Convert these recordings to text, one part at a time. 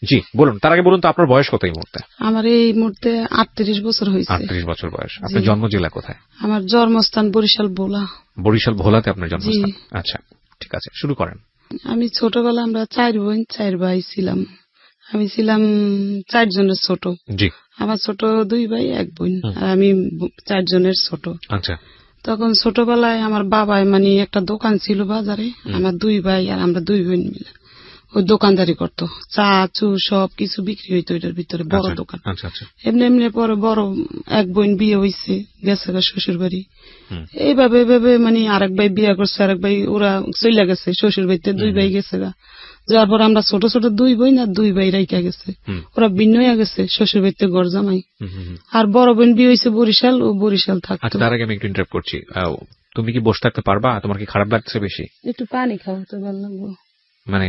জি বলুন, তার আগে বলুন তো আপনার বয়স কত এই মুহূর্তে? আমার এই মুহূর্তে 38 বছর হয়েছে। 38 বছর বয়স। আপনার জন্ম জেলা কোথায়? আমার জন্মস্থান বরিশাল ভোলা। বরিশাল ভোলাতে আপনার জন্মস্থান? আচ্ছা ঠিক আছে, শুরু করেন। আমি ছোটবেলা আমরা 4 বোন 4 ভাই ছিলাম। আমি ছিলাম 4 জনের ছোট। জি। আমার ছোট 2 ভাই 1 বোন, আর আমি 4 জনের ছোট। আচ্ছা। তখন ছোটবেলায় আমার বাবাই মানে একটা দোকান ছিল বাজারে, আমার 2 ভাই আর আমরা 2 বোন মিলে ওই দোকানদারি করতো, চা চু সব কিছু বিক্রি হইতো এটার ভিতরে, বড় দোকান। এমনি এমনি পরে বড় 1 বোন বিয়ে হয়েছে, গেছে শ্বশুর বাড়ি। এইভাবে এইভাবে মানে আরেক ভাই বিয়ে করছে, আরেক ভাই ওরা চলে গেছে শ্বশুর বাড়িতে, 2 ভাই গেছে গা। যাওয়ার পর আমরা ছোট ছোট 2 বোন আর 2 ভাই রাইখা গেছে, ওরা ভিন্ন হয়ে গেছে শ্বশুর বাড়িতে ঘর জামাই। আর বড় বোন বিয়ে হয়েছে বরিশাল, ও বরিশাল থাকতো। আচ্ছা, তার আগে আমি একটু ইন্টারাপ্ট করছি, তুমি কি বসে থাকতে পারবা? তোমার কি খারাপ লাগছে বেশি? একটু পানি খাও তো ভালো লাগবে। মানে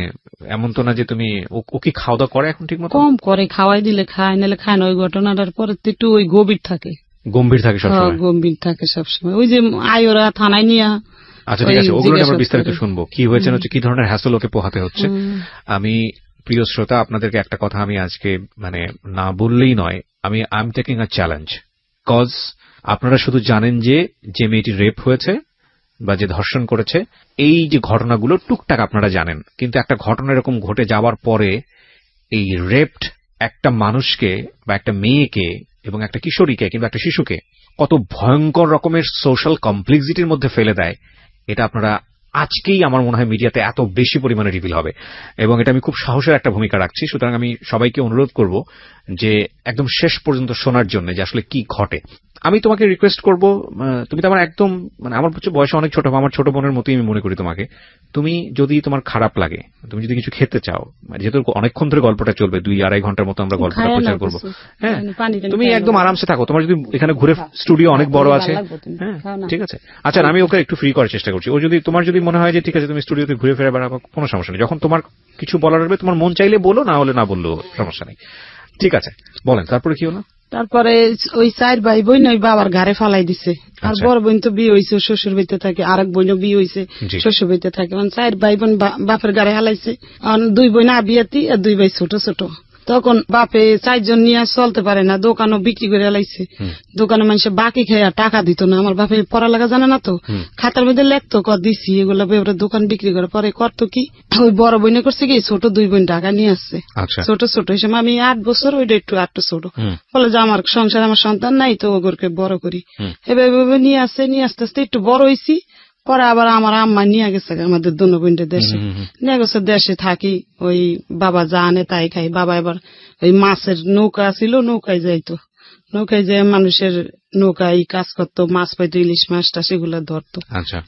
এমন তো না যে তুমি, ও কি খাওয়া দাওয়া করে এখন ঠিক মতো? কম করে, খাওয়াই দিলে খায়, নাহলে খায় না। ওই ঘটনাটার পরে একটু ওই গভীর থাকে, গম্ভীর থাকে সবসময়। ওই যে আয়োরা থানায় নিয়ে। আচ্ছা ঠিক আছে, ওগুলো আমরা বিস্তারিত শুনবো, কি হয়েছে হচ্ছে কি ধরনের হ্যাসল ওকে পোহাতে হচ্ছে। আমি প্রিয় শ্রোতা, আপনাদেরকে একটা কথা আমি আজকে মানে না বললেই নয়, I am taking a challenge, cause আপনারা শুধু জানেন যে মেয়েটি রেপ হয়েছে বা যে ধর্ষণ করেছে, এই যে ঘটনাগুলো টুকটাক আপনারা জানেন, কিন্তু একটা ঘটনা এরকম ঘটে যাওয়ার পরে এই রেপড একটা মানুষকে বা একটা মেয়েকে এবং একটা কিশোরীকে কিংবা একটা শিশুকে কত ভয়ঙ্কর রকমের সোশ্যাল কমপ্লেক্সিটির মধ্যে ফেলে দেয়, এটা আপনারা আজকেই আমার মনে হয় মিডিয়াতে এত বেশি পরিমাণে রিভিল হবে, এবং এটা আমি খুব সাহসের একটা ভূমিকা রাখছি। সুতরাং আমি সবাইকে অনুরোধ করব যে একদম শেষ পর্যন্ত শোনার জন্য যে আসলে কি ঘটে। আমি তোমাকে রিকোয়েস্ট করব, তুমি তো আমার একদম মানে আমার বয়সে অনেক ছোট, আমার ছোট বোনের মতোই আমি মনে করি তোমাকে। তুমি যদি তোমার খারাপ লাগে, তুমি যদি কিছু খেতে চাও, যেহেতু অনেকক্ষণ ধরে গল্পটা চলবে, 2-2.5 ঘন্টার মতো আমরা গল্পটা প্রচার করবো, হ্যাঁ তুমি একদম আরামসে থাকো। তোমার যদি এখানে ঘুরে স্টুডিও অনেক বড় আছে, হ্যাঁ ঠিক আছে। আচ্ছা আমি ওকে একটু ফ্রি করার চেষ্টা করছি। ও যদি তোমার যদি মনে হয় যে ঠিক আছে তুমি স্টুডিওতে ঘুরে ফিরে বেড়াবো, কোনো সমস্যা নেই। যখন তোমার কিছু বলার হবে, তোমার মন চাইলে বলো, না হলে না বললেও সমস্যা নেই। ঠিক আছে বলেন, তারপরে কি হলো? তারপরে ওই 4 ভাই বোন ওই বাবার ঘরে ফালাই দিছে। আর বড় বোন তো বিয়ে হয়েছে, শ্বশুর বাড়িতে থাকে, আরেক বোনও বিয়ে হয়েছে, শ্বশুর বাড়িতে থাকে। 4 ভাই বোন বাপের ঘরে হালাইছে। 2 বোন আবিয়াতি আর 2 ভাই ছোট ছোট। তখন বাপে 4 জন নিয়ে চলতে পারে না, দোকানও বিক্রি করে হালাইছে। দোকানে মানুষে বাকি খেয়ে টাকা দিত না। আমার বাপে পড়ালেখা জানে না তো, খাতার মধ্যে লেখতো দিছি এগুলো, দোকান বিক্রি করে। পরে করতো কি, ওই বড় বোনে করছে কি, ছোট 2 বোন টাকা নিয়ে আসছে, ছোট ছোট হিসেবে। আমি 8 বছর, ওইটা একটু ছোট। বলে যে আমার সংসার, আমার সন্তান নাই তো, ওগুলোকে বড় করি। এভাবে নিয়ে আসছে, নিয়ে আস্তে আস্তে একটু বড় হয়েছি। পরে আবার আমার আম্মা নিয়ে গেছে আমাদের দুনো বোনদের দেশে, নিয়ে গেছে। দেশে থাকি, ওই বাবা যা আনে তাই খাই। বাবা এবার ওই মাছের নৌকা ছিল, নৌকায় যাইতো, নৌকায় যে মানুষের নৌকায় কাজ করতো, মাছ পাইতো, ইলিশ মাছটা সেগুলো ধরতো।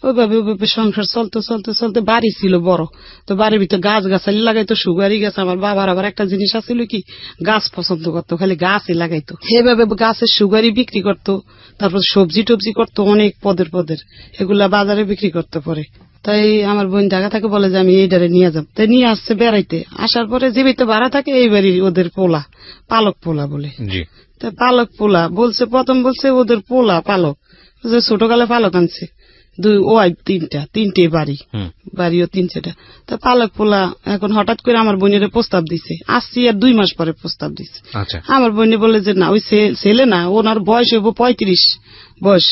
ওইভাবে ওইভাবে সংসার চলতে চলতে চলতে, বাড়ি ছিল বড়, তো বাড়ির ভিতরে গাছ গাছালি লাগাইতো, সুগারি গাছ। আমার বাবার আবার একটা জিনিস আছিল কি, গাছ পছন্দ করতো, খালি গাছই লাগাইতো। সেভাবে গাছের সুগারি বিক্রি করতো, তারপর সবজি টবজি করতো, অনেক পদের এগুলা বাজারে বিক্রি করতে পারে। তাই আমার বোন ঢাকা থাকে, বলে যে আমি এইটারে নিয়ে যাব। তাই নিয়ে আসছে বেড়াইতে। আসার পরে যে বাড়িতে ভাড়া থাকে, এই বাড়ি ওদের পোলা, পালক পোলা বলে। পালক পোলা বলছে, প্রথম বলছে ওদের পোলা পালক, ছোটকালে পালক আনছে। 2 ওয়াইফ 3টে বাড়িও 3-4টা। তা পালক পোলা এখন হঠাৎ করে আমার বোনের প্রস্তাব দিছে। আসছি আর 2 মাস পরে প্রস্তাব দিছে। আমার বোনে বলে যে না, ওই ছেলে না, ওনার বয়স হইব 35 বয়স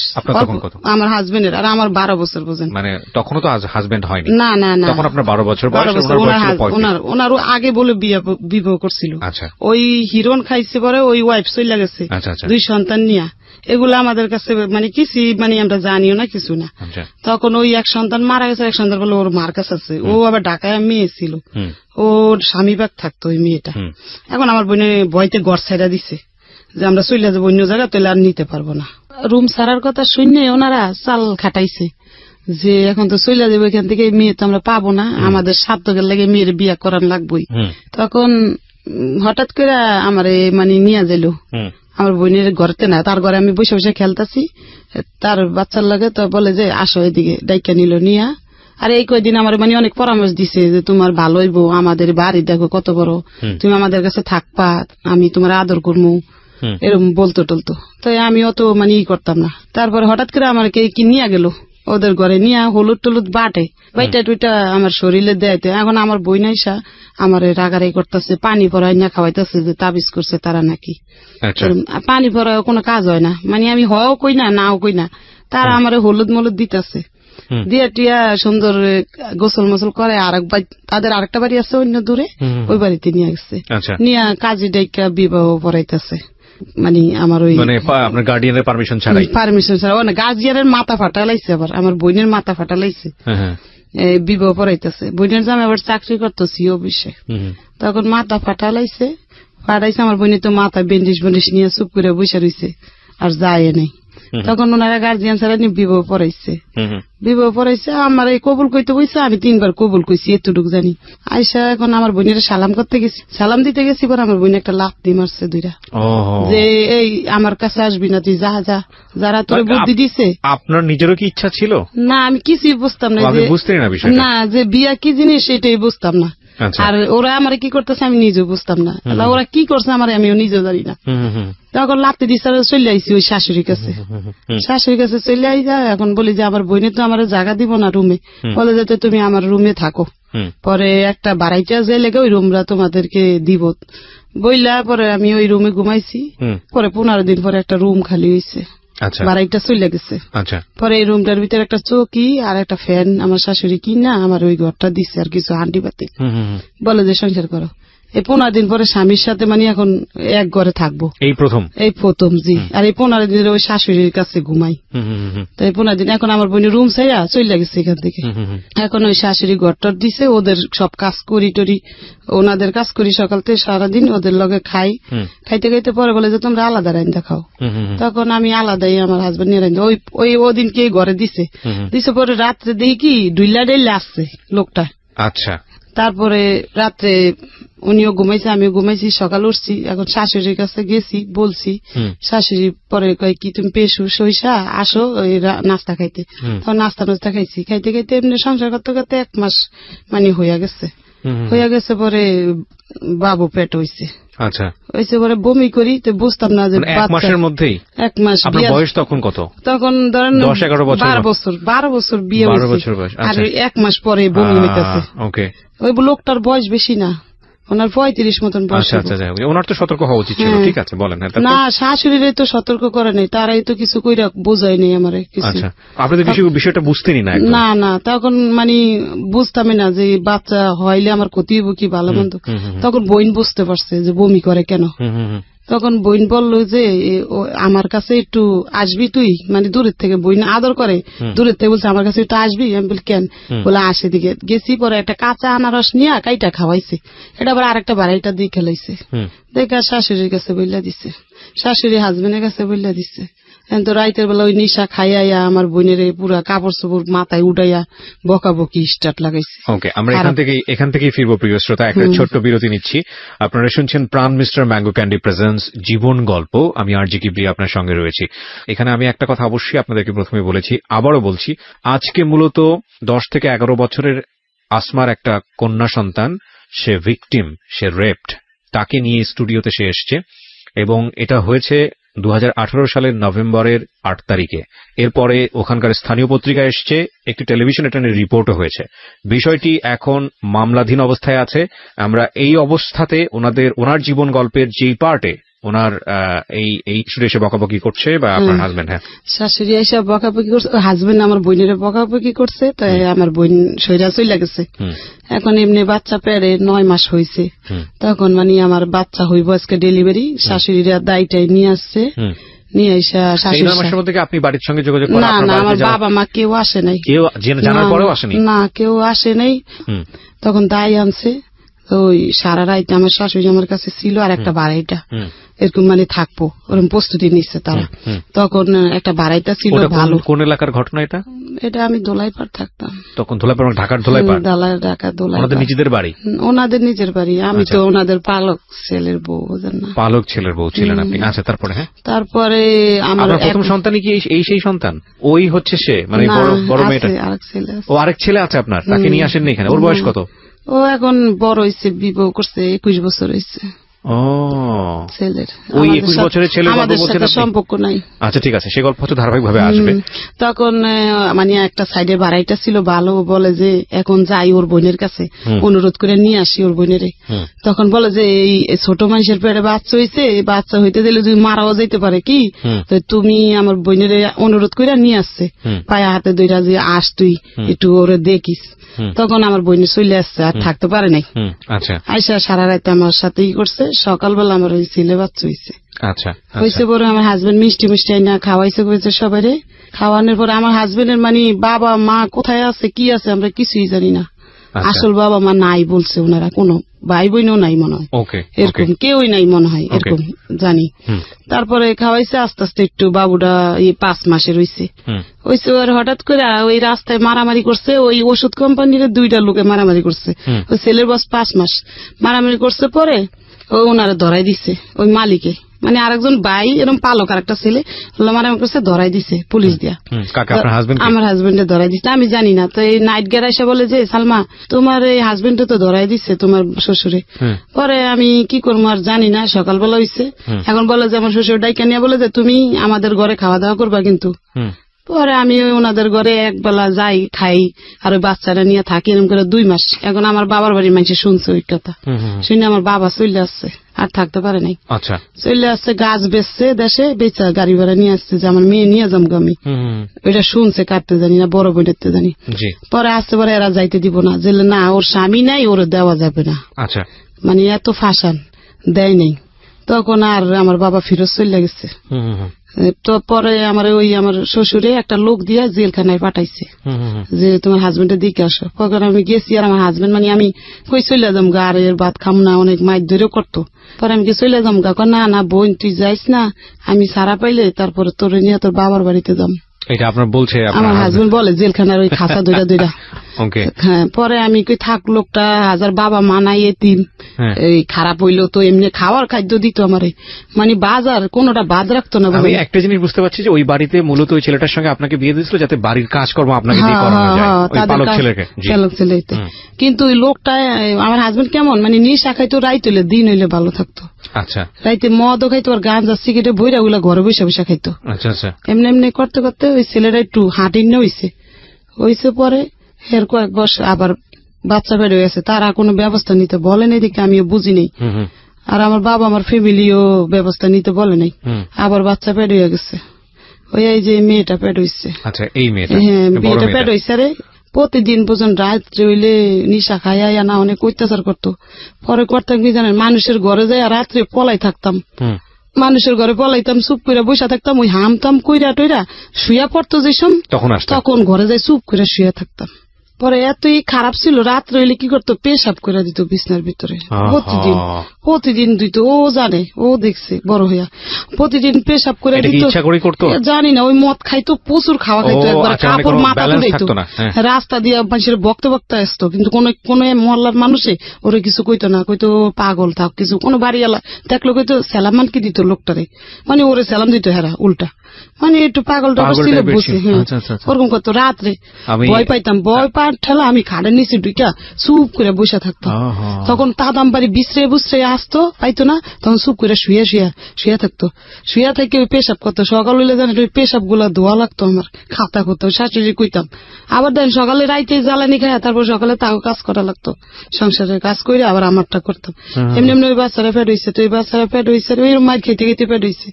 আমার হাজবেন্ডের, আর আমার 12 বছর। বোঝেন, মানে তখনও তো হাজবেন্ড হয়নি? না না না, তখন আপনার 12 বছর বয়স। ওনারও আগে বলে বিবাহ করছিল। ওই হিরোন খাইছে, পরে ওই ওয়াইফ চলে গেছে 2 সন্তান নিয়ে। এগুলো আমাদের কাছে মানে কিছু মানে আমরা জানিও না, কিছু না। তখন ওই 1 সন্তান মারা গেছে, 1 সন্তান বলে ওর মার কাছে আছে। ও আবার ঢাকায় মেয়ে ছিল, ওর স্বামী বাগ থাকতো ওই মেয়েটা। এখন আমার বোনে ভয়তে ঘর ছাইড়া দিছে যে আমরা চলে যাবো অন্য জায়গা, তাহলে আর নিতে পারবো না। রুম ছাড়ার কথা শুনে ওনারা চাল খাটাইছে যে এখন তো চলে যাবো এখান থেকে, মেয়ে তো আমরা পাবো না, আমাদের সাধ্যকের লাগে মেয়ের বিয়ে করার লাগবেই। তখন হঠাৎ করে আমার মানে নিয়ে যাইল আমার বোনের ঘরতে, না তার ঘরে আমি বসে বসে খেলতেছি তার বাচ্চার লাগে। তো বলে যে আসো এদিকে, ডাইকা নিল নিয়া। আর এই কয়দিন আমার মানে অনেক পরামর্শ দিছে যে তোমার ভালো হইব, আমাদের বাড়ি দেখো কত বড়, তুমি আমাদের কাছে থাকবা, আমি তোমার আদর করবো, এরকম বলতো টলতো। তাই আমি অত মানে করতাম না। তারপরে হঠাৎ করে আমার কি নিয়ে গেল ওদের ঘরে নিয়ে হলুদ টলুদ বাটে বাইটা টুইটা আমার শরীরে দেয়তে। এখন আমার বই নাইসা আমার রাগারাই করতেছে, পানি পরাই না খাওয়াইতেছে যে তাবিজ করছে তারা নাকি। পানি পরা কোনো কাজ হয় না, মানে আমি হও কই না নাও কই না, তারা আমার হলুদ মলুদ দিতেছে, দিয়া টিয়া সুন্দর গোসল মোসল করে। তাদের আরেকটা বাড়ি আছে অন্য দূরে, ওই বাড়িতে নিয়ে গেছে, নিয়ে কাজী ডাইকা বিবাহ পড়াইতেছে। মানে আমার ওই আপনার গার্ডিয়ানের পারমিশন ছাড়া গার্জিয়ানের মাথা ফাটালাইছে, আবার আমার বোনের মাথা ফাটালাইছে, বিবাহ পড়াইতেছে। বোনের জামে আবার চাকরি করতেছি অফিসে, তখন মাথা ফাটালাইছে। আমার বোনে তো মাথা বেন্ডিস বেন্ডিস নিয়ে চুপ করে বসে রয়েছে, আর যায় নেই। তখন ওনারা গার্জিয়ান ছাড়া নিয়ে বিবাহ পড়াইছে। বিবাহ পড়াইছে, আমার এই কবুল কইতে বইছে, আমি 3 বার কবুল কইছি, এতটুক জানি। আইসা এখন আমার বোনের সালাম করতে গেছি, সালাম দিতে গেছি, পর আমার বোন একটা লাফ দিয়ে মারছে 2টা, যে এই আমার কাছে আসবি না, তুই যা যা, যারা তোর বুদ্ধি দিছে। আপনার নিজেরও কি ইচ্ছা ছিল? না, আমি কিছুই বুঝতাম না, না যে বিয়া কি জিনিস সেটাই বুঝতাম না। আর ওরা আমার কি করতেছে আমি নিজেও বুঝতাম না, ওরা কি করছে আমার আমিও নিজেও জানি না। তখন লাফতে দিচ্ছে, চলে আইসি ওই শাশুড়ির কাছে। শাশুড়ির কাছে চলে আইসা এখন বলি যে আমার বোনে তো আমার জায়গা দিব না রুমে, বলে যে তুমি আমার রুমে থাকো, পরে একটা বাড়াইটা যে লেগে ওই রুমরা তোমাদেরকে দিব বইলা। পরে আমি ওই রুমে ঘুমাইছি, পরে 15 দিন পরে একটা রুম খালি হয়েছে, বাড়াইটা চলে গেছে। পরে এই রুমটার ভিতরে একটা চৌকি আর একটা ফ্যান আমার শাশুড়ি কিনা আমার ওই ঘরটা দিচ্ছে, আর কিছু হান্ডি পাতি, বলে যে সংসার করো। এই 15 দিন পরে স্বামীর সাথে মানে এখন এক ঘরে থাকবো, এই প্রথম জি। আর এই 15 দিন ওই শাশুড়ির কাছে ঘুমাই। তো এই 15 দিন এখন আমার বোন রুম ছাইয়া চলে গেছে এখান থেকে। এখন ওই শাশুড়ি ঘরটার দিছে, ওদের সব কাজ করি টরি, ওনাদের কাজ করি সকাল থেকে সারাদিন, ওদের লগে খাই, খাইতে খাইতে পরে বলে যে তোমরা আলাদা রাইন্দা খাও। তখন আমি আলাদাই আমার হাজবেন্ড নিয়ে রাইন্দা ওই ওদিনকে ঘরে দিছে। পরে রাত্রে দেখি কি ডুইলা ডেলে আসছে লোকটা। আচ্ছা, তারপরে রাত্রে উনিও ঘুমাইছে, আমিও ঘুমাইছি, সকাল উঠছি। এখন শাশুড়ির কাছে গেছি, বলছি, শাশুড়ি পরে কয় কি তুমি পেশু সইসা আসো ওই নাস্তা খাইতে। তখন নাস্তা খাইছি, খাইতে খাইতে এমনি সংসার করতে করতে 1 মাস মানে হইয়া গেছে। পরে বাবু পেট হইছে। আচ্ছা, হইছে পরে বমি করি, তো বুঝতাম না যে 1 মাসের মধ্যেই। 1 মাস। আপনার বয়স তখন কত? তখন ধরেন 10-11 বছর। 12 বছর বিয়ে হয়েছে, আর 1 মাস পরে বমি হইতেছে। ওই লোকটার বয়স বেশি না, ওনার 35 মতন বয়স। ওনার তো সতর্ক হওয়া উচিত ছিল। ঠিক আছে, বলেন। না, শাশুড়িরে তো সতর্ক করে নাই, তারাই তো কিছু কইরা বোঝাই নেই আমারে কিছু। আপনি তো কিছু বিষয়টা বুঝতেনই না? না, তখন মানে বুঝতামই না যে বাচ্চা হইলে আমার ক্ষতি হইব কি ভালো মন্দ। তখন বোন বুঝতে পারছে যে বমি করে কেন। তখন বোন বললো যে আমার কাছে একটু আসবি তুই, মানে দূরের থেকে বোন আদর করে, দূরের থেকে বলছে আমার কাছে একটু আসবি। আমি বলি কেন, বলে আসে দিকে গেছি। পরে একটা কাঁচা আনারস নিয়ে কাইটা খাওয়াইছে, এটা আবার আরেকটা বাড়াইটা দিয়ে খেলাইছে। দেখে শাশুড়ির কাছে বললা দিছে, শাশুড়ি হাজবেন্ডের কাছে বললা দিছে। তো রাইতের বেলা ওই নিশা খাইয়া আমার বোনের পুরা কাপড় চোপড় মাথায় উঠাইয়া বকাবকি স্টার্ট লাগাইছে। ওকে, আমরা এখান থেকেই ফিরবো প্রিয় শ্রোতা। একটা ছোট্ট বিরতি নিচ্ছি। আপনারা শুনছেন প্রাণ মিস্টার ম্যাঙ্গো ক্যান্ডি প্রেজেন্টস জীবন গল্প। আমি আরজি কিবরি আপনার সঙ্গে রয়েছি। এখানে আমি একটা কথা অবশ্যই আপনাদেরকে প্রথমে বলেছি, আবারও বলছি, আজকে মূলত 10 থেকে 11 বছরের আসমার একটা কন্যা সন্তান, সে ভিকটিম, সে রেপড, তাকে নিয়ে স্টুডিওতে সে এসছে, এবং এটা হয়েছে 2018 সালের নভেম্বরের 8 তারিখে। এরপরে ওখানকার স্থানীয় পত্রিকা এসছে, একটি টেলিভিশন এটা নিয়ে রিপোর্টও হয়েছে। বিষয়টি এখন মামলাধীন অবস্থায় আছে। আমরা এই অবস্থাতে ওনার জীবন গল্পের যেই পার্টে ওনার এই শুধু এসে বকাবকি করছে, বা আপনার হাজবেন্ড? হ্যাঁ, শাশুড়ি এসে বকাবকি করছে, হাজবেন্ড আমার বোনের বকাবকি করছে, তাই আমার বোন সইরা চলে গেছে। এখন এমনি বাচ্চা পেড়ে 9 মাস হয়েছে। তখন মানে আমার বাচ্চা হইব আজকে ডেলিভারি, শাশুড়িরা দায়টাই নিয়ে আসছে, নিয়ে এসে আপনি বাড়ির সঙ্গে যোগাযোগ করেন? না, আমার বাবা মা কেউ আসে নাই, কেউ জানার পরেও আসেনি? না, কেউ আসে নাই। তখন দায় আনছে, ওই সারা রাত আমার শাশুড়ি আমার কাছে ছিল, আর একটা বাড়াইটা এরকম মানে থাকবো ওরকম প্রস্তুতি নিচ্ছে তারা। তখন একটা বাড়াইটা ছিল ভালো। কোন এলাকার ঘটনা এটা? এটা আমি দোলাইপাড় থাকতাম তখন। দোলাইপাড়, ঢাকার দোলাইপাড়? ঢাকা দোলাইপাড়। ওনাদের নিজেদের বাড়ি? ওনাদের নিজের বাড়ি। আমি তো ওনাদের পালক ছেলের বউ, বুঝেন না? পালক ছেলের বউ ছিলেন আপনি। আচ্ছা, তারপরে? হ্যাঁ, তারপরে আমার প্রথম সন্তানই কি সেই সন্তান? ওই হচ্ছে সে, মানে বড় মেয়েটা? আরেক ছেলে। ও, আরেক ছেলে আছে আপনার? তাকে নিয়ে আসেননি এখানে? ওর বয়স কত? ও এখন বড় হয়েছে, বিবাহ করছে, 21 বছর হয়েছে। ও ছেলের। ওই 21 বছরের ছেলের গল্প বলছেন আপনি? সম্পর্ক নাই। আচ্ছা ঠিক আছে, সেই গল্প হয়তো ধারাবাহিক ভাবে আসবে। তখন মানে একটা সাইডে বাড়াইটা ছিল ভালো, বলে যে এখন যাই ওর বোনের কাছে অনুরোধ করে নিয়ে আসি ওর বোনের। তখন বলে যে এই ছোট মানুষের পেটে বাচ্চা হয়েছে, বাচ্চা হইতে দিলে তুমি মারাও যাইতে পারে কি, তো তুমি আমার বোনের অনুরোধ করে নিয়ে আসছে, পায়ে হাতে দুইটা যে আস তুই একটু ওরে দেখিস। তখন আমার বোন চলে আসছে, আর থাকতে পারে নাই। আইসা সারা রাত আমার সাথে ই করছে, সকালবেলা আমার ওই ছেলে বাচ্চা হয়েছে। হয়েছে পরে আমার হাজবেন্ড মিষ্টি মিষ্টি না খাওয়াইছে করেছে সবাই। খাওয়ানোর পরে আমার হাজবেন্ডের মানে বাবা মা কোথায় আছে কি আছে আমরা কিছুই জানি না। আসল বাবা মা নাই বলছে ওনারা, কোনো ভাই বোনও নাই মনে হয়, এরকম কেউই নাই মনে হয়, এরকম জানি। তারপরে খাওয়াইছে, আস্তে আস্তে একটু বাবুটা 5 মাসের হয়েছে। আর হঠাৎ করে ওই রাস্তায় মারামারি করছে, ওই ওষুধ কোম্পানির 2টা লোকে মারামারি করছে। ওই ছেলের বয়স 5 মাস, মারামারি করছে। পরে ওনারা ধরাই দিছে ওই মালিকে, মানে আরেকজন ভাই এরকম পালক আর একটা ছেলে মারামারি করছে, ধরাই দিছে পুলিশ দিয়া। আমার হাজবেন্ডে ধরাই দিছে, আমি জানি না। তো এই নাইট গের এসে বলে যে সালমা তোমার এই হাজবেন্ডে তো ধরাই দিছে তোমার শ্বশুরে। পরে আমি কি করবো আর জানি না, সকালবেলা হয়েছে। এখন বলে যে আমার শ্বশুর ডাইকা নিয়ে বলে যে তুমি আমাদের ঘরে খাওয়া দাওয়া করবা কিন্তু। পরে আমি ওনাদের ঘরে একবেলা যাই, খাই, আর ওই বাচ্চারা নিয়ে থাকি এরকম করে 2 মাস। এখন আমার বাবার বাড়ির মানুষ শুনছে ওই কথা, শুনে আমার বাবা চলে আসছে, আর থাকতে পারে নাই। চলে আসছে, গাছ বেচছে দেশে, বেচা গাড়ি ভাড়া নিয়ে আসছে যে আমার মেয়ে নিয়ে যাম আমি। ওইটা শুনছে, কাটতে জানি না, বড় বোনের জানি। পরে আসতে পরে এরা যাইতে দিব না, যে না ওর স্বামী নাই, ওর দেওয়া যাবে না, মানে এত ফাঁসান দেয় নাই। তখন আর আমার বাবা ফিরত চলে গেছে। তো পরে আমার শ্বশুরে একটা লোক দিয়ে জেলখানায় পাঠাইছে যে তোমার হাজবেন্ডের দিকে আসো। তখন আমি গেছি, আর আমার হাজবেন্ড মানে আমি কই চলে যাম গা, আর এর ভাত খাম না, অনেক মাইর ধরেও করতো। পরে আমি কি চলে যাম গা, না না বোন তুই যাইস না, আমি সারা পাইলে তারপরে তোর নিয়ে তোর বাবার বাড়িতে যাম। এটা আপনার বলছে? আমার হাজবেন্ড বলে জেলখানার ওই খাঁচা দুইটা। হ্যাঁ, পরে আমি কই থাক, লোকটা হাজার বাবা মানাই এতিম, এই খারাপ হইলো তো এমনি খাওয়ার খাদ্য দিত আমারে, মানে বাজার কোনটা বাদ রাখতো না। আমি একটা জিনিস বুঝতে পারছি যে ওই বাড়িতে মূলত ওই ছেলেটার সঙ্গে আপনাকে বিয়ে দিয়েছিল যাতে বাড়ির কাজকর্ম আপনাকে দিয়ে করানো যায়, ওই পালক ছেলেকে। কিন্তু ওই লোকটা আমার হাজবেন্ড কেমন মানে নিশা খাইতো, রাইত হইলে, দিন হইলে ভালো থাকতো। রাইতে মদও খাইতো, আর গাঁজা সিগারেট বইরা ওগুলা ঘরে বসে বসে খাইতো। এমনি এমনি করতে করতে ওই ছেলেটা একটু হাঁটিন হয়েছে। পরে এর কয়েক বছর আবার বাচ্চা বেড়ে গেছে, তারা কোনো ব্যবস্থা নিতে বলে নাই দেখে আমিও বুঝি নাই। আর আমার বাবা আমার ফ্যামিলিও ব্যবস্থা নিতে বলে নাই। আবার বাচ্চা পেট হয়ে গেছে, ওই এই যে মেয়েটা পেট হয়েছে। হ্যাঁ, মেয়েটা পেট হয়েছে। আরে প্রতিদিন পর্যন্ত রাত্রে হইলে নিশা খাইয়া না অনেক অত্যাচার করতো। পরে করতাম কি জানেন, মানুষের ঘরে যাই আর রাত্রে পলাই থাকতাম, মানুষের ঘরে পলাইতাম, চুপ করে বসে থাকতাম, ওই হামতাম কইরা টইরা শুয়া পড়তো যে তখন ঘরে যাই চুপ করে শুয়ে থাকতাম। পরে এতই খারাপ ছিল, রাত্রে হইলে কি করতো পেশাব করে দিত বিছনার ভিতরে, প্রতিদিন দিত। ও জানে, ও দেখছে বড় হইয়া, প্রতিদিন পেশাব করে দিত। জানি না, ওই মদ খাইতো, প্রচুর খাওয়া খাইতো, একবার কাপড় মাথা ধুইতো, রাস্তা দিয়ে মানুষের বকতে বকতে আসতো। কিন্তু কোন মহল্লার মানুষে ওরে কিছু কইতো না, কইতো পাগল থাক কিছু। কোন বাড়িওয়ালা দেখলো কইতো সালাম মান কি দিত লোকটারে, মানে ওরে সালাম দিত হেরা উল্টা, মানে একটু পাগল টাগল ছিল বসে। ওরকম করতো। রাত্রে ভয় পাইতাম, ভয় পাওয়ার ঠেলা আমি খাড়ের নিচে ঢুকা চুপ করে বসে থাকতাম। তখন তাদাম বাড়ি বিশ্রে বুসরে আসতো, পাইতো না, তখন চুপ করে শুয়ে থাকতো। শুয়ে থেকে ওই পেশাব করতো। সকাল হইলে জানি ওই পেশাব গুলা ধোয়া লাগতো, আমার খাতা করতো, শাশুড়ি কইতাম। আবার দেন সকালে রাইতে জ্বালানি খায়, তারপর সকালে তাও কাজ করা লাগতো, সংসারের কাজ করে আবার আমারটা করতাম। এমনি এমনি ওই বাচ্চারা পেট হয়েছে, তো ওই বাচ্চারা পেট হয়েছে, ওই মায়ের খেতে খেতে পেট হয়েছে।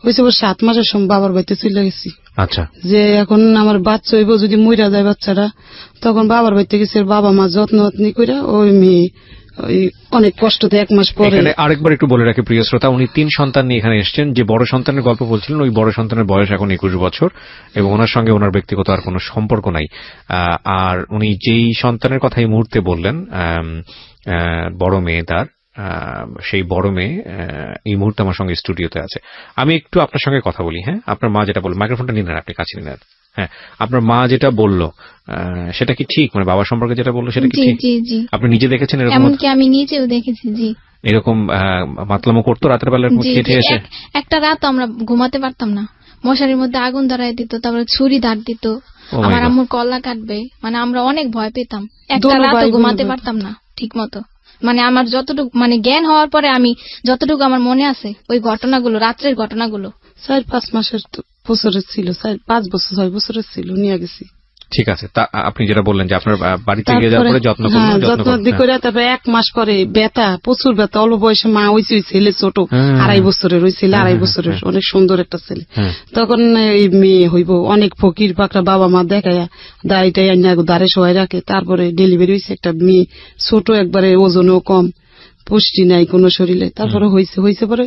হয়েছে 7 মাসের সময় বাবার বাড়িতে চলে গেছি। যে এখন আমার বাচ্চা হইব, যদি মইরা যায় বাচ্চারা, তখন বাবার বাড়িতে গেছে। বাবা মা যত্ন করে ওই মেয়ে অনেক কষ্টতে 1 মাস পরে। আরেকবার একটু বলে রাখি প্রিয় শ্রোতা, উনি 3 সন্তান নিয়ে এখানে এসেছেন। যে বড় সন্তানের গল্প বলছিলেন, ওই বড় সন্তানের বয়স এখন 21 বছর, এবং ওনার সঙ্গে ওনার ব্যক্তিগত আর কোনো সম্পর্ক নাই। আর উনি যেই সন্তানের কথা এই মুহূর্তে বললেন, বড় মেয়ে তার, সেই বড় মেয়ে এই মুহূর্তে আমার সঙ্গে স্টুডিওতে আছে। আমি একটু আপনার সঙ্গে কথা বলি। হ্যাঁ, আপনার মা যেটা বলল, মাইক্রোফোনটা নিন, আপনি কাছে নিন। হ্যাঁ, আপনার মা যেটা বললো সেটা কি ঠিক? মানে বাবা সম্পর্কে যেটা বললো সেটা কি ঠিক? আপনি নিজে দেখেছেন এরকম? এমনকি আমি নিজেও দেখেছি। জি, এরকম মাতলামো করতো রাতের বেলা খেটে এসে? একটা রাত আমরা ঘুমাতে পারতাম না, মশারির মধ্যে আগুন ধরাই দিত, তারপরে ছুরি ধার দিত, আমার আম্মুর কল্লা কাটবে, মানে আমরা অনেক ভয় পেতাম। একটা রাত ঘুমাতে পারতাম না ঠিক মতো, মানে আমার যতটুকু মানে জ্ঞান হওয়ার পরে আমি যতটুকু আমার মনে আছে ওই ঘটনাগুলো, রাত্রের ঘটনাগুলো 4-5 মাসের বছরের ছিল, 5 বছর 6 বছরের ছিল, নিয়ে গেছি। ঠিক আছে, তা আপনি যেটা বললেন যে আপনার বাড়িতে গিয়ে যাওয়ার পরে যত্ন করে, তারপরে 1 মাস পরে ব্যথা, প্রচুর ব্যথা, অল্প বয়সে মা হয়েছে, ওই ছেলে ছোট 2.5 বছরের, ওই ছেলে 2.5 বছরের, অনেক সুন্দর একটা ছেলে। তখন এই মেয়ে হইব, অনেক ফকির পাকড়া বাবা মা দেখায় দাড়িটাই আইনা দাঁড়ে সবাই রাখে। তারপরে ডেলিভারি হয়েছে একটা মেয়ে, ছোট একবারে, ওজনও কম, পুষ্টি নাই কোনো শরীরে। তারপরে হয়েছে পরে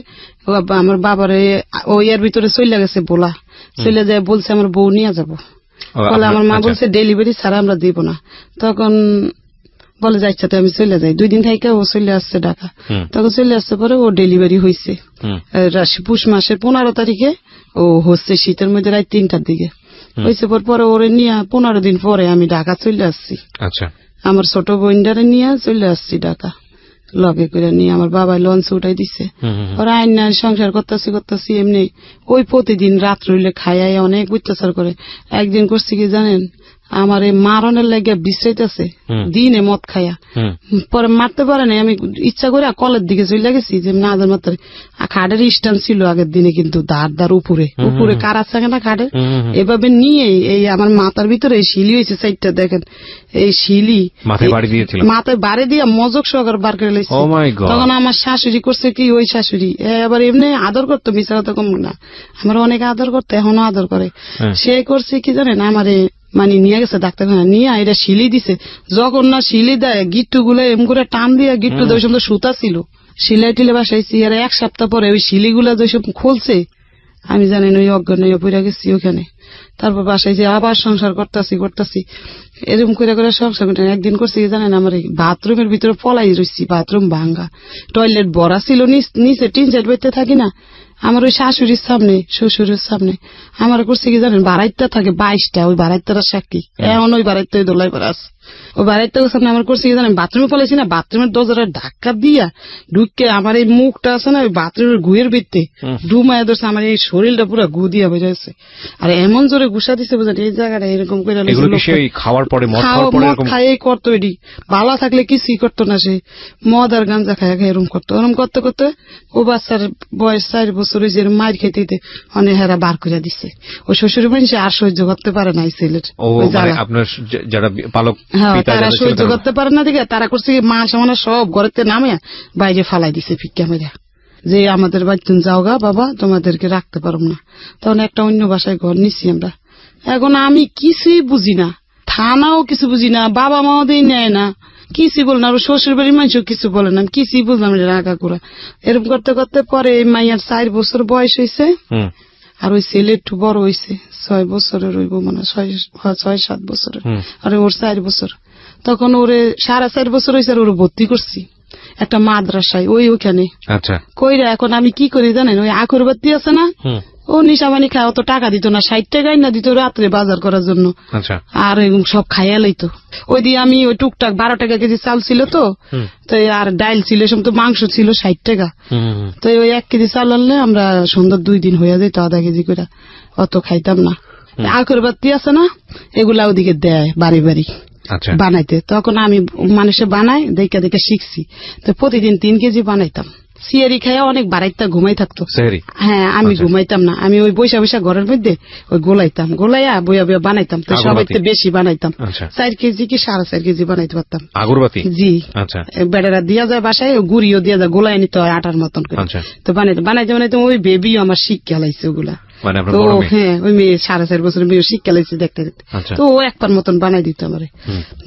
আমার বাবারে ওই এর ভিতরে চলে গেছে, বলা চলে যায়, বলছে আমার বউ নিয়ে যাবো। বলে আমার মা বলছে ডেলিভারি ছাড়া আমরা দিব না। তখন বলে যাচ্ছে তো আমি চলে যাই। 2 দিন থেকে ও চলে আসছে ঢাকা। তখন চলে আসছে পরে ও ডেলিভারি হয়েছে পুষ মাসের 15 তারিখে। ও হচ্ছে শীতের মধ্যে রাত 3টার দিকে হয়েছে। পরে ওরে নিয়ে 15 দিন পরে আমি ঢাকা চলে আসছি। আচ্ছা, আমার ছোট বোনটারে নিয়ে চলে আসছি ঢাকা, লগে করে নিয়ে আমার বাবা লঞ্চ উঠাই দিছে। ওরা আইন সংসার করতেছি এমনি। ওই প্রতিদিন রাত রইলে খাইয়াই অনেক অত্যাচার করে। একদিন করছি কি জানেন, আমার এই মারণের লাগিয়া বিশ্রাইতেছে দিনে মদ খাইয়া, পরে মারতে পারে না। আমি ইচ্ছা করে কলের দিকে চলে গেছি যে না মারতে। খাটের স্ট্যান্ড ছিল আগের দিনে, কিন্তু দাঁড় উপরে কারা থাকে না খাটের, এভাবে নিয়ে এই আমার মাথার ভিতরে শিলি হয়েছে 4টা, দেখেন এই শিলি মাথায় বাড়ি দিয়ে মজক সহকারে বার করে লেগেছে। তখন আমার শাশুড়ি করছে কি, ওই শাশুড়ি এবার এমনি আদর করতো, মিশা কথা কম না, আমার অনেক আদর করতো, এখনো আদর করে। সে করছে কি জানেন, আমারে মানে নিয়ে গেছে ডাক্তারখানা, নিয়ে এটা শিলি দিছে। যখন না শিলি দেয়, গিট্টু গুলো এম করে টান দিয়ে, গিট্টু ওই সময় সুতা ছিল, সিলাই টিলে বাসাইছি। আর 1 সপ্তাহ পরে ওই শিলিগুলা যেসব খুলছে, আমি জানেন ওই অজ্ঞান হয়ে পড়ে গেছি ওখানে। তারপর বাসায় যে আবার সংসার করতেছি এরকম করে সংসার করতে। একদিন করছি জানেন, আমার বাথরুমের ভিতরে পলাই রয়েছি, বাথরুম ভাঙ্গা, টয়লেট ভরা ছিল, নিচে 3 সাইড বেঁধে থাকি না, আমার ওই শাশুড়ির সামনে শ্বশুরের সামনে আমার করছে কি জানেন, বাড়াইতে থাকে 22টা, ওই বাড়াইতারা সাক্ষী এখন ওই বাড়াইতে দোলাই পরে আছে। ওই বাড়াইতে সামনে আমার করছে কি জানেন, বাথরুমে পলাইছি না, বাথরুমের দরজাটা ধাক্কা দিয়া ঢুকে আমার এই মুখটা আছে না, ওই বাথরুমের গুয়ের ভিত্তে ডুমায় ধরছে, আমার এই শরীরটা পুরো গু দিয়া বেরোছে। আর এমন জোরে ঘুষা দিছে বুঝলেন, এই জায়গাটা এরকম করে খাই করতো। এটি ভালো থাকলে কিছুই করতো না, সে মদ আর গাঞ্জা খায় এরকম করতো। ওরম করতে করতে ও বাচ্চার বয়স 4 বছর হয়েছে, মায়ের খেতে অনেক হেরা বার করে দিচ্ছে। ও শ্বশুর মানুষ আর সহ্য করতে পারে না, এই ছেলের তারা সহ্য করতে পারে না দিকে তারা করছে মা সামান্য সব ঘরেতে নামে বাইরে ফালাই দিছে ফিক্কা মেরা, যে আমাদের বাড়িতে যাও গা বাবা, তোমাদেরকে রাখতে পারব না। তখন একটা অন্য বাসায় ঘর নিচ্ছি আমরা। এখন আমি কিছুই বুঝি না, থানাও কিছু বুঝি না, বাবা মাও দিয়ে নেয় না, কিছু বল না, শ্বশুর বাড়ির মানুষও কিছু বলে না, কিছুই বুঝলাম রাগা করা। এরকম করতে করতে পরে মাইয়ার 4 বছর বয়স হয়েছে, আর ওই ছেলে একটু বড় হয়েছে, 6 বছরের হইব মানে 6-7 বছরের, আর ওর 4 বছর। তখন ওরে 4.5 বছর হয়েছে, আর ওরে ভর্তি করছি একটা মাদ্রাসায় ওইখানে। আচ্ছা, কইরা এখন আমি কি করি জানেন, ওই আখর বাতি আছে না, ও নিশাবানি খায়, অত টাকা দিত না, 60 টাকাই না দিত রাত্রে বাজার করার জন্য। আর সব খাইয়া লইতো। ওই দিয়ে আমি ওই টুকটাক 12 টাকা কেজি চাল ছিল তো, আর ডাইল ছিল, সব তো মাংস ছিল 60 টাকা। তো ওই 1 কেজি চাল আনলে আমরা সুন্দর 2 দিন হইয়া যেত, আধা কেজি করে, অত খাইতাম না। আখর বাতি আছে না, এগুলা ওদিকে দেয় বাড়ি বাড়ি বানাইতে। তখন আমি মানুষে বানাই দেখে দেখে শিখছি, তো প্রতিদিন 3 কেজি বানাইতাম। সিয়ারি খাইয়া অনেক বাড়াইতে ঘুমাই থাকতো। হ্যাঁ, আমি ঘুমাইতাম না, আমি ওই বৈশা ঘরের মধ্যে ওই গোলাইয়া বইয়া বানাইতাম, তো সবাই বেশি বানাইতাম। 4 কেজি কি 4.5 কেজি বানাইতে পারতাম আগরবাতি। জি, বেড়ারা দিয়া যায় বাসায়, গুড়িও দিয়া যায়, গোলাই নিতে হয় আটার মতন করে। তো বানাইতে ওই বেবিও আমার শিক্ষা লাইছে ওগুলা। তো হ্যাঁ, ওই মেয়ে 4.5 বছরের মেয়ে শিক্ষা লাইছে দেখতে দেখতে। তো ও একবার মতন বানাই দিত আমারে,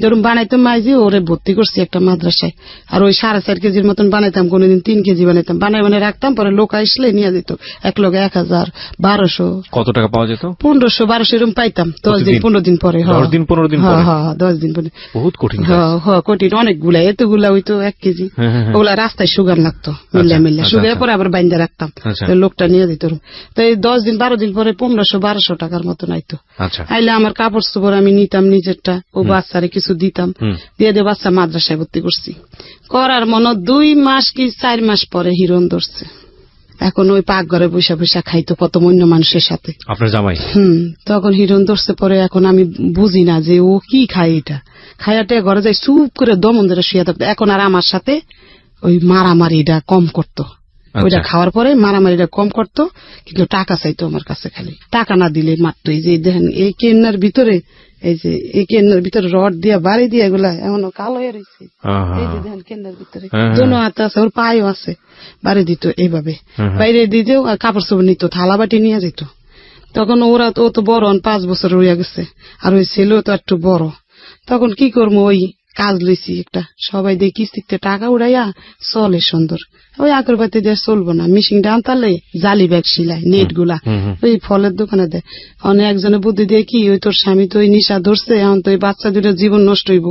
যেরকম বানাইতাম মাইজি ওরে ভর্তি করছি একটা মাদ্রাসায়। আর ওই 4.5 কেজির মতন বানাইতাম, কোনদিন 3 কেজি বানাইতাম, বানাই রাখতাম, পরে লোক আসলে নিয়ে যেত, এক লোকে 1000, 1200। কত টাকা পাওয়া যেত? 1500-1200 এরকম পাইতাম 10 দিন 15 দিন পরে। 10 দিন 15 দিন পরে? হ্যাঁ, 10 দিন পরে। বহুত কঠিন। হ্যাঁ, কঠিন অনেকগুলা, এতগুলা হইতো 1 কেজি। ওগুলা রাস্তায় সুগার লাগতো, মিল্লা সুগার পরে আবার বাইন্দা রাখতাম, লোকটা নিয়ে দিত। তো এই 10 দিন 12 দিন পরে 1500-1200 টাকার মতন আইতো। আইলে আমার কাপড় চোপড় আমি নিতাম নিজেরটা, ও বাচ্চারে কিছু দিতাম, দিয়ে বাচ্চা মাদ্রাসায় ভর্তি করছি। করার মনে 2 মাস কি 4 মাস পরে হিরণ ধরছে। এখন ওই পাকঘরে বসে খাইতো কত অন্য মানুষের সাথে, আপনার জামাই। তখন হিরণ ধরছে পরে, এখন আমি বুঝি না যে ও কি খায়, এটা খায়াটা ঘরে যাই চুপ করে দমন ধরে শুয়ে থাকতো। এখন আর আমার সাথে ওই মারামারিটা কম করতো। ওইটা খাওয়ার পরে মারামারিটা কম করতো, কিন্তু টাকা চাইতো আমার কাছে, খালি টাকা না দিলে মারতো। এই যে দেখেন এই কেন্নার ভিতরে, এই যে এই কেন্নার ভিতরে রড দিয়া বাড়ি দিয়া এগুলা এমনও কালো হয়ে রয়েছে। এই যে দেখেন কেন্নার ভিতরে দোনো হাতে আছে, ওর পায়েও আছে, বাড়ি দিত এইভাবে, বাইরে দিতেও। আর কাপড় চোপড় নিত, থালা বাটি নিয়ে যেত। তখন ও তো বড়, 5 বছর রইয়া গেছে, আর ওই ছেলেও তো একটু বড়। তখন কি করবো, ওই কাজ লইছি একটা, সবাই দিয়ে কিস্তিতে টাকা উড়াইয়া চলে সুন্দর। ওই আগরবাতি দিয়ে চলবো না, মেশিনটা আনতালে জালি ব্যাগ সিলাই, নেট গুলা ওই ফলের দোকানে দেয়। অনেক একজনে বুদ্ধি দিয়ে কি, ওই তোর স্বামী তো ওই নিশা ধরছে, এখন তো ওই বাচ্চা দুটো জীবন নষ্ট হইব,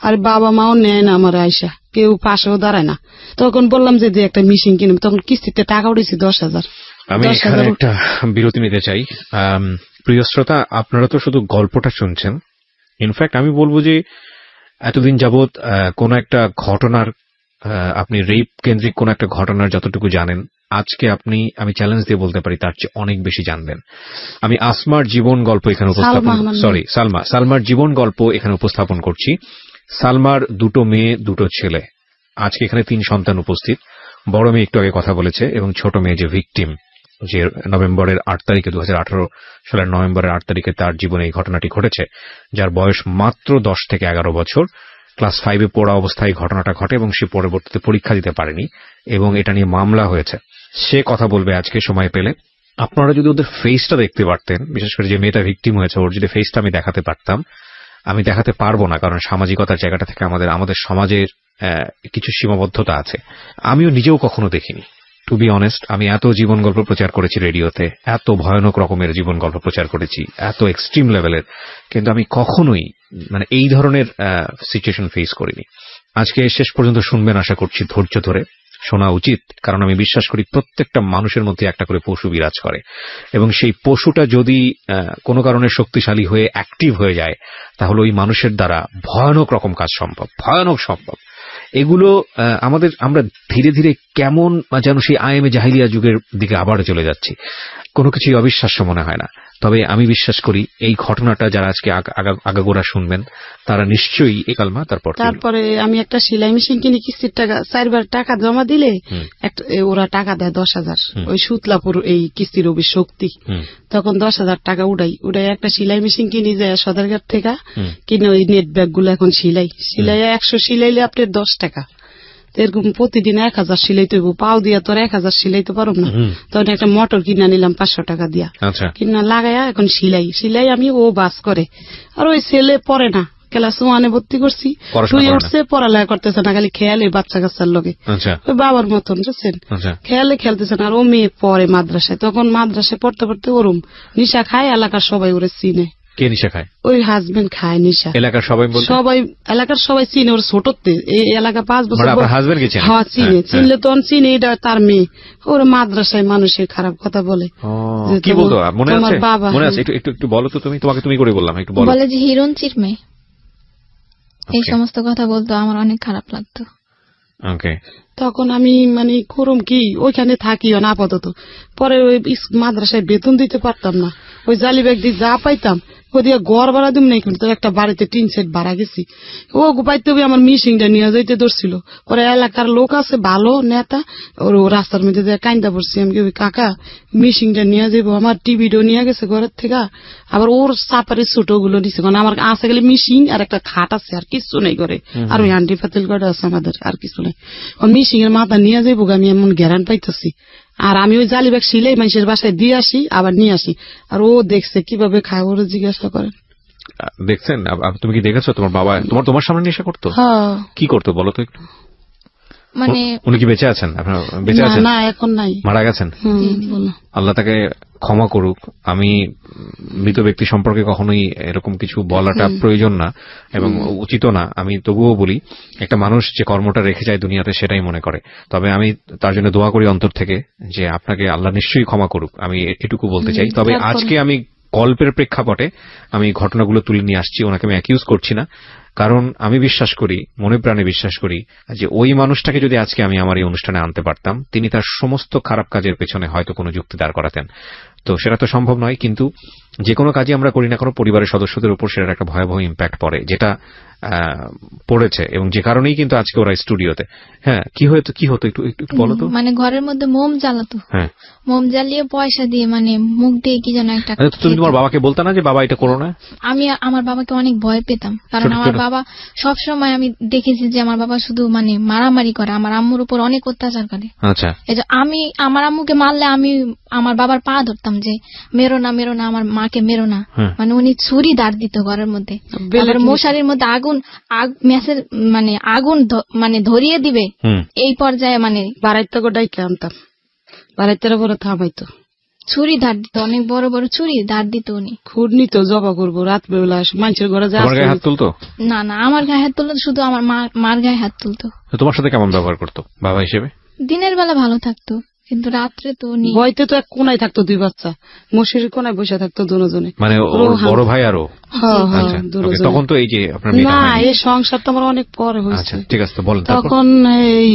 আর বাবা মাও নেয় না আমার আয়সা, কেউ পাশেও দাঁড়ায় না। তখন বললাম যে একটা মেশিন কিনব, তখন কিস্তিতে টাকা উঠেছি 10,000। আমি এখানে একটা বিরতি নিতে চাই। প্রিয় শ্রোতা, আপনারা তো শুধু গল্পটা শুনছেন, ইনফ্যাক্ট আমি বলবো যে এতদিন যাবৎ কোন একটা ঘটনার, আপনি রেপ কেন্দ্রিক কোন একটা ঘটনার যতটুকু জানেন, আজকে আমি চ্যালেঞ্জ দিয়ে বলতে পারি তার চেয়ে অনেক বেশি জানবেন। আমি আসমার জীবন গল্প এখানে সালমার জীবন গল্প এখানে উপস্থাপন করছি। সালমার 2 মেয়ে 2 ছেলে, আজকে এখানে 3 সন্তান উপস্থিত। বড় মেয়ে একটু আগে কথা বলেছে, এবং ছোট মেয়ে যে ভিকটিম, যে নভেম্বরের 8 তারিখে 2018 সালের নভেম্বরের 8 তারিখে তার জীবনে এই ঘটনাটি ঘটেছে, যার বয়স মাত্র 10 থেকে 11 বছর। ক্লাস 5-এ পড়া অবস্থায় ঘটনাটা ঘটে, এবং সে পরবর্তীতে পরীক্ষা দিতে পারেনি, এবং এটা নিয়ে মামলা হয়েছে। সে কথা বলবে আজকে সময় পেলে। আপনারা যদি ওদের ফেসটা দেখতে পারতেন, বিশেষ করে যে মেয়েটা ভিকটিম হয়েছে, ওর যদি ফেসটা আমি দেখাতে পারতাম। আমি দেখাতে পারবো না, কারণ সামাজিকতার জায়গাটা থেকে আমাদের সমাজের কিছু সীমাবদ্ধতা আছে। আমিও নিজেও কখনো দেখিনি, টু বি অনেস্ট। আমি এত জীবন গল্প প্রচার করেছি রেডিওতে, এত ভয়ানক রকমের জীবন গল্প প্রচার করেছি, এত এক্সট্রিম লেভেলের, কিন্তু আমি কখনোই এই ধরনের সিচুয়েশন ফেস করিনি। আজকে শেষ পর্যন্ত শুনবেন আশা করছি, ধৈর্য ধরে শোনা উচিত, কারণ আমি বিশ্বাস করি প্রত্যেকটা মানুষের মধ্যে একটা করে পশু বিরাজ করে, এবং সেই পশুটা যদি কোনো কারণে শক্তিশালী হয়ে অ্যাক্টিভ হয়ে যায়, তাহলে ওই মানুষের দ্বারা ভয়ানক রকম কাজ সম্ভব। এগুলো আমরা ধীরে ধীরে কেমন যেন সেই আইএমএ জাহিলিয়া যুগের দিকে আবার চলে যাচ্ছি। কোনো কিছুই অবিশ্বাস্য মনে হয় না। তবে আমি বিশ্বাস করি এই ঘটনাটা যারা আজকে আগাগোড়া শুনবেন, তারা নিশ্চয়ই এই কালমা। তারপরে আমি একটা সেলাই মেশিন কিনি, কিস্তির টাকা 4বার টাকা জমা দিলে ওরা টাকা দেয় 10,000, ওই সুতলাপুর এই কিস্তির অভিশক্তি। তখন 10,000 টাকা উড়াই একটা সেলাই মেশিন কিনি, যায় সদরঘাট থেকে কিনে, ওই নেট ব্যাগ গুলো এখন সিলাই 100 সিলাইলে আপনার 10 টাকা। এরকম প্রতিদিন 1000 সিলাইতে হইব, পাও দিয়া তোর 1000 সিলাইতে পারব না। তখন একটা মোটর কিনা নিলাম 500 টাকা দিয়া, কিনা লাগাইয়া এখন সিলাই আমি, ও বাস করে। আর ওই ছেলে পড়ে না, ক্লাস 1-এ ভর্তি করছি, 2 উঠছে, পড়ালেখা করতেছে না, খালি খেয়ালে বাচ্চা কাচ্চার লগে, ওই বাবার মতন, বুঝছেন, খেয়ালে খেলতেছে না। আর ও মেয়ে পড়ে মাদ্রাসায়, তখন মাদ্রাসায় পড়তে পড়তে ওরম নিশা খায়, এলাকার সবাই ওরে চিনে। কে নিশা খায়? ওই হাজবেন্ড খায় নিশা। এলাকার সবাই চিনে, ওর ছোটতে, এই এলাকা 5 বছর চিনলে তখন চিনে, এটা তার মেয়ে। ওর মাদ্রাসায় মানুষের খারাপ কথা বলে। কি বলতো মনে আছে? মনে আছে? একটু বলো তো তুমি। তুমি করে বললাম, একটু বলো। বলে যে হিরণচির মেয়ে, এই সমস্ত কথা বলতো, আমার অনেক খারাপ লাগতো। তখন আমি করুম কি, ওইখানে থাকিও না আপাতত। পরে ওই মাদ্রাসায় বেতন দিতে পারতাম না, ওই জালি ব্যাগ দিয়ে যা পাইতাম ওদিকে ঘর ভাড়া দিম নাই, কিন্তু একটা বাড়িতে 3 সেট ভাড়া গেছি। ও পাইতে আমার মিশিংটা নিয়ে যাইতে ধরছিল। পরে এলাকার লোক আছে ভালো নেতা, ওর রাস্তার মধ্যে কাইন্দা পড়ছি। আমি কি, কাকা মিশিংটা নিয়ে যাবো, আমার টিভিটাও নিয়ে গেছে ঘরের থেকে, আবার ওর সাপারের ছোট গুলো নিচ্ছে, কারণ আমার আছে গেলে মিশিং আর একটা খাট আছে, আর কিছু নেই ঘরে। আর ওই হান্ডি পাতিল কটা আছে আমাদের, আর কিছু নেই। ও মিশিং এর মাথা নিয়ে যাবো, আমি এমন গ্যারান পাইতেছি। আর আমি ওই জালি ব্যাগ সিলাই মানুষের বাসায় দিয়ে আসি, আবার নিয়ে আসি। আর ও দেখছে কিভাবে খায়, ওরা জিজ্ঞাসা করেন। দেখছেন? তুমি কি দেখেছো তোমার বাবা তোমার সামনে নেশা করতো? কি করতো বলো তো একটু। উনি কি বেঁচে আছেন? বেঁচে আছেন? না, এখন নাই, মারা গেছেন। আল্লাহ তাকে ক্ষমা করুক। আমি মৃত ব্যক্তি সম্পর্কে কখনোই এরকম কিছু বলাটা প্রয়োজন না এবং উচিত না। আমি তবুও বলি, একটা মানুষ যে কর্মটা রেখে যায় দুনিয়াতে, সেটাই মনে করে। তবে আমি তার জন্য দোয়া করি অন্তর থেকে, যে আপনাকে আল্লাহ নিশ্চয়ই ক্ষমা করুক, আমি এটুকু বলতে চাই। তবে আজকে আমি গল্পের প্রেক্ষাপটে আমি ঘটনাগুলো তুলে নিয়ে আসছি, ওনাকে আমি অ্যাকিউজ করছি না। কারণ আমি বিশ্বাস করি, মনে প্রাণে বিশ্বাস করি, যে ওই মানুষটাকে যদি আজকে আমি আমার এই অনুষ্ঠানে আনতে পারতাম, তিনি তার সমস্ত খারাপ কাজের পেছনে হয়তো কোনো যুক্তি দাঁড় করাতেন। তো সেটা তো সম্ভব নয়, কিন্তু যে কোনো কাজই আমরা করি না কোনো পরিবারের সদস্যদের উপর সেটার একটা ভয়াবহ ইম্প্যাক্ট পড়ে, যেটা পড়েছে, এবং যে কারণেই কিন্তু আজকে ওরা স্টুডিওতে। হ্যাঁ, কি হতো একটু বলো তো। মানে ঘরের মধ্যে মোম জ্বালাতো, হ্যাঁ, মোম জ্বালিয়ে পয়সা দিয়ে মানে মুখ দিয়ে কি যেন একটা। তুমি তোমার বাবাকে বলতে না যে বাবা এটা করো না? আমি আমার বাবাকে অনেক ভয় পেতাম, কারণ আমার বাবা সবসময় আমি দেখেছি যে আমার বাবা শুধু মানে মারামারি করে, আমার আম্মুর উপর অনেক অত্যাচার করে। আচ্ছা, এই যে আমি আমার আম্মুকে মারলে আমি আমার বাবার পা ধরতাম যে মেরো না, আমার মাকে মেরো না। মানে উনি ছুরি দাঁড় দিত ঘরের মধ্যে, মশারির মধ্যে ম্যাচের মানে আগুন মানে ধরিয়ে দিবে, এই পর্যায়ে মানে বাড়াইতে ডাইকে আনতাম, বাড়াইতে পরে থামাইতো, ছুরি ধার দিত, অনেক বড় বড় ছুরি ধার দিত উনি। খুঁড় নিত, জবা করবো রাত বেলা মানুষের ঘরে হাত তুলতো না, আমার গায়ে হাত তুলতো, শুধু আমার মার গায়ে হাত তুলতো। তোমার সাথে কেমন ব্যবহার করতো বাবা হিসেবে? দিনের বেলা ভালো থাকতো, কিন্তু রাত্রে তো ভয়তে তো এক কোনায় থাকতো, দুই বাচ্চা মশারির কোনায় বসে থাকতো দুজনে, মানে বড় ভাই আরো। তখন তো এই যে আপনার না, এই সংসার তো আমার অনেক পরে হয়েছে। ঠিক আছে, বলেন। তখন এই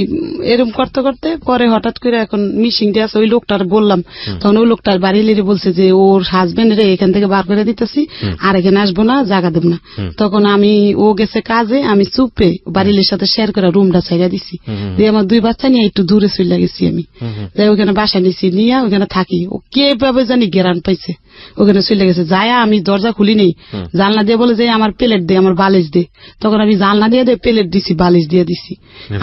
এরকম করতে করতে পরে হঠাৎ করে এখন মিশিং দিয়ে আছে, ওই লোকটার বললাম, তখন ওই লোকটার বাড়ি লিরে বলছে যে ওর হাজবেন্ড রে এখান থেকে বার করে দিতেছি, আর এখানে আসবো না, জায়গা দেব না। তখন আমি ও গেছে কাজে, আমি চুপে বাড়ির সাথে শেয়ার করে রুমটা ছাইড়া দিছি, দিয়ে আমার দুই বাচ্চা নিয়ে একটু দূরে চলে গেছি আমি, ওখানে বাসা নিছি, নিয়ে ওখানে থাকি। ও কে ভাবে জানি গেরান পাইছে, ওখানে চলে গেছে। যায় আমি দরজা খুলি নেই, জানলা দিয়ে বলে যে আমার প্লেট দে, আমার বালিশ দে। তখন আমি জানলা দিয়ে প্লেট দিছি, বালিশ দিয়ে দিছি।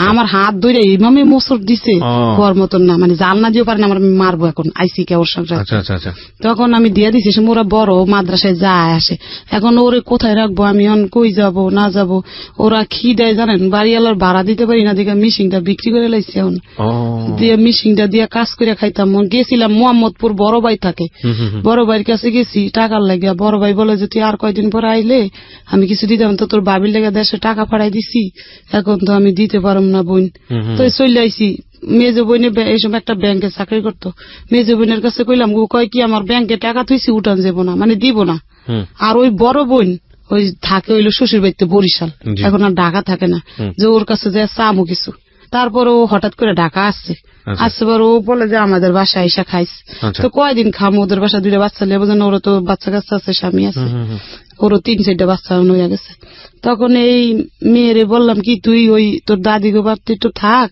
আমার হাত ধরে এইভাবে মোচর দিছে, হওয়ার মতন না, মানে জানলা দিয়ে পারে না, আমার মারবো এখন আইসি কে ওর সঙ্গে। তখন আমি দিয়ে দিছি, ওরা বড় মাদ্রাসায় যায় আসে, এখন ওরে কোথায় রাখবো আমি, কই যাব না যাব। ওরা কি দেয় জানেন, বাড়িওয়ালার ভাড়া দিতে পারি না, দেখে মিশিংটা বিক্রি করে লাইছি। এখন দিয়ে মিশিংটা দিয়ে কাজ করে খাইতাম। গেছিলাম মোহাম্মদপুর, বড় ভাই থাকে, বড় ভাইয়ের কাছে গেছি টাকার লাগিয়া। বড় ভাই বলে যে তুই আর কয়দিন পরে আইলে আমি কিছু দিতাম, তো তোর বাবির লেগে দেশে টাকা পাঠাই দিছি, এখন তো আমি দিতে পারম না বোন। তো চলে আইসি। মেজো বোনে এই সময় একটা ব্যাংকে চাকরি করতো, মেজো বোনের কাছে কইলাম, ও কয় কি আমার ব্যাংকে টাকা থুইছি, উঠান যাবো না, মানে দিব না। আর ওই বড় বোন ওই থাকে হইলো শ্বশুর বাড়িতে বরিশাল, এখন আর ঢাকা থাকে না, যে ওর কাছে যে চামো কিছু। তারপর ও হঠাৎ করে ঢাকা আসছে, আসছে পর ও বলে যে আমাদের বাসায় এসে খাইস। তো কয়দিন খামো, ওদের বাসা দুইটা বাচ্চা লেবো, যেন ওরা তো বাচ্চা কাচ্চা আছে, স্বামী আছে, ওরও 3-4টা বাচ্চা হয়ে গেছে। তখন এই মেয়েরে বললাম কি তুই ওই তোর দাদি গো বাড়তে একটু থাক,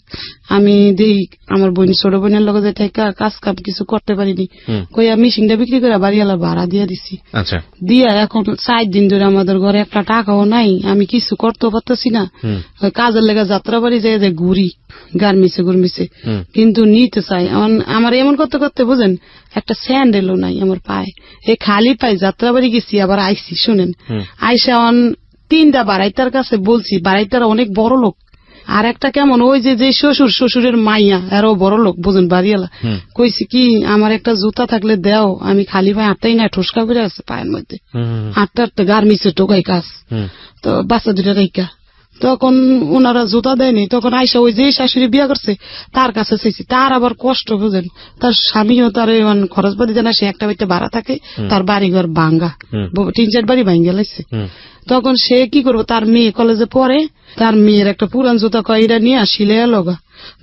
আমি দিই আমার বোন ছোট বোনের লগে যে কাজ কাম কিছু করতে পারিনি, কইয়া মিশিংটা বিক্রি করে বাড়িওয়ালা ভাড়া দিয়ে দিছি। দিয়া এখন 4 দিন ধরে আমাদের ঘরে একটা টাকাও নাই, আমি কিছু করতেও পারতেছি না। কাজের লেগে যাত্রা বাড়ি যাই যে ঘুরি গার্মিছে, কিন্তু নিতে চাই। আমার এমন করতে করতে বুঝেন একটা স্যান্ডেলও নাই আমার পায়ে, এই খালি পায়ে যাত্রা বাড়ি গেছি, আবার আইসি। শুনেন, আইসা 3টা বাড়াইতার কাছে বলছি, বাড়াইতারা অনেক বড় লোক, আর একটা কেমন ওই যে শ্বশুরের মাইয়া, আরো বড় লোক বুঝুন বাড়িওয়ালা। কইছি কি আমার একটা জুতা থাকলে দেও, আমি খালি পায়ে হাঁটতেই না, ঠোসকা করে আছে পায়ের মধ্যে, হাঁটতে হাঁটতে গার্মিছে টোকাই কাজ। তো বাচ্চা দুটা রেখা, তখন ওনারা জুতা দেয়নি। তখন আইসা ওই যে শাশুড়ি বিয়া করছে তার কাছে চাইছি, তার আবার কষ্ট বুঝেন, তার স্বামীও তার খরচ পাতি জানা, সে একটা বাড়িতে ভাড়া থাকে, তার বাড়িঘর ভাঙ্গা, 3-4 বাড়ি ভাঙ্গা লাগছে। তখন সে কি করবো, তার মেয়ে কলেজে পড়ে, তার মেয়ের একটা পুরান জুতা কয়টা নিয়ে আসিলে লগা,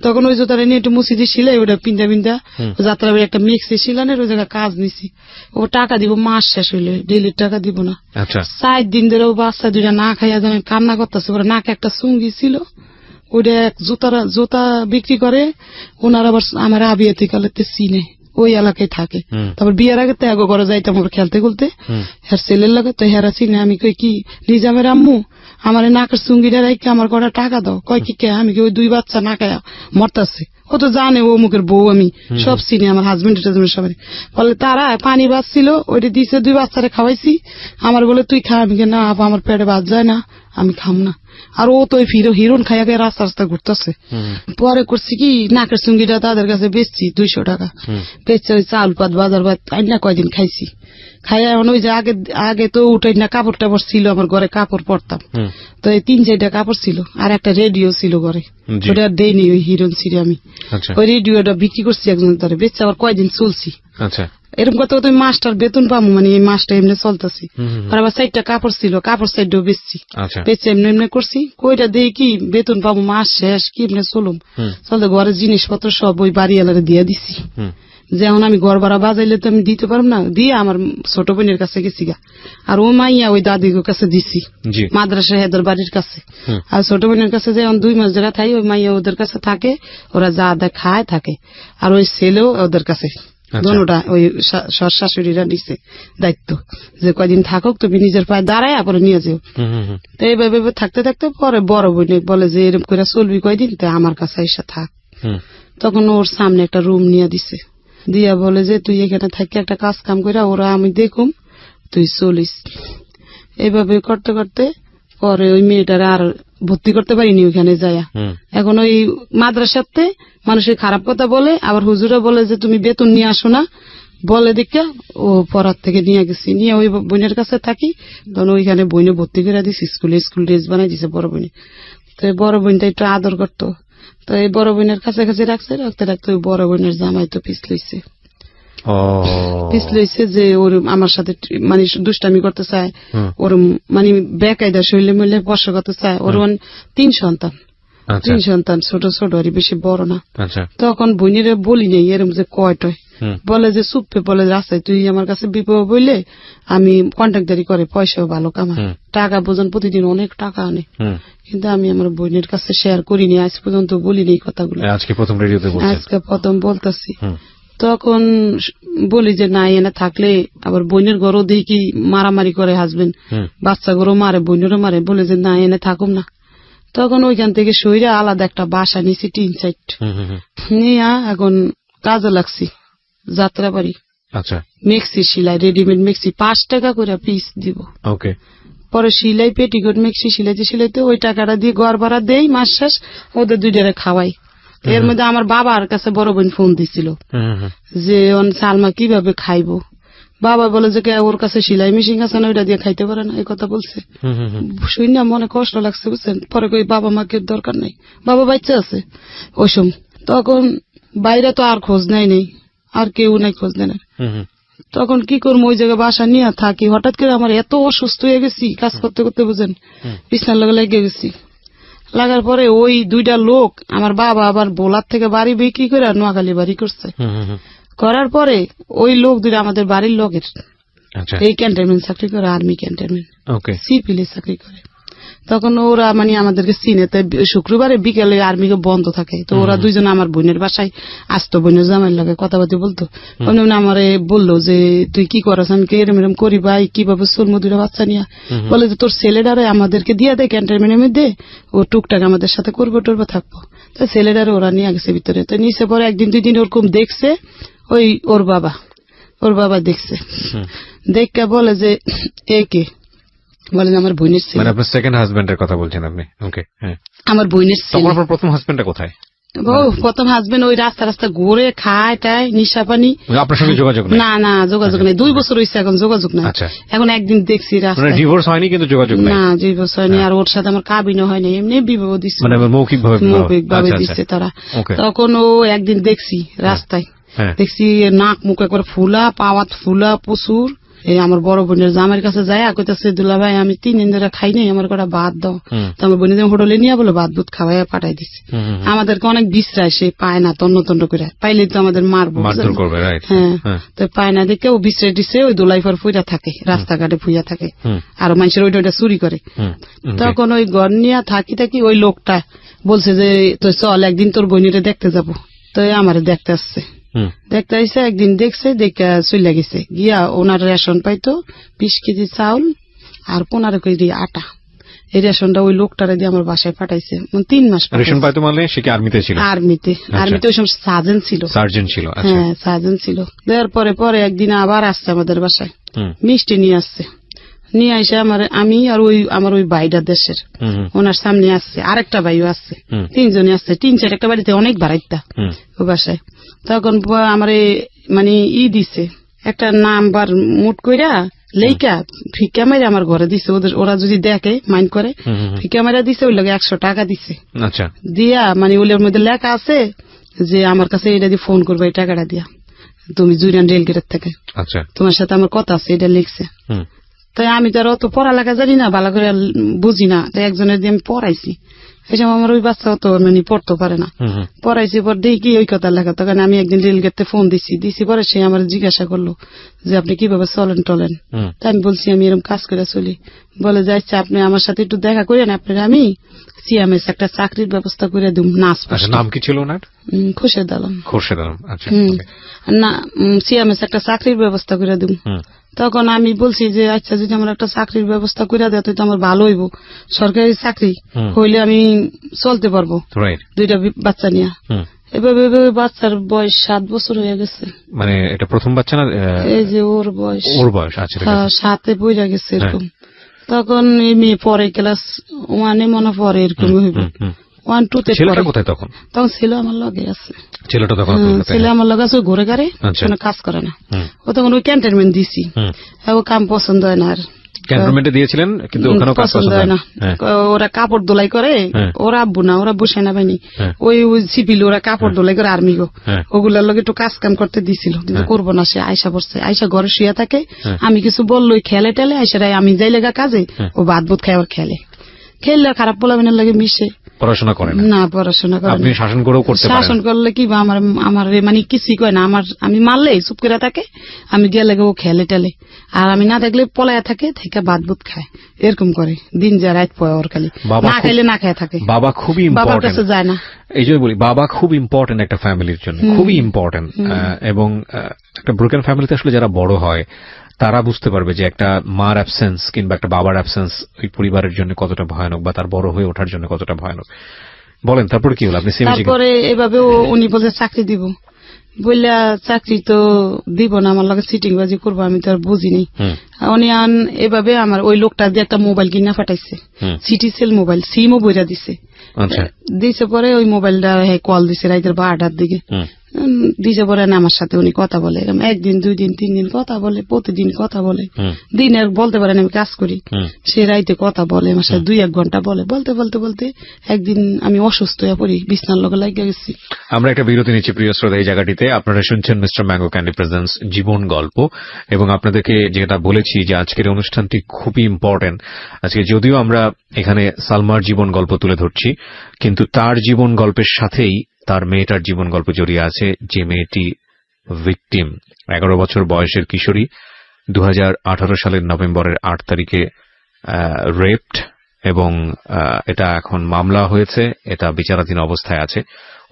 তখন ওই জুতাটা নিয়ে একটু মুসি দিয়ে সিলাই, ওটা পিন্দা যাত্রা বাড়ি একটা মিক্সি শিলানের ওই জায়গায় কাজ নিছি। ও টাকা দিব মাস শেষ হইলে, ডেলির টাকা দিব না। 4 দিন ধরে ও বাচ্চা দুইটা না খাইয়া জানেন কান্না করতেছে, ওরা নাকে একটা চুঙ্গি ছিল, ওইটা জুতা বিক্রি করে। ওনার আবার আমার আবিয়াতে কালেতে চিনে, ওই এলাকায় থাকে। তারপর বিয়ের আগে তো এগো ঘরে যাইতাম আমরা খেলতে খুলতে, হ্যার ছেলের লাগে তো হেরা চিনে। আমি কই কি নিজামের আম্মু আমার নাকের চুঙ্গিটা রেখে আমার কটা টাকা দাও। কয় কি কে, আমি কি ওই 2 বাচ্চা না খায়া মরতাছে, ও তো জানে ও মুখের বউ, আমি সব চিনি, আমার হাজবেন্ড সবাই বলে। তারা পানি বাঁচছিল, ওইটা দিছে, 2 বাচ্চারে খাওয়াইছি। আমার বলে তুই খা, আমি না আপা আমার পেটে বাদ যায় না, আমি খাম না। আর ও তো হিরোন খাইয়া খেয়ে রাস্তা রাস্তা ঘুরতেছে। পরে করছি কি নাকের চুঙ্গিটা তাদের কাছে বেচছি 200 টাকা, বেচছে ওই চাল পাত বাজার ভাত আইনা কয়দিন খাইছি। খাইয়া এখন ওই যে আগে তো উঠাই না কাপড় টাপড় ছিল, আমার ঘরে কাপড় পরতাম, তো এই 3-4টা কাপড় ছিল, আর একটা রেডিও ছিল ঘরে, ওটা দেয়নি ওই হিরোন ছিঁড়ে। আমি ওই রেডিওটা বিক্রি করছি একজন তারে, বেচছে আবার কয়দিন চলছি। এরকম কথা তুমি মাস্টার বেতন পাবো, মানে এই মাসটা এমনি চলতেছি। আর আবার 4টা কাপড় ছিল, কাপড় 4টাও বেচছি, বেচে এমনি করছি। কইটা দিয়ে কি বেতন পাবো, মাস শেষ কি এমনি চলুম চলতে, ঘরের জিনিসপত্র সব ওই বাড়িওয়ালারে দিয়ে দিছি। যেমন আমি ঘর ভাড়া বাজাইলে তো আমি দিতে পারবো না, দিয়ে আমার ছোট বোনের কাছে গেছি গা। আর ও মাইয়া ওই দাদির কাছে দিছি মাদ্রাসা হেদের বাড়ির কাছে। আর ছোট বোনের কাছে যেমন 2 মাস জায়গা থাই, ওই মাইয়া ওদের কাছে থাকে, ওরা যা দা খায় থাকে। আর ওই ছেলেও ওদের কাছে, দোনোটা ওই শাশুড়িরা নিছে দায়িত্ব যে কয়দিন থাকুক, তুমি নিজের পায়ে দাঁড়ায় পরে নিয়ে যাও। তো এইভাবে থাকতে থাকতে পরে বড় বোনে বলে যে এরকম করে চলবি কয়দিন, তো আমার কাছে এসে থাক। তখন ওর সামনে একটা রুম নিয়ে দিছে, দিয়া বলে যে তুই এখানে থাকি একটা কাজ কাম করে ওরা আমি দেখুম, তুই চলিস। এইভাবে করতে করতে পরে ওই মেয়েটার আর ভর্তি করতে পারিনি ওইখানে যায়া। এখন ওই মাদ্রাসাতে মানুষের খারাপ কথা বলে, আবার হুজুরা বলে যে তুমি বেতন নিয়ে আসো না, বলে দেখে ও পড়ার থেকে নিয়ে গেছি, নিয়ে ওই বোনের কাছে থাকি। তখন ওইখানে বইনে ভর্তি করে দিছি, স্কুল ড্রেস বানাই দিছে বড় বোনে। তো বড় বোনটা একটু আদর করতো, তো এই বড় বোনের কাছাকাছি রাখতে রাখতে ওই বড় বোনের জামাই তো পিছলইছে যে ওর আমার সাথে মানে দুষ্টামি করতে চায়, ওর মানে বেকায়দা শৈলে মিলে বর্ষ করতে চায়। ওর 3 সন্তান, 3 সন্তান, ছোট ছোট আর বেশি বড় না। তখন বোনেরা বলি নেই এরকম যে কয়টয়, বলে যে চুপে বলে রাস্তায় তুই আমার কাছে বিপদ বললে আমি কন্ট্রাক্টারি করে পয়সাও ভালো কামাই, টাকা বোঝান প্রতিদিন অনেক টাকা আনে, কিন্তু আমি আমার বোনের কাছে শেয়ার করিনি, আজ পর্যন্ত বলিনি এই কথাগুলো, আজকে প্রথম বলতেছি। তখন বলি যে না এনে থাকলে আবার বোনের ঘরও দেখি মারামারি করে হাসবেন, বাচ্চা ঘরও মারে, বোনেরও মারে, বলে যে না এনে থাকুম না। তখন ওইখান থেকে সইরা আলাদা একটা বাসা নিছি, 3 সাইড নিয়ে এখন কাজে লাগছি যাত্রাবাড়ি। মেক্সি সেলাই, রেডিমেড মেক্সি 5 টাকা করে পিস দিব। পরে সিলাই পেটিকোট মেক্সি সিলাইতে ওই টাকাটা দিয়ে ঘর ভাড়া দেই, মাস শেষ ওদের 2টারে খাওয়াই। এর মধ্যে আমার বাবার কাছে বড় বোন ফোন দিছিল যে সালমা কিভাবে খাইবো। বাবা বলে যে ওর কাছে সেলাই মেশিন আছে না, ওইটা দিয়ে খাইতে পারে না, এই কথা বলছে। শুনি না মনে কষ্ট লাগছে বুঝছেন। পরে কই বাবা মাকে দরকার নাই, বাবা বাচ্চা আছে ওই সময়। তখন বাইরে তো আর খোঁজ নেই, আর কেউ নাই খোঁজ নেয় না। তখন কি করবো, ওই জায়গায় বাসা নিয়ে থাকি। হঠাৎ করে আমার এত অসুস্থ হয়ে গেছি, কাজ করতে করতে বুঝেন, বিছানার লগে লেগে গেছি। লাগার পরে ওই 2টা লোক, আমার বাবা আবার বোলার থেকে বাড়ি বিক্রি করে নোয়াখালী বাড়ি করছে, করার পরে ওই লোক 2টা আমাদের বাড়ির লোকের এই ক্যান্টনমেন্ট চাকরি করে, আর্মি ক্যান্টনমেন্ট সিপিএল চাকরি করে। তখন ওরা মানে আমাদেরকে চিনে, তাই শুক্রবারে বিকেলে আর্মিকে বন্ধ থাকে, তো ওরা 2জন আমার বোনের বাসায় আসতো, বোনের জামাইয়ের লাগে কথাবার্তা বলতো। আমারে বললো যে তুই কি করস, আমি এরম করি ভাই, কিভাবে চলবো 2টা বাচ্চা নিয়ে। বলে যে তোর ছেলেটারে আমাদেরকে দিয়ে দেয় ক্যান্টনমেন্টের মধ্যে, ও টুকটাক আমাদের সাথে করবো টরবো থাকবো। তো ছেলেটারে ওরা নিয়ে গেছে ভিতরে। তো নিচে পরে 1 দিন 2 দিন ওরকম দেখছে, ওই ওর বাবা দেখছে, দেখে বলে যে একে বলেন আমার বোনের ছেলে। মানে আপনার সেকেন্ড হাজবেন্ডের কথা বলছেন আপনি? ওকে, আমার বোনের ছেলে। তখন আপনার প্রথম হাজবেন্ডটা কোথায়? প্রথম হাজবেন্ড ওই রাস্তা ঘুরে খায় টায়, নিশা পানি। আপনার সঙ্গে যোগাযোগ নেই? না যোগাযোগ নেই, 2 বছর হয়েছে এখন যোগাযোগ নাই। এখন একদিন দেখছি রাস্তায়, ডিভোর্স হয়নি কিন্তু যোগাযোগ নেই? না ডিভোর্স হয়নি, আর ওর সাথে আমার কাবিনও হয়নি, এমনি বিবাহ দিচ্ছে, মানে মৌখিক ভাবে দিচ্ছে তারা। তখন ও একদিন দেখছি রাস্তায়, দেখছি নাক মুখ একবার ফুলা, পাওয়াত ফুলা প্রচুর। এই আমার বড় বোনের জামাইয়ের কাছে যায়, কইতাছে দুলা ভাই আমি 3 দিন ধরে খাই নাই, আমার কটা ভাত দাও। তো আমার বোনের হোটেলে নিয়ে বলে ভাত বুত খাওয়াই পাঠাই দিচ্ছে। আমাদেরকে অনেক বিশ্রায়, সে পায় না, তন্ন করে পাইলে তো আমাদের মারবো, হ্যাঁ। তো পায় না দেখে ও বিশ্রায় দিচ্ছে, ওই দোলাইফার ফুইরা থাকে, রাস্তাঘাটে ফুইয়া থাকে, আর মানুষের ওইটা চুরি করে। তখন ওই ঘর নিয়ে থাকি ওই লোকটা বলছে যে তো চল একদিন তোর বোনেরে দেখতে যাবো। তো আমারে দেখতে আসছে, দেখতে আইসে, একদিন দেখছে, দেখে চলে গেছে। গিয়া ওনার রেশন পাইতো 20 কেজি চাউল আর 15 কেজি আটা। এই রেশনটা ওই লোকটারে দিয়ে আমার বাসায় পাঠাইছে। 3 মাস রেশন পাইতো। মানে সে কি আর্মিতে ছিল? আর্মিতে ওই সময় সার্জেন্ট ছিল। হ্যাঁ সার্জেন্ট ছিল। দেওয়ার পরে একদিন আবার আসছে আমাদের বাসায়, মিষ্টি নিয়ে আসছে। নিয়ে আসে আমি আর ওই আমার ওই ভাইটা দেশের, ওনার সামনে আসছে, আরেকটা ভাইও আসছে, 3 জনে আসছে। 3-4 একটা বাড়িতে অনেক বাড়াইতা ও বাসায়। তখন আমার মানে দিছে একটা নাম্বার মুট কইরা লেখা ফিকা মাইরা আমার ঘরে দিছে। ওরা যদি দেখে মাইন্ড করে, ফিকা মাইরা দিছে, ওই লাগে 100 টাকা দিছে। দিয়া মানে ওইটার মধ্যে লেখা আছে যে আমার কাছে এটা দিয়ে ফোন করবে, এই টাকাটা দিয়া তুমি জুরিয়ান রেলগেটের থেকে, তোমার সাথে আমার কথা আছে, এটা লিখছে। তাই আমি তো আর অত পড়ালেখা জানি না, ভালো করে বুঝি না, তাই একজনের দিয়ে আমি পড়াইছি। এই সময় আমার ওই বাচ্চাও তো মানে পড়তে পারে না, পড়াইছি পর দেখি ওই কথা লেখা। তখন আমি একদিন রেলগেটে ফোন দিছি পরে সে আমার জিজ্ঞাসা করলো যে আপনি কিভাবে চলেন টলেন। তাই আমি বলছি আমি এরকম কাজ করে চলি। বলে যে আচ্ছা আপনি আমার সাথে একটু দেখা করেন, আপনার আমি সিএমএস একটা চাকরির ব্যবস্থা করে দিম। নাচ নাম কি ছিল ওনার? খুরশেদ আলম। আচ্ছা না সিএমএস একটা চাকরির ব্যবস্থা করে দিম। তখন আমি বলছি যে আচ্ছা যদি আমার একটা চাকরির ব্যবস্থা করে দেয় তো আমার ভালো হইব, সরকারি চাকরি হইলে আমি চলতে পারবো 2টা বাচ্চা নিয়ে। এভাবে বাচ্চার বয়স 7 বছর হয়ে গেছে। মানে এটা প্রথম বাচ্চা না? এই যে ওর বয়স আচ্ছা 7-এ পড়ে গেছে এরকম। তখন এই মেয়ে পরে ক্লাস 1-এ মনে পড়ে এরকম হইব। 1-2-তে ছেলেটা কোথায় তখন? তখন ছেলে আমার লগে আছে। ছেলেটা তখন ছেলে আমার লগে আছে, ঘুরে ঘাড়ে কোনো কাজ করে না। ও তখন ওই ক্যান্টনমেন্ট দিছি, ও কাম পছন্দ হয় না। আর ক্যান্টনমেন্টে দিয়েছিলেন কিন্তু ওখানেও কাজ পছন্দ হয় না। ওরা কাপড় দোলাই করে, ওরা আব্বু না, ওরা বসে না বাহিনী, ওই সিভিল ওরা কাপড় দোলাই করে আর্মি গো, ওগুলার লগে একটু কাজ কাম করতে দিছিল, কিন্তু করবো না। সে আয়সা পড়ছে, আয়সা ঘরে শুয়ে থাকে, আমি কিছু বললোই খেলে টেলে আয়সারাই আমি যাই লেগা কাজে ও ভাত বুত খাই ওর খেললে খারাপ পোলাবেনের লাগে মিশে পড়াশোনা করে না, পড়াশোনা করে আপনি শাসন করেও করতে পারেন। শাসন করলে কি বা আমার মানে কিছুই কয় না, আমি মারলে চুপ করে থাকে, আমি গেলে ও খেলে টেলে, আর আমি না দেখলে পলায়া থাকে থেকে ভাত বুত খায়, এরকম করে দিন যা রাত পয় ওর খালি না খাইলে না খায় থাকে। বাবা খুবই বাবার কাছে যায় না, এই জন্য বলি বাবা খুব ইম্পর্টেন্ট একটা ফ্যামিলির জন্য, খুবই ইম্পর্টেন্ট। এবং একটা ব্রোকেন ফ্যামিলিতে আসলে যারা বড় হয় তারা বুঝতে পারবে যে একটা মার অ্যাবসেন্স কিংবা একটা বাবার অ্যাবসেন্স ওই পরিবারের জন্য কতটা ভয়ানক বা তার বড় হয়ে ওঠার জন্য কতটা ভয়ানক। বলেন তারপরে কি হলো? আপনি তারপরে এভাবে উনি বলছে চাকরি দিব, বললে চাকরি তো দিব না, আমার লগে সিটিং বাজি করবো, আমি তো আর বুঝিনি। উনি এভাবে আমার ওই লোকটা দিয়ে একটা মোবাইল কিনা পাঠাইছে, সিটি সেল মোবাইল, সিমও বইরা দিছে। দিছে পরে ওই মোবাইলটা কল দিছে রাইতের 12টার দিকে, দিছে পরে আমার সাথে উনি কথা বলে, একদিন 2 দিন 3 দিন কথা বলে, প্রতিদিন কথা বলে, দিন আর বলতে পারেন আমি কাজ করি, সে রাইতে কথা বলে আমার সাথে 2-1 ঘন্টা বলে, বলতে বলতে বলতে একদিন আমি অসুস্থ হয়ে পড়ি, বিছনার লগে লাগিয়ে গেছি। আমরা একটা বিরতি নিচ্ছি প্রিয় শ্রোতা। এই জায়গাটিতে আপনারা শুনছেন মিস্টার ম্যাঙ্গো ক্যান্ডি প্রেজেন্টস জীবন গল্প, এবং আপনাদেরকে যেটা বলেছি যে আজকের অনুষ্ঠানটি খুবই ইম্পর্টেন্ট। আজকে যদিও আমরা এখানে সালমার জীবন গল্প তুলে ধরছি, কিন্তু তার জীবন গল্পের সাথেই তার মেয়েটার জীবন গল্প জড়িয়ে আছে, যে মেয়েটি ভিকটিম, 11 বছর বয়সের কিশোরী, 2018 সালের নভেম্বরের 8 তারিখে রেপড, এবং এটা এখন মামলা হয়েছে, এটা বিচারাধীন অবস্থায় আছে।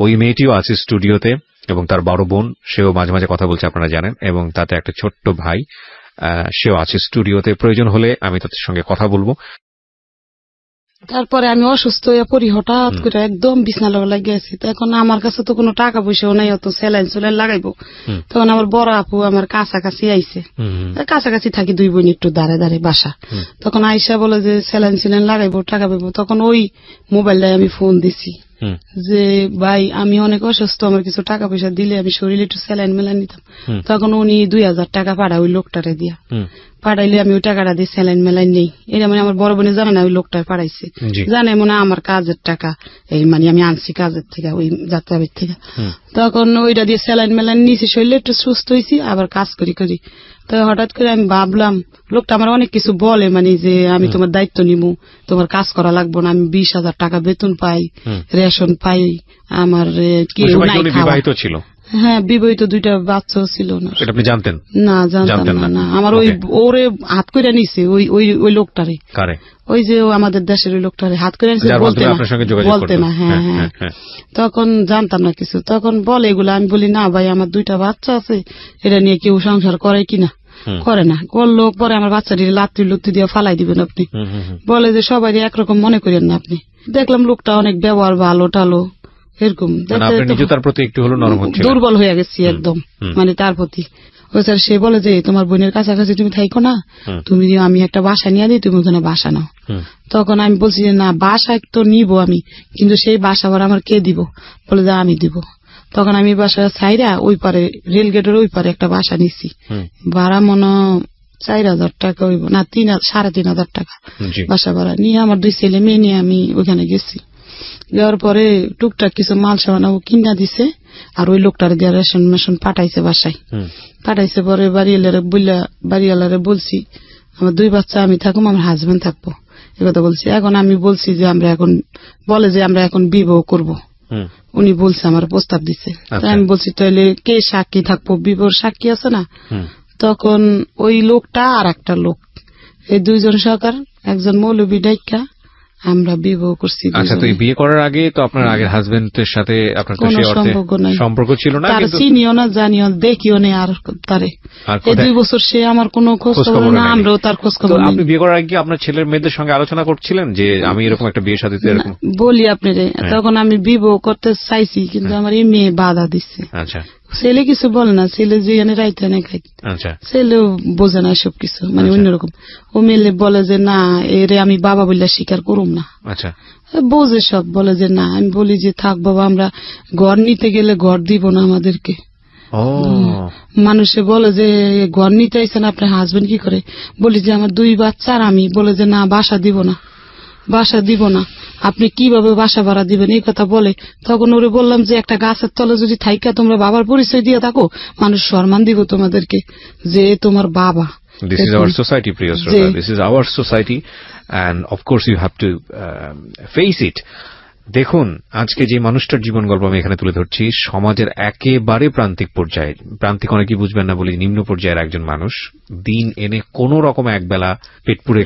ওই মেয়েটিও আছে স্টুডিওতে, এবং তার বড় বোন, সেও মাঝে মাঝে কথা বলছে আপনারা জানেন, এবং তাতে একটা ছোট্ট ভাই, সেও আছে স্টুডিওতে। প্রয়োজন হলে আমি তাদের সঙ্গে কথা বলবো। তারপরে আমি অসুস্থ হয়ে পড়ি, হঠাৎ করে একদম বিছনা লগে লাগিয়ে আছি। এখন আমার কাছে তো কোনো টাকা পয়সাও নাই, অত স্যালাইন স্যালাইন লাগাইবো। তখন আমার বড় আপু আমার কাছাকাছি আইছে, কাছাকাছি থাকি 2 বোন, একটু দাঁড়ে দাঁড়ে বাসা। তখন আইসা বলে যে স্যালাইন স্যালাইন লাগাইবো, টাকা পাইবো। তখন ওই মোবাইলটায় আমি ফোন দিছি যে ভাই আমি অনেক অসুস্থ, আমার কিছু টাকা পয়সা দিলে আমি শরীরে একটু স্যালাইন মেলাইন নিতাম। তখন উনি 2000 টাকা পাঠায় ওই লোকটারে দিয়া, পাঠাইলে আমি ওই টাকাটা দিয়ে স্যালাইন মেলাইন নেই। এটা মানে আমার বড় বোনে জানে না ওই লোকটা পাঠাইছে, জানে মনে আমার কাজের টাকা, এই মানে আমি আনছি কাজের থেকে, ওই যাত্রাবাড়ির থেকে। তখন ওইটা দিয়ে স্যালাইন মেলাইন নিয়েছি, শরীরে একটু সুস্থ হয়েছি, আবার কাজ করি। তো হঠাৎ করে আমি ভাবলাম লোকটা আমার অনেক কিছু বলে, মানে যে আমি তোমার দায়িত্ব নিবো, তোমার কাজ করা লাগবো না, আমি 20,000 টাকা বেতন পাই, রেশন পাই, আমার কেউ নাই খাওয়া। ছিল? হ্যাঁ, বিবাহিত 2টা বাচ্চাও ছিল। না আপনি জানতেন? না, জানতাম না। আমার ওই ওরে হাত করে নিছে ওই লোকটারে, ওই যে আমাদের দেশের ওই লোকটারে হাত করে নিছে, বলতে না। হ্যাঁ হ্যাঁ, তখন জানতাম না কিছু। তখন বলে এগুলো, আমি বলি না ভাই আমার 2টা বাচ্চা আছে, এটা নিয়ে কেউ সংসার করে কিনা? করে না। করলো পরে আমার বাচ্চাটি লাত্তি লুত্তি দিয়ে ফালাই দিবেন আপনি। বলে যে সবাই একরকম মনে করেন না আপনি। দেখলাম লোকটা অনেক ব্যবহার ভালো টালো, এরকম দুর্বল হয়ে গেছি একদম, মানে তার প্রতি। সে বলে যে তোমার বোনের কাছাকাছি তুমি থাইকো না, তুমি আমি একটা বাসা নিয়ে দিই, তুমি ওখানে বাসা নাও। তখন আমি বলছি যে না, বাসা তো নিব আমি, কিন্তু সেই বাসা ভাড়া আমার কে দিব? বলে যে আমি দিব। তখন আমি বাসা ছাইরা ওই পারে, রেলগেটের ওই পারে একটা বাসা নিছি, ভাড়া মনে 4,000 টাকা হইব না, 3,500 টাকা বাসা ভাড়া নিয়ে আমার 2 ছেলে মেয়ে নিয়ে আমি ওখানে গেছি। যাওয়ার পরে টুকটাক কিছু মাল সামানা ও কিনা দিছে, আর ওই লোকটার দিয়ে রেশন মেশন পাঠাইছে বাসায়। পাঠাইছে পরে বাড়িওয়ালারে বলছি আমার 2 বাচ্চা আমি থাকুম, আমার হাজবেন্ড থাকবো, একথা বলছি। এখন আমি বলছি যে আমরা এখন বলে যে আমরা এখন বিবাহ করব। উনি বলছে আমার প্রস্তাব দিচ্ছে। আমি বলছি তাহলে কে সাক্ষী থাকবো, বিবাহর সাক্ষী আছে না। তখন ওই লোকটা আর একটা লোক, এই দুইজন সরকার, একজন মৌলবী ডাইকা আমরা বিবাহ করছি। আচ্ছা, তো বিয়ে করার আগে তো আপনার আগের হাজবেন্ডের সাথে আপনার কোনো সম্পর্ক ছিল না, তার চিনিও না, জানিও, দেখিও নেই। আর তারে এই 2 বছর সে আমার কোনো খোঁজ খবর না, আমরাও তার খোঁজ খবর। আপনি বিয়ে করার আগে আপনার ছেলের মেয়েদের সঙ্গে আলোচনা করছিলেন যে আমি এরকম একটা বিয়ে শাদীতে এরকম বলি আপনারে? তখন আমি বিবাহ করতে চাইছি, কিন্তু আমার এই মেয়ে বাধা দিচ্ছে। আচ্ছা, ছেলে কিছু বলে না, ছেলে যেখানে রাইতে না খাই, ছেলেও বোঝে না সব কিছু, মানে অন্যরকম। ও মেলে বলে যে না, এরে আমি বাবা বললে স্বীকার করুম না। আচ্ছা, বোঝে সব, বলে যে না। আমি বলি যে থাক বাবা, আমরা ঘর নিতে গেলে ঘর দিব না আমাদেরকে। মানুষে বলে যে ঘর নিতে আইছেন আপনার হাজবেন্ড কি করে? বলি যে আমার 2 বাচ্চা আর আমি। বলে যে না, বাসা দিব না, বাসা দিব না। আপনি কিভাবে বাসা ভাড়া দিবেন এই কথা বলে। তখন ওরে বললাম যে একটা গাছের তলে যদি থাইকা তোমরা বাবার পরিচয় দিয়ে থাকো, মানুষ সম্মান দিব তোমাদেরকে যে তোমার বাবা। This is our society, Priya Shroda. This is our society, and of course you have to face it. দেখুন, আজকে যে মানুষটার জীবন গল্প আমি এখানে তুলে ধরছি, সমাজের একেবারে প্রান্তিক পর্যায়ে, প্রান্তিক অনেকেই বুঝবেন না বলে নিম্ন পর্যায়ের একজন মানুষ, দিন এনে কোন রকম একবেলা পেট পুড়ে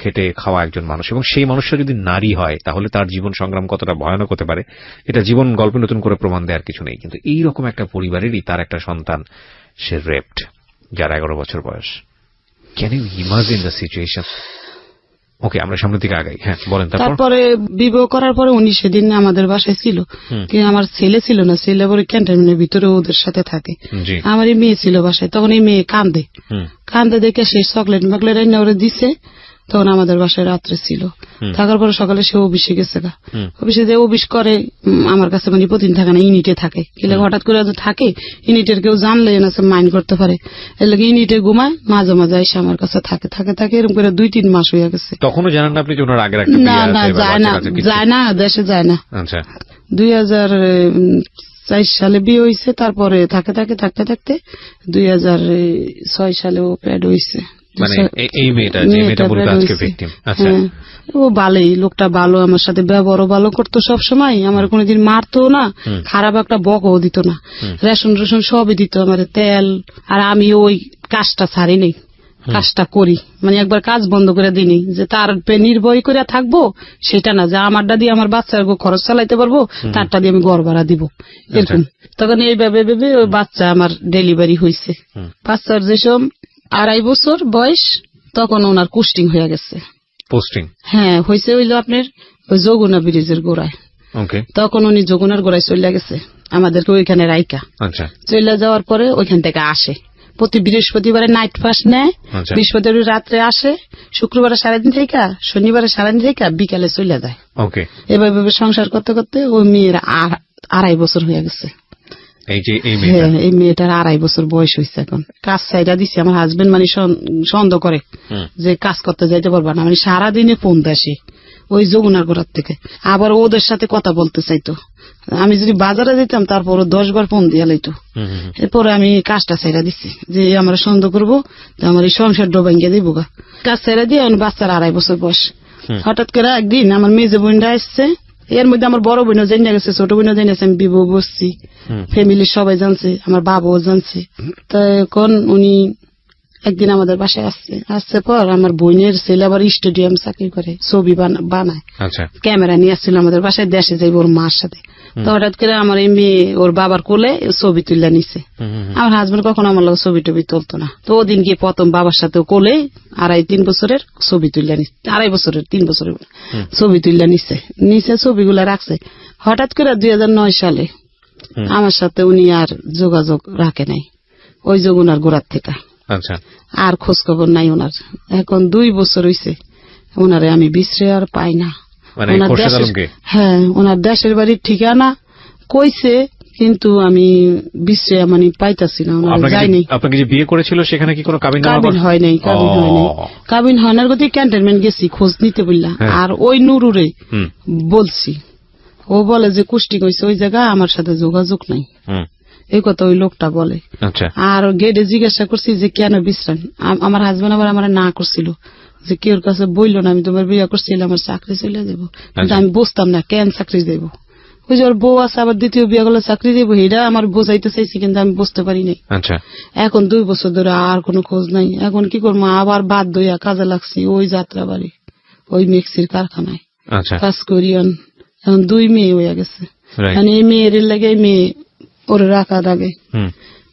খেটে খাওয়া একজন মানুষ, এবং সেই মানুষটা যদি নারী হয় তাহলে তার জীবন সংগ্রাম কতটা ভয়ানক হতে পারে এটা জীবন গল্পে নতুন করে প্রমাণ দেওয়ার কিছু নেই। কিন্তু এইরকম একটা পরিবারেরই তার একটা সন্তান, সে রেপড, যার 11 বছর বয়স। Can you imagine the situation? ওকে, আমরা সামনের দিকে আগাই। হ্যাঁ, বলেন। তারপরে বিবাহ করার পরে উনি সেদিন আমাদের বাসায় ছিল, কিন্তু আমার ছেলে ছিল না। ছেলে পরে ক্যান্টনমেন্টের ভিতরে ওদের সাথে থাকে। আমার এই মেয়ে ছিল বাসায়। তখন এই মেয়ে কান্দে দেখে সে চকলেট মকলেট এনে ওরে দিছে। তখন আমাদের বাসায় রাত্রে ছিল। থাকার পরে সকালে সে অফিসে গেছে। অফিসে যে অফিস করে আমার কাছে, মানে প্রতিদিন থাকে না, ইউনিটে থাকে। কিন্তু হঠাৎ করে থাকে, ইউনিটের কেউ জানলে মাইন্ড করতে পারে, এর লাগে ইউনিটে ঘুমায়, মাঝে মাঝে এসে আমার কাছে থাকে এরকম করে 2-3 মাস হয়ে গেছে। তখনও জানেন না আপনি যে ওনার আগের একটা না না, যায় না, দেশে যায় না। আচ্ছা, 2004 সালে বিয়ে হয়েছে। তারপরে থাকতে 2006 সালে ও প্যাড হয়েছে। মানে এই মেয়েটা যে মেয়েটা বলতে আজকে ভিকটিম। আচ্ছা, ও ভালোই, লোকটা ভালো, আমার সাথে ব্যবহারও ভালো করতো সব সময়। আমার কোনোদিন মারতো না, খারাপ একটা বকও দিত না। রেশন সবই দিত আমার, তেল। আর আমি ওই কাজটা ছাড়ি নেই, কাজটা করি, মানে একবার কাজ বন্ধ করে দিইনি যে তার নির্ভয় করে থাকবো সেটা না, যে আমারটা দিয়ে আমার বাচ্চার খরচ চালাইতে পারবো, তারটা দিয়ে আমি ঘর ভাড়া দিব, এরকম। তখন এইভাবে ভেবে ওই বাচ্চা আমার ডেলিভারি হয়েছে। বাচ্চার যেসব 2.5 বছর বয়স, তখন ওনার পোস্টিং হয়ে গেছে। পোস্টিং? হ্যাঁ, হয়েছে হইলো আপনার ওই যমুনা ব্রিজের গোড়ায়। তখন উনি যমুনার গোড়ায় চলে গেছে আমাদেরকে ওইখানে রাইকা। চলে যাওয়ার পরে ওইখান থেকে আসে প্রতি বৃহস্পতিবারে নাইট ফাস্ট নেয়, বৃহস্পতিবার রাত্রে আসে, শুক্রবারে সারাদিন থেকে, শনিবারে সারাদিন থেকে বিকালে চলে যায়। এভাবে সংসার করতে করতে ওই মেয়ের 2.5 বছর হয়ে গেছে। এই মেয়েটার 2.5 বছর বয়স হয়েছে। এখন কাজ চাইরা দিচ্ছে আমার হাজবেন্ড, মানে সন্দেহ করে যে কাজ করতে যাইতে পারবা না, মানে সারাদিনে ফোন দেয় ওই যমুনার গোড়ার থেকে। আবার ওদের সাথে কথা বলতে চাইতো, আমি যদি বাজারে যেতাম তারপর 10 বার ফোন দিয়ে লাইতো। এরপরে আমি কাজটা চাইরা দিচ্ছি যে আমার সন্দেহ করবো, আমার এই সংসার ডোবাঙ্গে দিব গা। কাজ চাইরা দিয়ে বাচ্চার 2.5 বছর বয়স। হঠাৎ করে একদিন আমার মেজে বোনরা আসছে, এর মধ্যে আমার বড় বোনও জেনে গেছে, ছোট বোনও জেনে গেছে আমি বিবাহ বসছি, ফ্যামিলির সবাই জানছে, আমার বাবাও জানছে। তখন উনি একদিন আমাদের বাসায় আসছে পর আমার বোনের ছেলে আবার স্টেডিয়াম চাকরি করে, ছবি বানায়, ক্যামেরা নিয়ে আসছিল আমাদের বাসায়, দেশে যাইব ওর মার সাথে। তো হঠাৎ করে আমার এই মেয়ে ওর বাবার কোলে ছবি তুলে নিছে। আমার হাজবেন্ড কখনো আমার লোক ছবি টবি তুলতো না। তো ওদিন গিয়ে প্রথম বাবার সাথে কোলে 2.5-3 বছরের ছবি তুলে নিচ্ছে, 2.5 বছরের 3 বছরের ছবি তুলে নিছে ছবিগুলা রাখছে। হঠাৎ করে 2009 সালে আমার সাথে উনি আর যোগাযোগ রাখে নাই, ওই যমুনার গোড়ার থেকে। আর খোঁজ খবর নাই ওনার। এখন 2 বছর হয়েছে, ওনারে আমি বিশ্রে আর পাই না। হ্যাঁ, ওনার দেশের বাড়ির ঠিকানা কইছে, কিন্তু আমি বিশ্রে মানে পাইতাছি না। যাইনি। আপনাকে যে বিয়ে করেছিল সেখানে কি কোনো কাবিন হয় নাই? কাবিন হয় না, গতি ক্যান্টনমেন্ট গেছি খোঁজ নিতে বললাম। আর ওই নুরুরে বলছি, ও বলে যে কুষ্টি কইছে ওই জায়গা, আমার সাথে যোগাযোগ নাই, এই কথা ওই লোকটা বলে। আর গেটে জিজ্ঞাসা করছি যে কেন বিশ্রাম, আমার হাজবেন্ড আবার আমার না করছিল যে কেউ কাছে বললো না আমি তোমার বিয়ে করছিলাম আমার চাকরি চলে যাবো, কিন্তু আমি বুঝতাম না কেন চাকরি যাবো। ওই যে ওর বউ আছে আবার দ্বিতীয় বিয়ে করলে চাকরি দেবো, এটা আমার বোঝাইতে চাইছি কিন্তু আমি বুঝতে পারি নাই। এখন 2 বছর ধরে আর কোনো খোঁজ নাই। এখন কি করবো, আবার বাধ্য হইয়া কাজে লাগছি ওই যাত্রা বাড়ি, ওই মিক্সির কারখানায় কাজ করি। এখন 2 মেয়ে হইয়া গেছে, এই মেয়ের লাগে মেয়ে ওরে রাখার আগে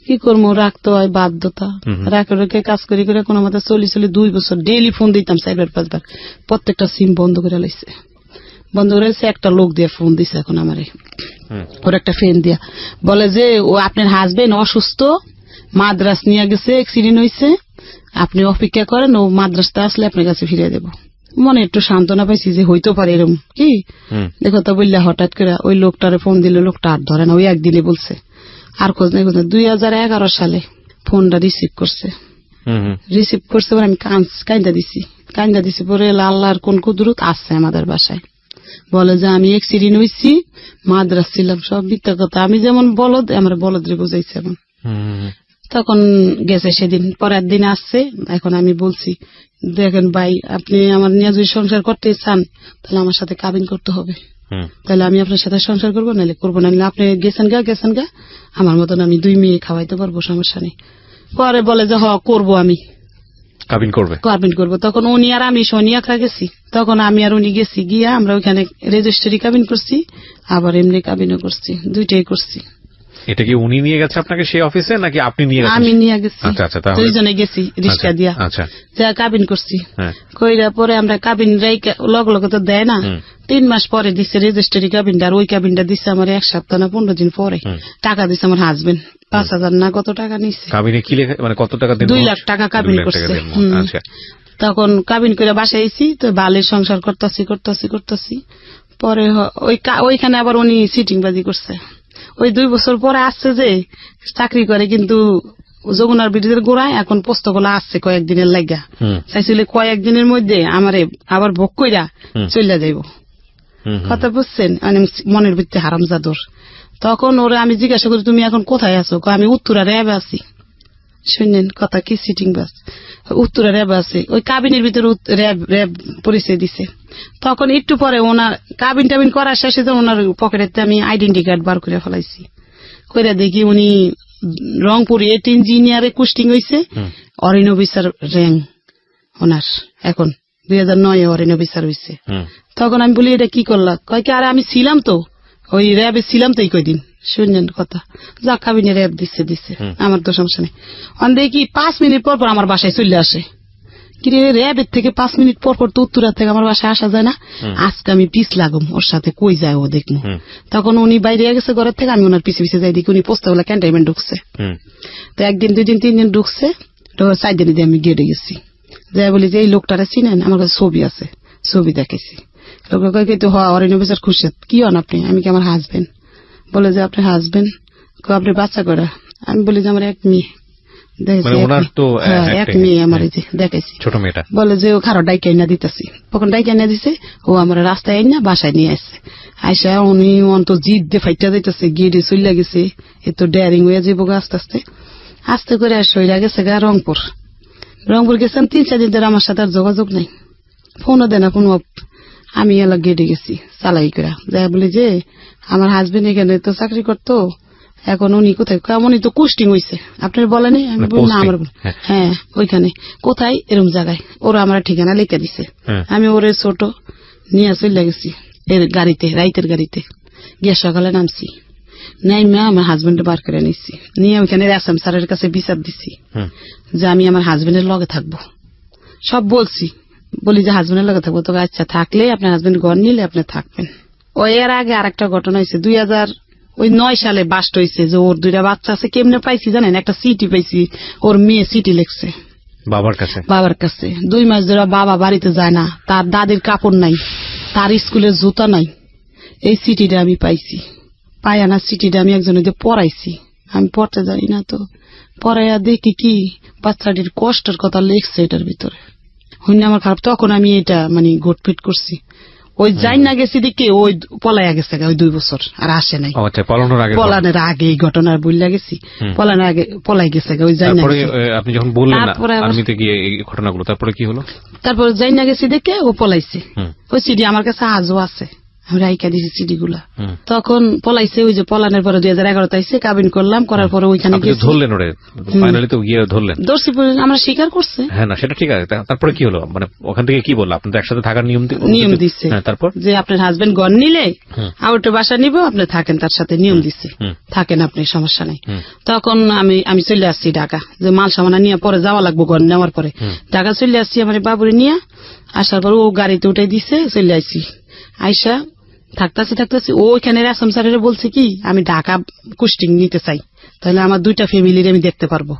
কি করবো, রাখতে হয় বাধ্যতা। রাখে কাজ করি করে কোনো মতো চলি 2 বছর ডেইলি ফোন দিতাম 4-5 বার, প্রত্যেকটা সিম বন্ধ করে লাইছে। বন্ধ করে একটা লোক দিয়ে ফোন দিছে এখন আমারে, ওর একটা ফ্রেন্ড দিয়া বলে যে ও আপনার হাজবেন্ড অসুস্থ, মাদ্রাস নিয়ে গেছে, অ্যাক্সিডেন্ট হয়েছে, আপনি অপেক্ষা করেন, ও মাদ্রাসটা আসলে আপনার কাছে ফিরে দেবো। মনে একটু সান্ত্বনা পাইছি যে হইতে পারে এরকম কি দেখো তো বললে। হঠাৎ করে ওই লোকটারে ফোন দিলে লোকটা আর ধরে না, ওই একদিনে বলছে, আর খোঁজ নেই। 2011 সালে ফোনটা রিসিভ করছে পরে আমি কান্দা দিছি পরে আল্লাহর কোন কুদরত আসছে আমাদের বাসায়, বলে যে আমি অ্যাক্সিডেন্ট হয়েছি, মাদ্রাস ছিলাম, সব মিথ্যা কথা। আমি যেমন বলদ, আমার বলদরে বুঝাইছে এমন। তখন গেছে সেদিন, পরের দিন আসছে। এখন আমি বলছি দেখেন ভাই, আপনি আমার নিয়ে যদি সংসার করতে চান তাহলে আমার সাথে কাবিন করতে হবে, তাহলে আমি আপনার সাথে সংসার করবো, নাহলে করবো না। আপনি গেছেন গা আমার মতন আমি 2 মেয়ে খাওয়াইতে পারবো, সমস্যা নেই। পরে বলে যে করবো, আমি কাবিন করবো। তখন উনি আর আমি শনিয়াকরা গেছি, তখন আমি আর উনি গেছি, গিয়া আমরা ওইখানে রেজিস্ট্রি কাবিন করছি, আবার এমনি কাবিনও করছি, 2টাই করছি। এটা কি উনি নিয়ে গেছে আপনাকে সেই অফিসে নাকি আপনি নিয়ে গেছেন? আমি নিয়ে গেছি, 2জনে গেছি রিক্সা দিয়া, যা কাবিন করছি। কইরা পরে আমরা কাবিন লগে তো দেয় না, 3 মাস পরে দিচ্ছে রেজিস্ট্রি কাবিনটা। আর ওই কাবিনটা দিচ্ছে আমার 1 সপ্তাহ না 15 দিন পরে। টাকা দিচ্ছে আমার হাজবেন্ড, 5,000 না কত টাকা নিচ্ছে। কাবিনে কি লেখা, মানে কত টাকা দিন? 2 লাখ টাকা কাবিন করছে। তখন কাবিন করে বাসায় আইছি, তো বালের সংসার করতেছি। পরে ওইখানে আবার উনি সিটিং বাজি করছে। ওই 2 বছর পরে আসছে যে চাকরি করে, কিন্তু যমুনার ব্রিজের গোড়ায় এখন পোস্তগুলো আসছে কয়েকদিনের লাগা, চাইছিল কয়েকদিনের মধ্যে আমারে আবার ভোগ কইরা চলে যাইব। কথা বুঝছেন, মনের ভিত্তি হারামজাদর। তখন ওরা আমি জিজ্ঞাসা করি তুমি এখন কোথায় আছো, আমি উত্তরা র্যাবে আছি। শুনেন কথা কি, সিটিং বাস উত্তরা র্যাবে আছে, ওই কাবিনের ভিতরে র্যাব পরিচয় দিছে। তখন একটু পরে ওনার কাবিন করার শেষে ওনার পকেটে আমি আইডেন্টি কার্ড বার করে ফেলাইছি, কইরা দেখি উনি রংপুর 8 ইঞ্জিনিয়ারে কুস্টিং হয়েছে, অরিন অফিসার র্যাঙ্ক ওনার, এখন 2009 অরিন অফিসার হয়েছে। তখন আমি বলি এটা কি করলা, কয় কি আরে আমি ছিলাম তো ওই র্যাবে ছিলাম তো এই কয়দিন। শুনলেন কথা, যা কাবিনে র্যাব দিচ্ছে, আমার তো সমস্যা নেই। দেখি 5 মিনিট পর আমার বাসায় চলে আসে। কিরে র্যাবের থেকে 5 মিনিট পর তো উত্তরা থেকে আমার বাসায় আসা যায় না, আজকে আমি পিছ লাগুম ওর সাথে, কই যায় ও দেখবো। তখন উনি বাইরে গেছে ঘরের থেকে, আমি ওনার পিছে যাই, দেখি উনি পোস্তাগুলা ক্যান্টনমেন্ট ঢুকছে। তো 1 দিন 2 দিন 3 দিন ঢুকছে, তো 4 দিন দিয়ে আমি গেটে গেছি, যাই বলি যে এই লোকটারে চিনেন, আমার কাছে ছবি আছে, ছবি দেখেছি। লোকটা কয় কিন্তু অরিন অফিসার খুশি, কি হন আপনি? আমি কি আমার হাজবেন্ড? বলে যে আপনার হাজবেন্ড, আপনি বাচ্চা করা? আমি বলি যে আমার 1 মেয়ে। এক মেয়ে আমার দেখাইছি, ছোট মেয়েটা। বলে যে ও খারাপ ডাইকে না দিতেছি, তখন ডাইকে না দিছে, ও আমার রাস্তায় আইনা বাসায় নিয়ে আসছে। আইসা উনি অন্ত জিদ দিয়ে ফাইটা দিতেছে, গিয়ে চলে গেছে, এত ডেয়ারিং হয়ে যাবো আস্তে আস্তে করে সইরা গেছে গা রংপুর গেছেন। 3-4 দিন ধরে আমার সাথে আর যোগাযোগ নাই, ফোনও দেয় না কোনো। আমি এলাকা গেটে গেছি চালাই করে, যাই বলি যে আমার হাজবেন্ড এখানে তো চাকরি করতো, এখন উনি কোথায়? উনি তো কুস্টিং হয়েছে, আপনার বলেনি? আমি বলি না আমার, হ্যাঁ ওইখানে কোথায় এরকম জায়গায়। ওরা আমার ঠিকানা লিখে দিছে, আমি ওরে ছোট নিয়ে চলে গেছি এর গাড়িতে, রাইতের গাড়িতে গিয়ে সকালে নামছি, নাইমা আমার হাজবেন্ডে বার করে নিচ্ছি, নিয়ে ওইখানে আসাম স্যারের কাছে বিচার দিছি যে আমি আমার হাজবেন্ডের লগে থাকবো। সব বলি যে হাজবেন্ডের লগে থাকবো। তো আচ্ছা থাকলে আপনার হাজবেন্ড ঘর নিলে আপনি থাকবেন। ওই এর আগে আরেকটা ঘটনা হয়েছে, 2009 সালে বাস্ট হয়েছে যে ওর 2টা বাচ্চা আছে। কেমনে পাইছি জানেন? একটা সিটি পাইছি, ওর মেয়ে সিটি লিখছে বাবার কাছে। 2 মাস ধরে বাবা বাড়িতে যায় না, তার দাদির কাপড় নাই, তার স্কুলের জুতা নাই। এই সিটিটা আমি পাইছি, পাই না সিটিটা আমি একজনের দিয়ে পড়াইছি, আমি পড়তে জানি না, তো পড়াইয়া দেখি কি বাচ্চাটির কষ্টের কথা লিখছে এটার ভিতরে। হইনা আমার খারাপ, তখন আমি এটা মানে গোটপিট করছি। ওই যাই না গেছি দেখে ওই পলাইয়া গেছে ওই 2 বছর আর আসে নাই। পলানোর আগে এই ঘটনার বললা গেছি, পলানোর আগে পলাই গেছে ওই যাই না। আপনি যখন বললেন আর্মিতে গিয়ে এই ঘটনাগুলো, তারপরে কি হলো? তারপর যাই না গেছি দেখে ও পলাইছে। ওই সিডি আমার কাছে আজও আছে, আমি রাইকা দিছি সিডি গুলা। তখন পলাইছে, ওই যে পলানের পরে 2011 আইছে, কাবিন করলাম, করার পরে ওইখানে ধরলেন, ওরে ফাইনালি তো গিয়ে ধরলেন, দর্শি আমরা স্বীকার করছে। হ্যাঁ না সেটা ঠিক আছে, তারপরে কি হলো, মানে ওখান থেকে কি বললো, আপনাদের একসাথে থাকার নিয়ম দিচ্ছে। তারপর যে আপনার হাজবেন্ড গন নিলে আউটে বাসা নিব, আপনি থাকেন তার সাথে, নিয়ম দিচ্ছে, থাকেন আপনি, সমস্যা নাই। তখন আমি চলে আসছি ঢাকা, যে মাল সামানা নিয়ে পরে যাওয়া লাগবো, গন নেওয়ার পরে ঢাকা চলে আসছি আমার বাবুরে নিয়ে। আসার পর ও গাড়িতে উঠাই দিছে, চলে আসছি। আইসা থাকতেছি ওইখানে আসাম স্যারের বলছে কি আমি ঢাকা পোস্টিং নিতে চাই, তাহলে আমার 2টা ফ্যামিলির আমি দেখতে পারবো,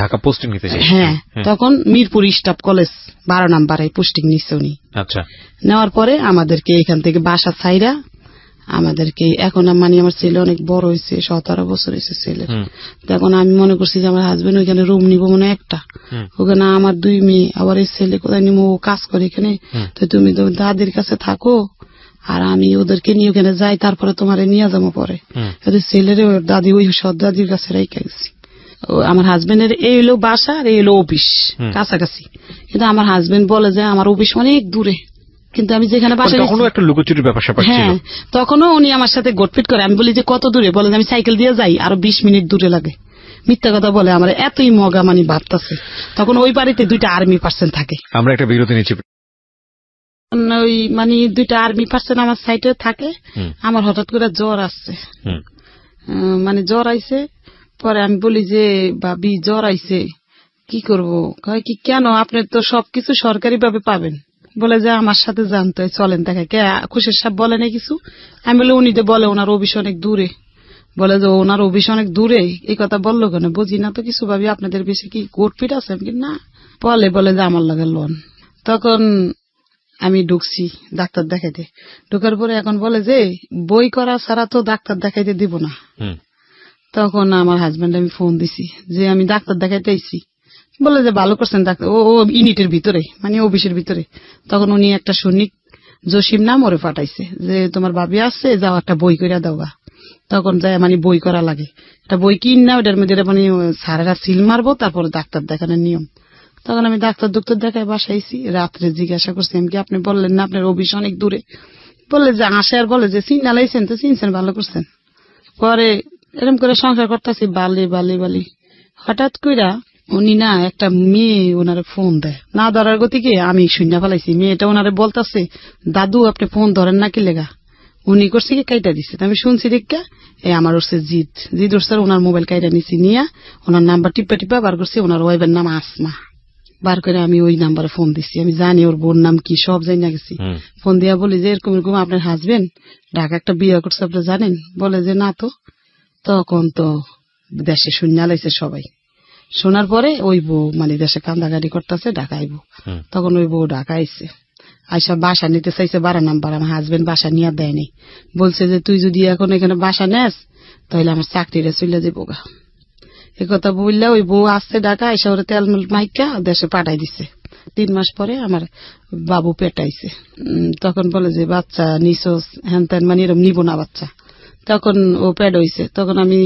ঢাকা পোস্টিং নিতে চাই। হ্যাঁ, তখন মিরপুর স্টাফ কলেজ 12 নম্বরে পোস্টিং নিচ্ছে উনি। আচ্ছা, নেওয়ার পরে আমাদেরকে এখান থেকে বাসা ছাইরা আমাদেরকে, এখন মানে আমার ছেলে অনেক বড় হয়েছে, 17 বছর হয়েছে ছেলে। তখন আমি মনে করছি যে আমার হাজবেন্ড ওইখানে রুম নিবো মনে একটা, ওখানে আমার 2 মেয়ে, আবার এই ছেলে কোথায় নিবো, ও কাজ করে এখানে, তো তুমি তো দাদির কাছে থাকো আর আমি ওদেরকে নিয়ে ওখানে যাই, তারপরে তোমারে নিয়ে যাবো পরে। ছেলের দাদি ওই সৎ দাদির কাছে রেখে গেছি। আমার হাজবেন্ডের এই হলো বাসা আর এই হলো অফিস কাছাকাছি, কিন্তু আমার হাজবেন্ড বলে যে আমার অফিস অনেক দূরে, কিন্তু আমি যেখানে বাসা, তখনও একটা লুকোচুরির ব্যাপার স্যাপার ছিল। হ্যাঁ, তখনও উনি আমার সাথে গোটফিট করে। আমি বলি যে কত দূরে, বলে আমি সাইকেল দিয়ে যাই, আরো 20 মিনিট দূরে লাগে। মিথ্যা কথা বলে, আমার এতই মগা মানে ভাবতেছে। তখন ওই বাড়িতে 2টা আর্মি পার্সন থাকে। আমরা একটা বিরতি নিচ্ছি। ওই মানে 2টা আর্মি পার্সন আমার সাইডে থাকে। আমার হঠাৎ করে জ্বর আসছে, মানে জ্বর আইছে। পরে আমি বলি যে ভাবি জ্বর আইছে, কি করব? কয় কি কেন, আপনি তো সবকিছু সরকারি ভাবে পাবেন। বলে যে আমার সাথে জানতো, চলেন দেখে কে খুশির সাহেব বলে না কিছু। আমি বলে উনি তো বলে ওনার অফিস অনেক দূরে, বলে যে ওনার অফিস অনেক দূরে, এই কথা বললো কেন? বুঝি না তো কিছু, ভাবি আপনাদের বেশি কি কোর্টপিট আছে? আমি না, বলে যে আমার লাগে লোন। তখন আমি ঢুকছি ডাক্তার দেখাইতে। ঢুকার পরে এখন বলে যে বই করা ছাড়া তো ডাক্তার দেখাইতে দিব না। তখন আমার হাজবেন্ড আমি ফোন দিছি যে আমি ডাক্তার দেখাইতে আইছি। বলে যে ভালো করছেন ডাক্তার, ও ইউনিটের ভিতরে মানে অফিসের ভিতরে। তখন উনি একটা সৈনিক জসিম নাম ওরে পাঠাইছে যে তোমার ভাবি আসছে, যাও একটা বই করে দেওয়া। তখন যায় মানে বই করা লাগে, একটা বই কিন না, ওটার মধ্যে মানে সারেরা সিল মারবো, তারপরে ডাক্তার দেখানোর নিয়ম। তখন আমি ডাক্তার দেখায় বাসাইছি। রাত্রে জিজ্ঞাসা করছি আমি কি আপনি বললেন না আপনার অফিস অনেক দূরে? বললে যে আসে আর বলে যে চিন্তা লাইছেন তো চিনছেন, ভালো করছেন। পরে এরকম করে সংসার করতেছি, বালি হঠাৎ কইরা উনি না একটা মেয়ে ওনারে ফোন দেয়, না ধরার গতিকে আমি শূন্য ফেলাইছি। মেয়েটা ওনারে বলতেছে দাদু আপনি ফোন ধরেন না কি লেগা? উনি করছে কি কাইটা দিচ্ছে। আমি শুনছি দেখা আমার উঠছে জিদ উঠছে, ওনার মোবাইল কাইটা নিছি, নিয়ে ওনার নাম্বার টিপা বার করছি। ওনার ওয়াইফের নাম আসমা। বার করে আমি ওই নাম্বারে ফোন দিচ্ছি, আমি জানি ওর বোন নাম কি, সব জানি না গেছি। ফোন দিয়া বলি যে এরকম আপনার হাজবেন্ড ঢাকা একটা বিয়ে করছে, আপনি জানেন? বলে যে না তো। তখন তো দেশে শূন্য লাইছে সবাই। শোনার পরে ওই বউ মানে দেশে কান্দাগাড়ি করতেছে, ঢাকা আইব। তখন ওই বউ ঢাকা আইছে, আইসা বাসা নিতে চাইছে 12 নাম্বার। আমার হাজবেন্ড বাসা নিয়ে দেয়নি, বলছে যে তুই যদি এখন এখানে বাসা নেস তাহলে আমার চাকরিটা চলে যাবো গা। এ কথা বললে ওই বউ আসছে ঢাকা, আইসা ওরা তেল মাইকা দেশে পাঠাই দিছে। 3 মাস পরে আমার বাবু পেটাইছে। তখন বলে যে বাচ্চা নিছস হ্যান ত্যান, মানে এরকম নিব না বাচ্চা। তখন ও প্যাড হইছে। তখন আমি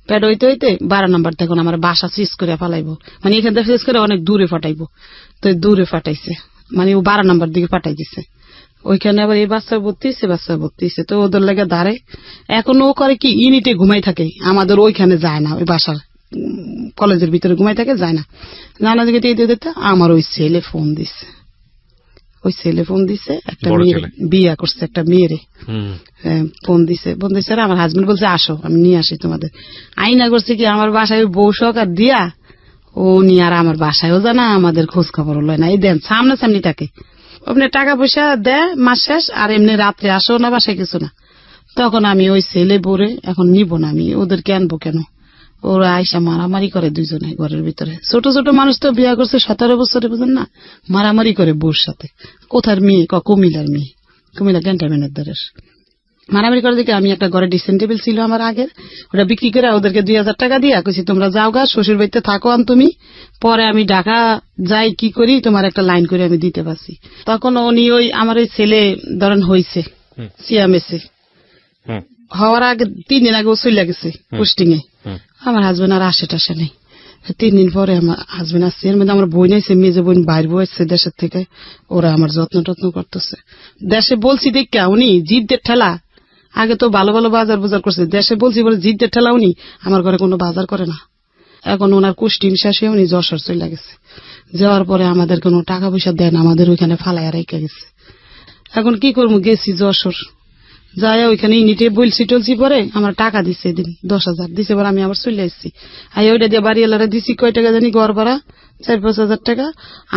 প্যাড হইতে 12 নাম্বার তখন আমার বাসা সুইচ করে ফালাইবো, মানে এখান থেকে সুইচ করে অনেক দূরে ফাটাইবো। তো দূরে ফাটাইছে, মানে ও 12 নাম্বার দিকে ফাটাই দিছে। ওইখানে আবার এই বাচ্চা ভর্তি হয়েছে, তো ওদের লেগে দাঁড়ে। এখন ও করে কি ইউনিটে ঘুমাই থাকে, আমাদের ওইখানে যায় না, ওই বাসার কলেজের ভিতরে ঘুমাই থাকে, যায় না। নানা দিকে দিতে আমার ওই ছেলে ফোন দিছে, একটা মেয়ে বিয়ে করছে, একটা মেয়েরে ফোন দিছে। আমার হাজবেন্ড বলছে আসো আমি নিয়ে আসি তোমাদের। আইনা করছে কি আমার বাসায় বউ সহকার দিয়া ও নিয়ে আর আমার বাসায়ও জানা, আমাদের খোঁজ খবর লয় না। এই দেন সামনাসামনি থাকে, আপনি টাকা পয়সা দেয় মাস শেষ, আর এমনি রাত্রে আসো না বাসায় কিছু না। তখন আমি ওই ছেলে বোরে এখন নিব না, আমি ওদেরকে আনবো কেন? ওরা আইসা মারামারি করে দুইজনে ঘরের ভিতরে। ছোট ছোট মানুষ তো বিয়ে করছে 17 বছরে, বুঝেন না, মারামারি করে বউর সাথে। কোথার মেয়ে? কুমিল্লার মেয়ে, কুমিল্লা ক্যান্টনমেন্টের দ্বারের। মারামারি করে দেখে আমি একটা ঘরে ড্রেসিং টেবিল ছিল আমার আগের, ওটা বিক্রি করে ওদেরকে 2000 টাকা দিয়া কইছি তোমরা যাও গা, শ্বশুর বাড়িতে থাকো আন তুমি, পরে আমি ঢাকা যাই কি করি তোমার একটা লাইন করে আমি দিতে পারছি। তখন উনি ওই আমার ওই ছেলে ধরেন হয়েছে সিয়ামেসে, হওয়ার আগে 3 দিন আগে ও চলে গেছে পোস্টিং এ। আমার হাজবেন্ড আর আসে টাসে নেই। 3 দিন পরে আমার হাজবেন্ড আসছে, এর মধ্যে আমার বোন আছে, মেজে বোন বাইর বউ আসছে দেশের থেকে, ওরা আমার যত্ন টত্ন করতেছে। দেশে বলছি দেখে উনি জিদ্দের ঠেলা, আগে তো ভালো ভালো বাজার বুজার করছে, দেশে বলছি বলে জিদ্দের ঠেলা উনি আমার ঘরে কোনো বাজার করে না। এখন ওনার কুষ্টিম শেষে উনি যশোর চলে গেছে, যাওয়ার পরে আমাদের কোনো টাকা পয়সা দেয় না, আমাদের ওইখানে ফালাইয়া রেখে গেছে। এখন কি করবো, গেছি যশোর, যাই ওইখানে ইউনিটে বলছি টলছি, পরে আমার টাকা দিচ্ছে এদিন 10,000 দিছে, পরে আমি আবার চলে আসছি। আই ওইটা দিয়ে বাড়িওয়ালারা দিছি কয় টাকা জানি, ঘর ভাড়া 4-5 হাজার টাকা,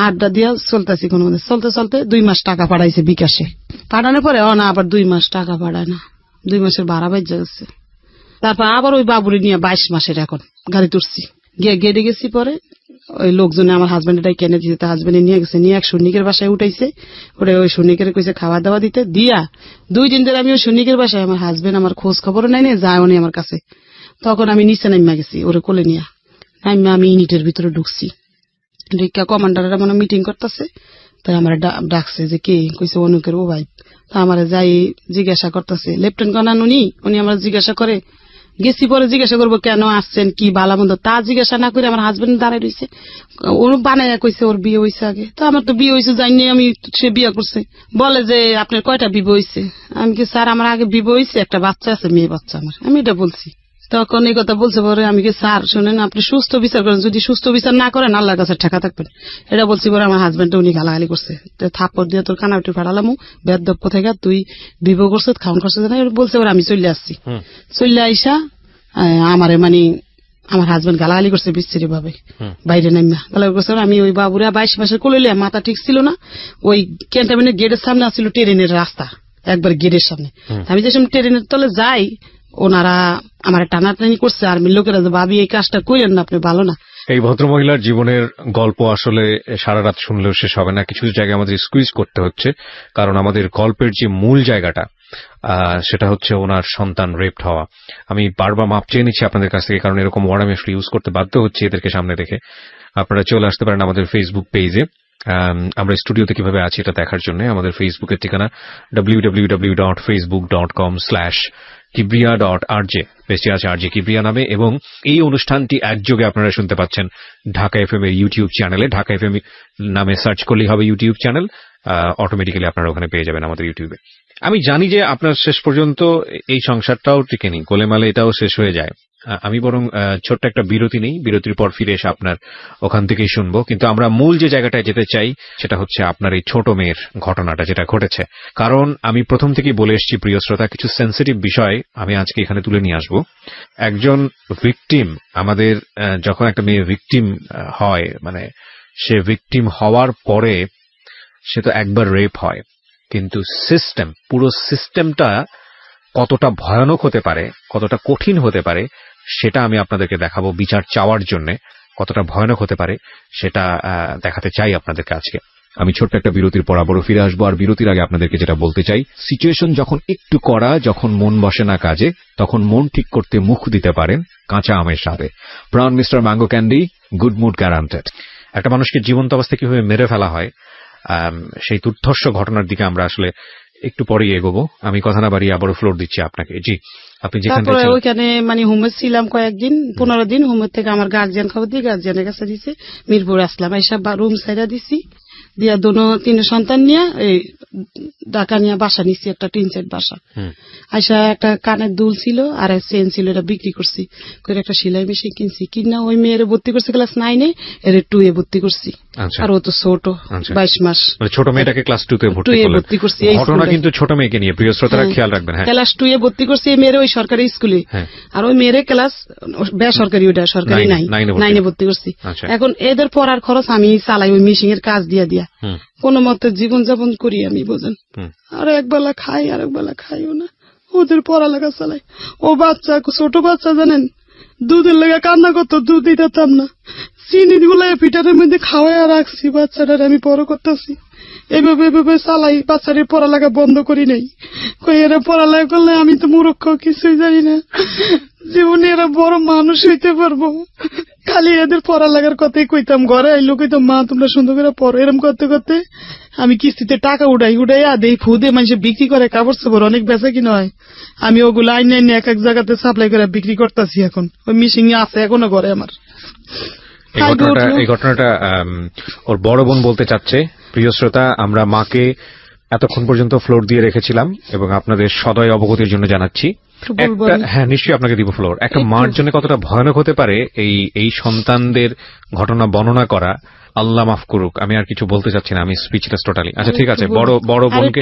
আড্ডা দিয়া চলতেছি। কোনো মধ্যে চলতে চলতে 2 মাস টাকা পাঠাইছে বিকাশে, পাঠানোর পরে না আবার 2 মাস টাকা পাঠায় না, 2 মাসের ভাড়া বাইজা গেছে। তারপর আবার ওই বাবুরে নিয়ে 22 মাসের এখন গাড়ি তুলছি, গিয়ে গেড়ে গেছি। পরে ওই লোকজনে আমার হাজবেন্ডটাই কেনে দিতে, হাজবেন্ডে নিয়ে গেছে, নিয়ে এক সৈনিকের বাসায় উঠাইছে, ওটা ওই সৈনিকের কইছে খাওয়া দাওয়া দিতে, দিয়া 2 দিন ধরে আমি ওই সৈনিকের বাসায়, আমার হাজবেন্ড আমার খোঁজ খবর নাই নিয়ে যায় উনি আমার কাছে। তখন আমি নিচে নাইমা গেছি ওরে কোলে নিয়ে, নাইমা আমি ইউনিটের ভিতরে ঢুকছি, ঢুকা কমান্ডাররা মানে মিটিং করতেছে, তাই আমার ডাকছে যে কে, কইছে অনুকের ও ভাই। তা আমার যাই জিজ্ঞাসা করতেছে, লেফটেন্যান্ট কর্নেল উনি আমার জিজ্ঞাসা করে, গেছি পরে জিজ্ঞাসা করবো কেন আসছেন, কি বালা মন্দ, তা জিজ্ঞাসা না করে আমার হাজবেন্ড দাঁড়ায় রয়েছে, ওর বানাইয়া কইছে ওর বিয়ে হয়েছে আগে। তো আমার তো বিয়ে হয়েছে জানি আমি, সে বিয়ে করছে, বলে যে আপনার কয়টা বিয়ে হয়েছে, আমি কি স্যার আমার আগে বিয়ে হয়েছে, একটা বাচ্চা আছে, মেয়ে বাচ্চা আমার, আমি এটা বলছি। তখন এই কথা বলছে পরে আমি কি স্যার শোনেন, আপনি সুস্থ বিচার করেন, যদি সুস্থ বিচার না করেন আল্লাহর কাছে ঠেকা থাকবেন, এটা বলছি। পরে আমার হাজবেন্ড উনি গালাগালি করছে, থাপ্পড় দিয়ে তোর কানাউটি ফাড়ালাম, বেদব থেকে তুই বিবাহ করছিস, খাওয়ান করছিস না, বলছে। পরে আমি চলে আসছি, চলে আইসা আমারে মানে আমার হাজবেন্ড গালাগালি করছে বিচ্ছিরি ভাবে, বাইরে নামিয়া গালাগালি করছে। আমি ওই বাবুরা 22 মাসের কোলে লিয়া, মাথা ঠিক ছিল না, ওই ক্যান্টনমেন্টের গেটের সামনে আসছিল ট্রেনের রাস্তা, একবার গেটের সামনে। আমি যে সময় ট্রেনের তলে যাই, ওনারা আমার টানাটানি করছে, আর্মির লোকেরা, যে ভাবি এই কাজটা করেন না, আপনি ভালো না। এই ভদ্রমহিলার জীবনের গল্প আসলে সারা রাত শুনলেও শেষ হবে না, কিছু জায়গায় আমাদের স্কুইজ করতে হচ্ছে, কারণ আমাদের গল্পের যে মূল জায়গাটা সেটা হচ্ছে ওনার সন্তান রেপড হওয়া। আমি বারবার মাপ চেয়ে নিচ্ছি আপনাদের কাছ থেকে, কারণ এরকম ওয়ার্ড আমি আসলে ইউজ করতে বাধ্য হচ্ছি এদেরকে সামনে রেখে। আপনারা চলে আসতে পারেন আমাদের ফেসবুক পেজে, আমরা স্টুডিওতে কিভাবে আছি এটা দেখার জন্য। আমাদের ফেসবুকের ঠিকানা www.facebook.com/kibriya.rj, বেশি আছে RJ কিবরিয়া নামে। এবং এই অনুষ্ঠানটি একযোগে আপনারা শুনতে পাচ্ছেন ঢাকা এফএম এর ইউটিউব চ্যানেলে, ঢাকা এফএম নামে সার্চ করলেই হবে ইউটিউব চ্যানেল, অটোমেটিক্যালি আপনারা ওখানে পেয়ে যাবেন আমাদের ইউটিউবে। আমি জানি যে আপনার শেষ পর্যন্ত এই সংসারটাও টিকে নেই, গোলেমালে এটাও শেষ হয়ে যায়। আমি বরং ছোট্ট একটা বিরতি নেই, বিরতির পর ফিরে এসে আপনার ওখান থেকেই শুনবো। কিন্তু আমরা মূল যে জায়গাটায় যেতে চাই সেটা হচ্ছে আপনার এই ছোট মেয়ের ঘটনাটা যেটা ঘটেছে। কারণ আমি প্রথম থেকেই বলে এসেছি প্রিয় শ্রোতা, কিছু সেন্সিটিভ বিষয় আমি আজকে এখানে তুলে নিয়ে আসবো। একজন ভিকটিম, আমাদের যখন একটা মেয়ে ভিকটিম হয়, মানে সে ভিকটিম হওয়ার পরে সে তো একবার রেপ হয়, কিন্তু সিস্টেম, পুরো সিস্টেমটা কতটা ভয়ানক হতে পারে, কতটা কঠিন হতে পারে, সেটা আমি আপনাদেরকে দেখাবো। বিচার চাওয়ার জন্য কতটা ভয়ানক হতে পারে সেটা দেখাতে চাই আপনাদেরকে আজকে। আমি ছোট্ট একটা বিরতির পর আবারও ফিরে আসবো। আর বিরতির আগে আপনাদেরকে যেটা বলতে চাই, সিচুয়েশন যখন একটু কড়া, যখন মন বসে না কাজে, তখন মন ঠিক করতে মুখ দিতে পারেন কাঁচা আমের স্বাদে। Pran mister mango candy, good mood guaranteed. একটা মানুষকে জীবন্ত অবস্থায় কিভাবে মেরে ফেলা হয়, সেই দুর্ধর্ষ ঘটনার দিকে আমরা আসলে একটু পরেই এগোবো। আমি কথা না বাড়িয়ে আবারও ফ্লোর দিচ্ছি আপনাকে। জি, আপনি যেখানে ওইখানে মানে হোমে ছিলাম কয়েকদিন, 15 দিন। হোমের থেকে আমার গার্জিয়ান খবর দিয়ে গার্জিয়ানের কাছে দিছে, মিরপুর আসলাম, এইসব রুম সাইডা দিছি, দিয়া 2-3 সন্তান নিয়ে এই ঢাকা নিয়ে বাসা নিচ্ছি, একটা টিন সেট বাসা। আইসা একটা কানের দুল ছিল আর চেন ছিল, এটা বিক্রি করছি করে একটা সেলাই মেশিন কিনছি, কিনা ওই মেয়ের ভর্তি করছি ক্লাস 9-এ, এর 2-এ ভর্তি করছি। আর ও তো ছোট, 22 মাস, ছোট মেয়েটাকে ক্লাস 2-তে ভর্তি করছি। ঘটনা কিন্তু ছোট মেয়েকে নিয়ে, প্রিয় শ্রোতারা খেয়াল রাখবেন। ক্লাস 2-এ ভর্তি করছি এই মেয়ের ওই সরকারি স্কুলে, আর ওই মেয়ের ক্লাস বেসরকারি, ওটা সরকারি 9-এ ভর্তি করছি। এখন এদের পড়ার খরচ আমি চালাই, ওই মেশিনের কাজ দিয়া দিয়া কোনো মতে জীবন যাপন করি আমি, বোঝেন। আর একবেলা খাই আর একবেলা খাইও না, ওদের পড়ালেখা চালাই। ও বাচ্চা, ছোট বাচ্চা জানেন, দুধের লেগে কান্না করতো, দুধ দিতাম না, চিনি গুলাই পিঠারের মধ্যে খাওয়াই রাখছি, বাচ্চাটার আমি বড় করতেছি। এভাবে এভাবে চালাই, বাচ্চাদের পড়ালেখা বন্ধ করি নাই। এরা পড়ালেখা করলে আমি তো মূর্খ, কিছুই জানি না, জীবনে এরা বড় মানুষ হইতে পারবো। খালি এদের পড়ালেখার কথাই কইতাম, ঘরে আইলো কইতাম মা তোমরা সুন্দর করে পড়ো। এরম করতে করতে আমি কিস্তিতে টাকা উঠাই আদেই ফুদে মানুষ বিক্রি করে, কাপড় চোপড় অনেক বেচা কিনা হয়, আমি ওগুলো আইনে এক এক জায়গাতে সাপ্লাই করে বিক্রি করতেছি। এখন ওই মিশিং আছে এখনো ঘরে আমার। এই ঘটনাটা ওর বড় বোন বলতে চাচ্ছে। প্রিয় শ্রোতা, আমরা মাকে এতক্ষণ পর্যন্ত ফ্লোর দিয়ে রেখেছিলাম এবং আপনাদের সদয় অবগতির জন্য জানাচ্ছি। হ্যাঁ, নিশ্চয়ই আপনাকে দিব ফ্লোর। একটা মার জন্য কতটা ভয়ানক হতে পারে এই সন্তানদের ঘটনা বর্ণনা করা। আল্লাহ মাফ করুক, আমি আর কিছু বলতে চাচ্ছি না, আমি স্পিচলেস টোটালি। আচ্ছা ঠিক আছে, বড় বোনকে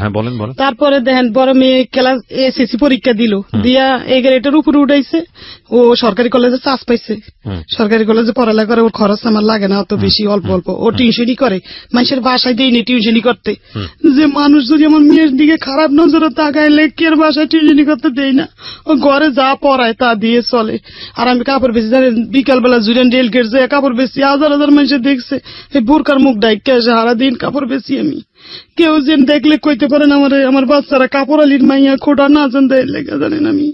হ্যাঁ বলেন। তারপরে দেখেন বড় মেয়ে ক্লাস এসএসসি পরীক্ষা দিল, দিয়া এই গ্রেডের উপরে উঠাইছে। ও সরকারি কলেজে চান্স পাইছে। সরকারি কলেজে পড়ালেখা করে, ওর খরচ আমার লাগে না অত বেশি, অল্প অল্প। ও টিউশনই করে, মানুষের বাসায় দেয়নি টিউশনই করতে। যে মানুষ যদি আমার মেয়ের দিকে খারাপ নজরে তাকাইলে কে বাসায় টিউশনই করতে দেয় না, ও ঘরে যা পড়ায় তা দিয়ে চলে। আর আমি কাপড় বেশি জানেন, বিকালবেলা জুড়েন রেল গেট যে কাপড় বেশি, হাজার হাজার মানুষের দেখছে এই বোরকার মুখ ডাইকে সারাদিন কাপড় বেশি। আমি কেউ যেন দেখলে কইতে পারেন আমার বাচ্চারা কাপড় আলির মাইয়া খোটা না জান দেয় লেগে, জানেন আমি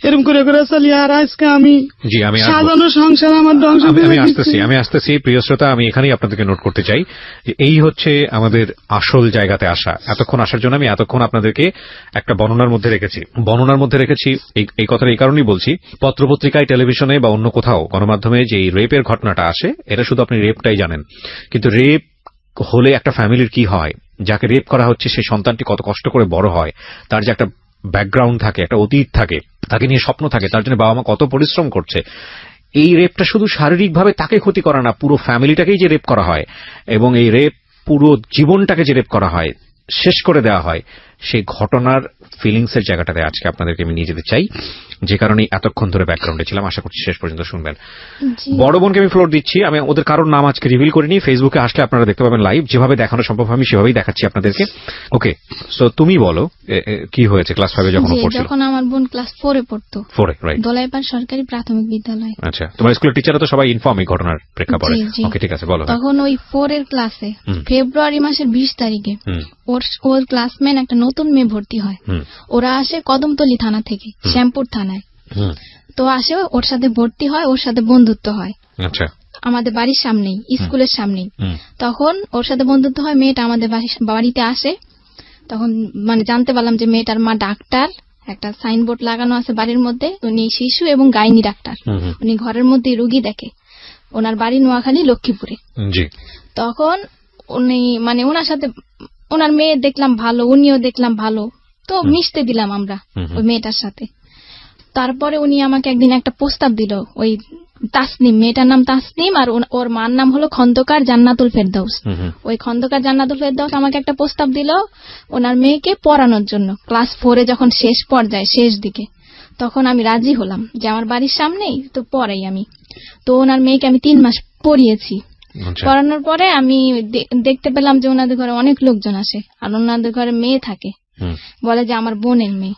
এরকম করে করে চালি। আর আজকে আমি সাজানো সংসার আমার ধ্বংস। আমি আসতেছি প্রিয় শ্রোতা, আমি এখানেই আপনাদেরকে নোট করতে চাই যে এই হচ্ছে আমাদের আসল জায়গাতে আসা। এতক্ষণ আসার জন্য আমি এতক্ষণ আপনাদেরকে একটা বর্ণনার মধ্যে রেখেছি। এই কথাটা এই কারণেই বলছি, পত্রপত্রিকায়, টেলিভিশনে বা অন্য কোথাও গণমাধ্যমে যে এই রেপের ঘটনাটা আসে, এটা শুধু আপনি রেপটাই জানেন, কিন্তু রেপ হলে একটা ফ্যামিলির কি হয়, যাকে রেপ করা হচ্ছে সেই সন্তানটি কত কষ্ট করে বড় হয়, তার যে একটা ব্যাকগ্রাউন্ড থাকে, একটা অতীত থাকে, তাকে নিয়ে স্বপ্ন থাকে, তার জন্য বাবা মা কত পরিশ্রম করছে। এই রেপটা শুধু শারীরিকভাবে তাকে ক্ষতি করা না, পুরো ফ্যামিলিটাকেই যে রেপ করা হয় এবং এই রেপ পুরো জীবনটাকে যে রেপ করা হয়, শেষ করে দেওয়া হয়, সেই ঘটনার ফিলিংসের জায়গাটাতে আজকে আপনাদেরকে আমি নিয়ে যেতে চাই, যে কারণে এতক্ষণ ধরে ব্যাকগ্রাউন্ডে ছিলাম। আশা করছি শেষ পর্যন্ত শুনবেন। বড় বোনকে আমি ফ্লোর দিচ্ছি। আমি ওদের কারোর নাম আজকে রিভিল করিনি, ফেসবুকে আসলে আপনারা দেখতে পাবেন লাইভ, যেভাবে দেখানো সম্ভব আমি সেভাবেই দেখাচ্ছি আপনাদেরকে। ওকে, সো তুমি বলো কি হয়েছে ক্লাস 5 যখন পড়ছিল? যখন আমার বোন ক্লাস 4 এ পড়তো, 4 এ, রাইট, দোলাইপাড় সরকারি প্রাথমিক বিদ্যালয়। আচ্ছা, তোমার স্কুলের টিচাররা তো সবাই ইনফর্ম এই ঘটনার প্রেক্ষাপটে? ওকে, ঠিক আছে, বলো। তখন ওই 4 এর ক্লাসে ফেব্রুয়ারি মাসের 20 তারিখে ওর ক্লাসমেট একটা নতুন মেয়ে ভর্তি হয়। ওরা আসে কদমতলী থানা থেকে, শ্যামপুর থানায়। তো আসে, ওর সাথে ভর্তি হয়, ওর সাথে বন্ধুত্ব হয়। আচ্ছা, আমাদের বাড়ির সামনেই, স্কুলের সামনেই। তখন ওর সাথে বন্ধুত্ব হয়, মেয়েটা আমাদের বাড়িতে আসে। তখন মানে জানতে পারলাম যে মেয়েটার মা ডাক্তার, একটা সাইনবোর্ড লাগানো আছে বাড়ির মধ্যে, উনি শিশু এবং গাইনি ডাক্তার। উনি ঘরের মধ্যে রুগী দেখে। ওনার বাড়ি নোয়াখালী, লক্ষ্মীপুরে। তখন উনি মানে ওনার সাথে, ওনার মেয়ে দেখলাম ভালো, উনিও দেখলাম ভালো, তো মিশতে দিলাম আমরা ওই মেয়েটার সাথে। তারপরে উনি আমাকে একদিন একটা প্রস্তাব দিল, ওই তাসনিম, মেয়েটার নাম তাসনিম, আর ওর মার নাম হলো খন্দকার জান্নাতুল ফেরদৌস। ওই খন্দকার জান্নাতুল ফেরদৌস আমাকে একটা প্রস্তাব দিল ওনার মেয়েকে পড়ানোর জন্য। ক্লাস 4 এ যখন শেষ পর্যায়ে, শেষ দিকে, তখন আমি রাজি হলাম যে আমার বাড়ির সামনেই তো পড়াই আমি। তো ওনার মেয়েকে আমি 3 মাস পড়িয়েছি। পড়ানোর পরে আমি দেখতে পেলাম যে ওনাদের ঘরে অনেক লোকজন আসে, আর ওনাদের ঘরে মেয়ে থাকে, বলে যে আমার বোনের মেয়ে।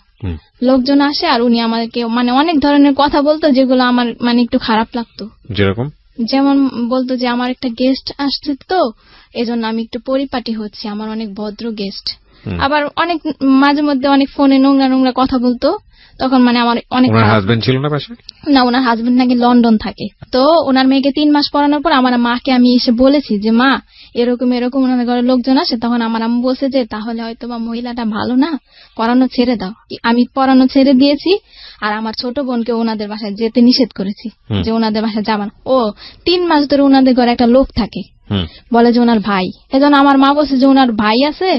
লোকজন আসে আর উনি আমাদেরকে মানে অনেক ধরনের কথা বলতো, যেগুলো আমার মানে একটু খারাপ লাগতো। যেমন বলতো যে আমার একটা গেস্ট আসছে, তো এজন্য আমি একটু পরিপাটি হচ্ছি, আমার অনেক ভদ্র গেস্ট। আবার অনেক মাঝে মধ্যে অনেক ফোনে নোংরা নোংরা কথা বলতো। তখন মানে আমার অনেক, হাজবেন্ড ছিল না পাশে? না, ওনার হাজবেন্ড নাকি লন্ডন থাকে। তো ওনার মেয়েকে 3 মাস পড়ানোর পর আমার মাকে আমি এসে বলেছি যে মা, এরকম এরকম ওনাদের ঘরে লোকজন আসে। তখন আমার আম্মু বলছে যে তাহলে হয়তো বা মহিলাটা ভালো না, পড়ানো ছেড়ে দাও। আমি পড়ানো ছেড়ে দিয়েছি, আর আমার ছোট বোনকে ওনাদের বাসায় যেতে নিষেধ করেছি, যে ওনাদের বাসায় যাবা না। ও 3 মাস ধরে ওনাদের ঘরে একটা লোক থাকে, বলে যে ওনার ভাই। এজন্য আমার মা বলছে যে ওনার ভাই আছে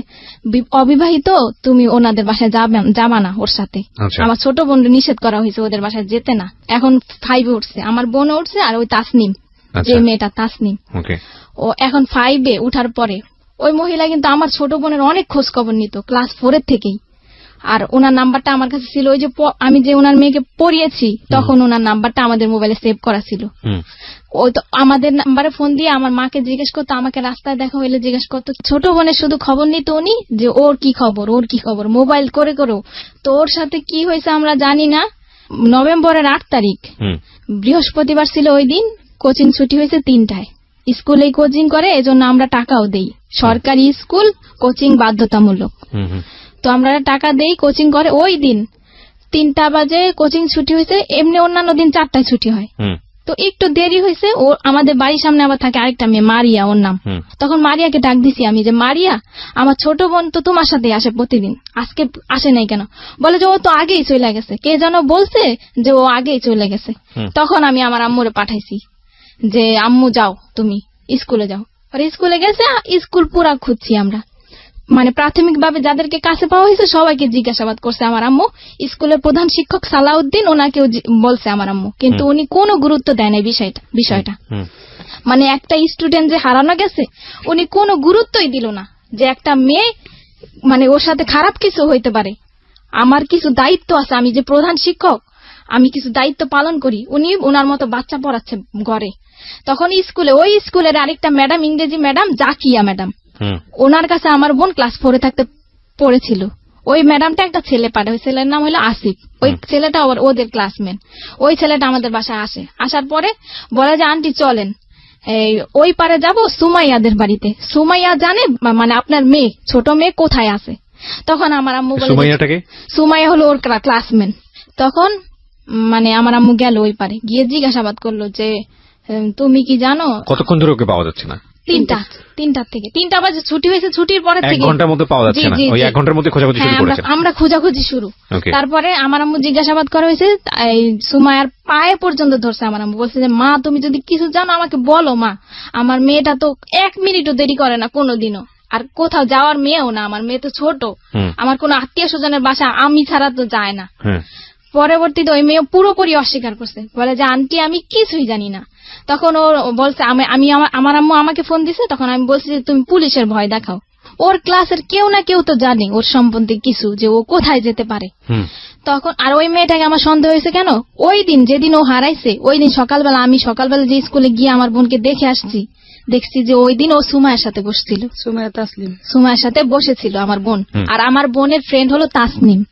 অবিবাহিত, তুমি ওনাদের বাসায় যাবা না ওর সাথে। আমার ছোট বোন নিষেধ করা হয়েছে ওদের বাসায় যেতে না। এখন 5 এ উঠছে, আমার বোন উঠছে, আর ওই তাসনিম, যে মেয়েটা তাসনিম, ও এখন 5 এ উঠার পরে ওই মহিলা কিন্তু আমার ছোট বোনের অনেক খোঁজ খবর নিত ক্লাস 4 এর থেকেই। আর ওনার নাম্বারটা আমার কাছে ছিল, ওই যে আমি যে ওনার মেয়েকে পড়িয়েছি তখন ওনার নাম্বারটা আমাদের মোবাইলে সেভ করা ছিল। ওই তো আমাদের নাম্বারে ফোন দিয়ে আমার মাকে জিজ্ঞেস করতো, আমাকে রাস্তায় দেখা হইলে জিজ্ঞেস করতো। ছোট বোনের শুধু খবর নিত উনি, যে ওর কি খবর, ওর কি খবর, মোবাইল করে করে। তো ওর সাথে কি হয়েছে আমরা জানি না। নভেম্বরের 8 তারিখ বৃহস্পতিবার ছিল, ওই দিন কোচিং ছুটি হয়েছে 3টায়। স্কুলেই কোচিং করে, এজন্য আমরা টাকাও দেই। সরকারি স্কুল, কোচিং বাধ্যতামূলক। তো আমরা টাকা দেই, কোচিং করে। ওই দিন 3টা বাজে কোচিং ছুটি হয়েছে। এমনি অন্যান্য দিন 4টায় ছুটি হয়, তো একটু দেরি হয়েছে। ও আমাদের বাড়ির সামনে আবার থাকে আরেকটা মেয়ে, মারিয়া ওর নাম। তখন মারিয়াকে ডাক দিছি আমি, যে মারিয়া, আমার ছোট বোন তো তোমার সাথে আসে প্রতিদিন, আজকে আসে নাই কেন? বলে যে ও তো আগেই চলে গেছে, কে যেন বলছে যে ও আগেই চলে গেছে। তখন আমি আমার আম্মুরে পাঠাইছি যে আম্মু যাও তুমি স্কুলে যাও। আর স্কুলে গেছে, স্কুল পুরা খুঁজছি আমরা, মানে প্রাথমিক ভাবে যাদেরকে কাছে পাওয়া হয়েছে সবাইকে জিজ্ঞাসাবাদ করছে আমার আম্মু। স্কুলের প্রধান শিক্ষক সালাউদ্দিন ওনাকেও বলছে আমার আম্মু, কিন্তু উনি কোনো গুরুত্ব দেয় না বিষয়টা। মানে একটা স্টুডেন্ট যে হারানো গেছে উনি কোনো গুরুত্বই দিল না, যে একটা মেয়ে মানে ওর সাথে খারাপ কিছু হইতে পারে, আমার কিছু দায়িত্ব আছে, আমি যে প্রধান শিক্ষক আমি কিছু দায়িত্ব পালন করি। উনি ওনার মতো বাচ্চা পড়াচ্ছে ঘরে। তখন স্কুলে ওই স্কুলের আরেকটা ম্যাডাম, ইংরেজি ম্যাডাম জাকিয়া ম্যাডাম, ওনার কাছে আমার বোন ক্লাস 4 থাকতে পড়েছিল। ওই ম্যাডামটা একটা ছেলে পাঠায়, ওই ছেলের নাম হলো আসিফ। ওই ছেলেটা আবার ওদের ক্লাসমেট। ওই ছেলেটা আমাদের বাসায় আসে, আসার পরে বলে যে আন্টি চলেন ওই পারে যাব সুমাইয়াদের বাড়িতে, সুমাইয়া জানে মানে আপনার মেয়ে, ছোট মেয়ে কোথায় আছে। তখন আমার আম্মু বলে সুমাইয়া হলো ওর ক্লাসমেট। তখন মানে আমার আম্মু গেল ওই পারে, গিয়ে জিজ্ঞাসাবাদ করলো যে তুমি কি জানো। কতক্ষণ ধরে ওকে পাওয়া যাচ্ছে না? 3টা থেকে 3টা বাজে ছুটি হয়েছে, ছুটির পরে থেকে 1 ঘন্টার মধ্যে পাওয়া যাচ্ছে না। ওই 1 ঘন্টার মধ্যে খোঁজাখুঁজি শুরু করেছে, আমরা খোঁজাখুঁজি শুরু। তারপরে আমার আম্মু জিজ্ঞাসাবাদ করা হয়েছে, সুমাইয়ার পায়ে পর্যন্ত ধরছে আমার আম্মু, বলছে যে মা তুমি যদি কিছু জানো আমাকে বলো মা, আমার মেয়েটা তো 1 মিনিটও দেরি করে না কোনোদিনও, আর কোথাও যাওয়ার মেয়েও না, আমার মেয়ে তো ছোট, আমার কোনো আত্মীয় স্বজনের বাসা আমি ছাড়া তো যায় না। পরবর্তীতে ওই মেয়ে পুরোপুরি অস্বীকার করছে, বলে যে আন্টি আমি কিছুই জানি না। তখন ও বলছে আমার আম্মু আমাকে ফোন দিছে, তখন আমি বলছি যে তুমি পুলিশের ভয় দেখাও। ওর ক্লাসের কেউ না কেউ তো জানে ওর সম্বন্ধে কিছু, যে ও কোথায় যেতে পারে। তখন আর ওই মেয়েটাকে আমার সন্দেহ হয়েছে কেন, ওই দিন যেদিন ও হারাইছে ওই দিন সকালবেলা আমি যে স্কুলে গিয়ে আমার বোনকে দেখে আসছি, দেখছি যে ওই দিন ও সুমাইয়ের সাথে বসছিল, সুমাইয়ের সাথে বসেছিল আমার বোন। আর আমার বোনের ফ্রেন্ড হলো তাসনিম।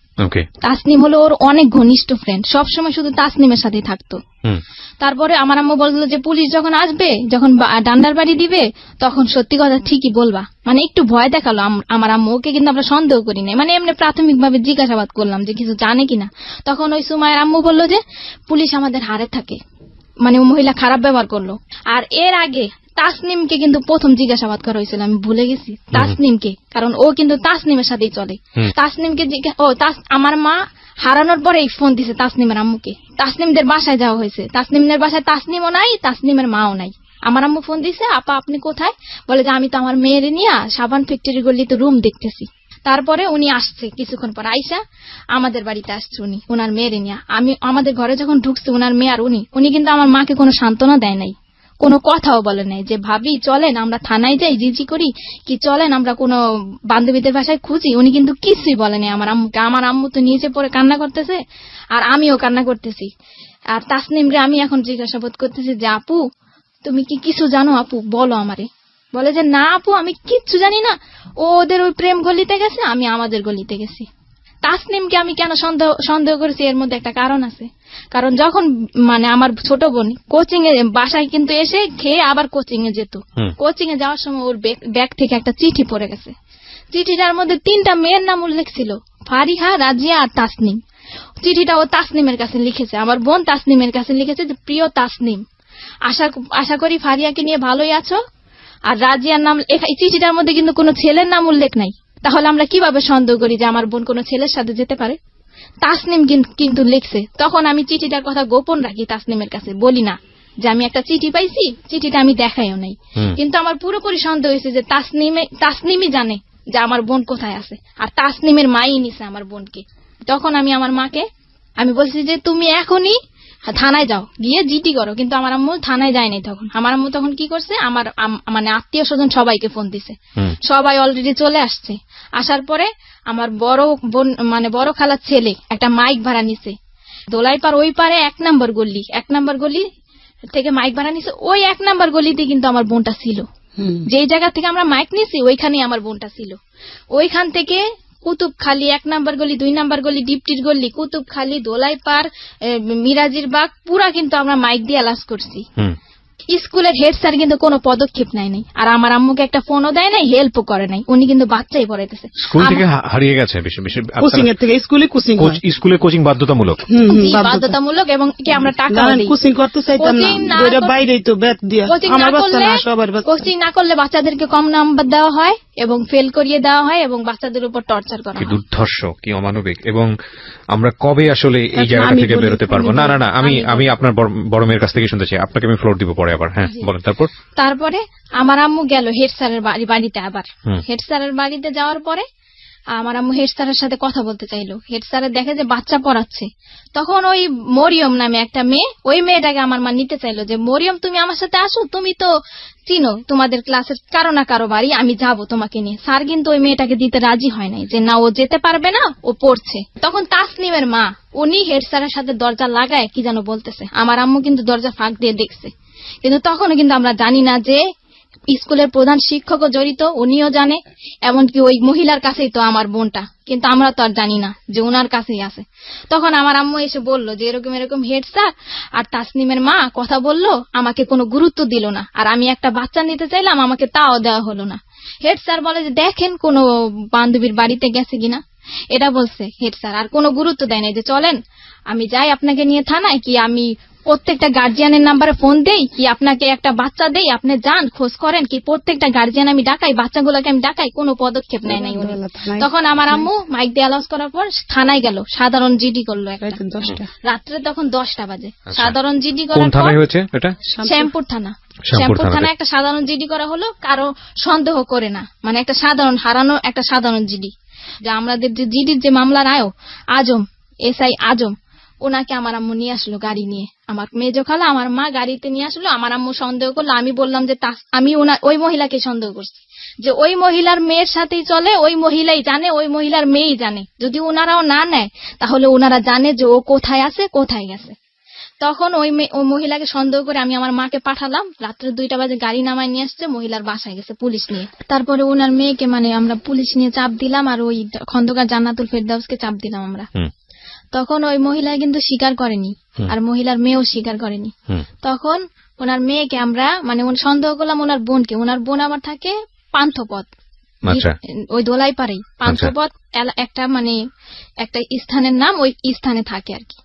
তাসনিম হলো ওর অনেক ঘনিষ্ঠ ফ্রেন্ড, সবসময় শুধু তাসনিমের সাথে থাকতো। তারপরে আমার আম্মু বললো যে পুলিশ যখন আসবে, যখন ডান্ডার বাড়ি দিবে, তখন সত্যি কথা ঠিকই বলবা। মানে একটু ভয় দেখালো আমার আম্মু, ওকে কিন্তু আমরা সন্দেহ করি না, মানে এমনি প্রাথমিক ভাবে জিজ্ঞাসাবাদ করলাম যে কিছু জানে কিনা। তখন ওই সুমাইয়ের আম্মু বললো যে পুলিশ আমাদের হারে থাকে, মানে ও মহিলা খারাপ ব্যবহার করলো। আর এর আগে তাসনিমকে কিন্তু প্রথম জিজ্ঞাসাবাদ করা হয়েছিল, আমি ভুলে গেছি তাসনিমকে, কারণ ও কিন্তু তাসনিমের সাথেই চলে। তাসনিমকে আমার মা হারানোর পরেই ফোন দিছে তাসনিমের আম্মুকে, তাসনিমদের বাসায় যাওয়া হয়েছে, তাসনিমের বাসায় তাসনিমও নাই, তাসনিমের মাও নাই। আমার আম্মু ফোন দিছে, আপা আপনি কোথায়, বলে যে আমি তো আমার মেয়ের নিয়ে সাবান ফ্যাক্টরি গলিতে রুম দেখতেছি। তারপরে উনি আসছে, কিছুক্ষণ পর আইসা আমাদের বাড়িতে আসছে উনি ওনার মেয়ের নিয়ে। আমাদের ঘরে যখন ঢুকছে ওনার মেয়ে আর উনি কিন্তু আমার মাকে কোনো সান্ত্বনা দেয় নাই, কোনো কথাও বলে নাই যে ভাবি চলেন আমরা থানায় যাই জিজি করি, কি চলেন আমরা কোনো বান্ধবীদের বাসায় খুঁজি, উনি কিন্তু কিছুই বলেনি আমার আম্মুকে। আমার আম্মু তো নিচে পড়ে কান্না করতেছে, আর আমিও কান্না করতেছি। আর তাসনিমরে আমি এখন জিজ্ঞাসাবাদ করতেছি যে আপু তুমি কি কিছু জানো, আপু বলো আমারে। বলে যে না আপু আমি কিচ্ছু জানি না, ও ওদের ওই প্রেম গলিতে গেছে, আমি আমাদের গলিতে গেছি। তাসনিমকে আমি কেন সন্দেহ করেছি, এর মধ্যে একটা কারণ আছে। কারণ যখন মানে আমার ছোট বোন কোচিং এ বাসায় কিন্তু এসে খেয়ে আবার কোচিং এ যেত, কোচিং এ যাওয়ার সময় ওর ব্যাগ থেকে একটা চিঠি পড়ে গেছে। চিঠিটার মধ্যে 3টা মেয়ের নাম উল্লেখ ছিল, ফারিহা, রাজিয়া আর তাসনিম। চিঠিটা ও তাসনিমের কাছে লিখেছে, আমার বোন তাসনিমের কাছে লিখেছে যে প্রিয় তাসনিম, আশা করি ফারিয়াকে নিয়ে ভালোই আছো। আর রাজিয়ার নাম, এই চিঠিটার মধ্যে কিন্তু কোনো ছেলের নাম উল্লেখ নাই, তাহলে আমরা কিভাবে সন্দেহ করি যে আমার বোন কোনো ছেলের সাথে যেতে পারে। তাসনিম কিন্তু লিখছে। তখন আমি চিঠিটার কথা গোপন রাখি, তাসনিমের কাছে বলি না যে আমি একটা চিঠি পাইছি, চিঠিটা আমি দেখাইও নাই। কিন্তু আমার পুরোপুরি সন্দেহ হয়েছে যে তাসনিমই জানে যে আমার বোন কোথায় আছে, আর তাসনিমের মাই নিছে আমার বোনকে। তখন আমি আমার মাকে আমি বলছি যে তুমি এখনই থানায় যাও, গিয়ে জিডি করো। কিন্তু আমার আম্মু থানায় যায়নি। তখন আমার আম্মু তখন কি করছে, আমার মানে আত্মীয় স্বজন সবাইকে ফোন দিছে, সবাই অলরেডি চলে আসছে। আসার পরে আমার বড় বোন মানে বড় খালার ছেলে একটা মাইক ভাড়া নিছে দোলাইপাড় ওই পারে 1 নম্বর গলি থেকে মাইক ভাড়া নিছে। ওই 1 নম্বর গলিতে কিন্তু আমার বোনটা ছিল, যেই জায়গা থেকে আমরা মাইক নিছি ওইখানেই আমার বোনটা ছিল। ওইখান থেকে কুতুবখালী 1 নম্বর গলি, 2 নম্বর গলি, ডিপটির গলি, কুতুবখালী, দোলাইপাড়, মিরাজির বাগ পুরা কিন্তু আমরা মাইক দিয়ে অ্যালাউন্স করছি। স্কুলের হেড স্যার কিন্তু কোনো পদক্ষেপ নেয়নি, আর আমার আম্মুকে একটা ফোনও দেয় নাই, হেল্পও করে নাই। উনি কিন্তু বাচ্চাই পড়াইতেছে। স্কুল থেকে হারিয়ে গেছে, কোচিং এর থেকে স্কুলে কোচিং বাধ্যতামূলক, বাধ্যতামূলক, এবং কি আমরা টাকা দিই। কোচিং করতে চাইতাম না, ওইটা বাইরেই তো বেত দিয়া, আমার বাচ্চা না সবার বাচ্চা। কোচিং না করলে বাচ্চাদেরকে কম নাম্বার দেওয়া হয় এবং ফেল করিয়ে দেওয়া হয় এবং বাচ্চাদের উপর টর্চার করা হয়। কি দুর্ধর্ষ, কি অমানবিক। এবং আমরা কবে আসলে এই জায়গা থেকে বেরোতে পারবো? না, আমি আপনার বড় মেয়ের কাছ থেকে শুনতে চাই, আপনাকে আমি ফ্লোর দিব পরে। আবার। হ্যাঁ, বলেন তারপর। তারপরে আমার আম্মু গেল হেড স্যারের বাড়িতে। আবার হেড স্যারের বাড়িতে যাওয়ার পরে আমার আম্মু হেড স্যারের সাথে কথা বলতে চাইলো। হেড স্যারের দেখে যে বাচ্চা পড়াচ্ছে, তখন ওই মরিয়ম নামে একটা মেয়ে, ওই মেয়েটাকে আমার মা নিতে চাইলো যে মরিয়ম তুমি আমার সাথে আসো, তুমি তো চিনো তোমাদের ক্লাসের কারো না কারো বাড়ি, আমি যাবো তোমাকে নিয়ে। স্যার কিন্তু ওই মেয়েটাকে দিতে রাজি হয় নাই, যে না ও যেতে পারবে না, ও পড়ছে। তখন তাসনিমের মা উনি হেড স্যারের সাথে দরজা লাগায় কি যেন বলতেছে, আমার আম্মু কিন্তু দরজা ফাঁক দিয়ে দেখছে। কিন্তু তখনও কিন্তু আমরা জানি না যে স্কুলের প্রধান শিক্ষকও জড়িত, উনিও জানে, এমনকি ওই মহিলার কাছেই তো আমার বোনটা, কিন্তু আমরা তো আর জানি না যে ওনার কাছেই আছে। তখন আমার আম্মু এসে বলল যে এরকম এরকম হেড স্যার আর তাসনিমের মা কথা বললো, আমাকে কোনো গুরুত্ব দিল না, আর আমি একটা বাচ্চা নিতে চাইলাম, আমাকে তাও দেওয়া হলো না। হেড স্যার বলে যে দেখেন কোনো বান্ধবীর বাড়িতে গেছে কিনা, এটা বলছে হেড স্যার, আর কোনো গুরুত্ব দেয় না। যে চলেন আমি যাই আপনাকে নিয়ে থানায়, কি আমি প্রত্যেকটা গার্জিয়ানের নাম্বারে ফোন দেই, কি আপনাকে একটা বাচ্চা দেই, আপনি যান খোঁজ করেন, কি প্রত্যেকটা গার্জিয়ান আমি ডাকাই, বাচ্চাগুলোকে আমি ডাকাই, কোনো পদক্ষেপ নেয় নাই উনি। তখন আমার আম্মু মাইক দিয়ে অ্যালাউন্স করার পর থানায় গেল, সাধারণ জিডি করলো রাত্রে, তখন 10টা বাজে। সাধারণ জিডি করার পর শ্যামপুর থানা একটা সাধারণ জিডি করা হলো, কারো সন্দেহ করে না, মানে একটা সাধারণ হারানো একটা সাধারণ জিডি। যে আমাদের যে জিডির যে মামলার আজম, এসআই আজম, ওনাকে আমার আম্মু নিয়ে আসলো গাড়ি নিয়ে, আমার মেজো খালা আমার মা গাড়িতে নিয়ে আসলো। আমার আম্মু সন্দেহ করলো, আমি বললাম যে আমি ওই মহিলাকে সন্দেহ করছি, যে ওই মহিলার মেয়ের সাথেই চলে, ওই মহিলাই জানে, ওই মহিলার মেয়েই জানে, যদি ওনারাও না নেয় তাহলে ওনারা জানে যে ও কোথায় আছে, কোথায় গেছে। তখন ওই মহিলাকে সন্দেহ করে আমি আমার মাকে পাঠালাম, রাত্রে 2টা বাজে গাড়ি নামায় নিয়ে আসছে, মহিলার বাসায় গেছে পুলিশ নিয়ে। তারপরে ওনার মেয়েকে মানে আমরা পুলিশ নিয়ে চাপ দিলাম, আর ওই খন্দকার জান্নাতুল ফেরদাউসকে চাপ দিলাম আমরা। তখন ওই মহিলা কিন্তু স্বীকার করেনি, আর মহিলার মেয়েও স্বীকার করেনি। তখন ওনার মেয়েকে আমরা মানে সন্দেহ করলাম ওনার বোনকে। ওনার বোন আবার থাকে পান্থপথ, ওই দোলাই পারেই পান্থপথ একটা মানে একটা স্থানের নাম, ওই স্থানে থাকে আর কি।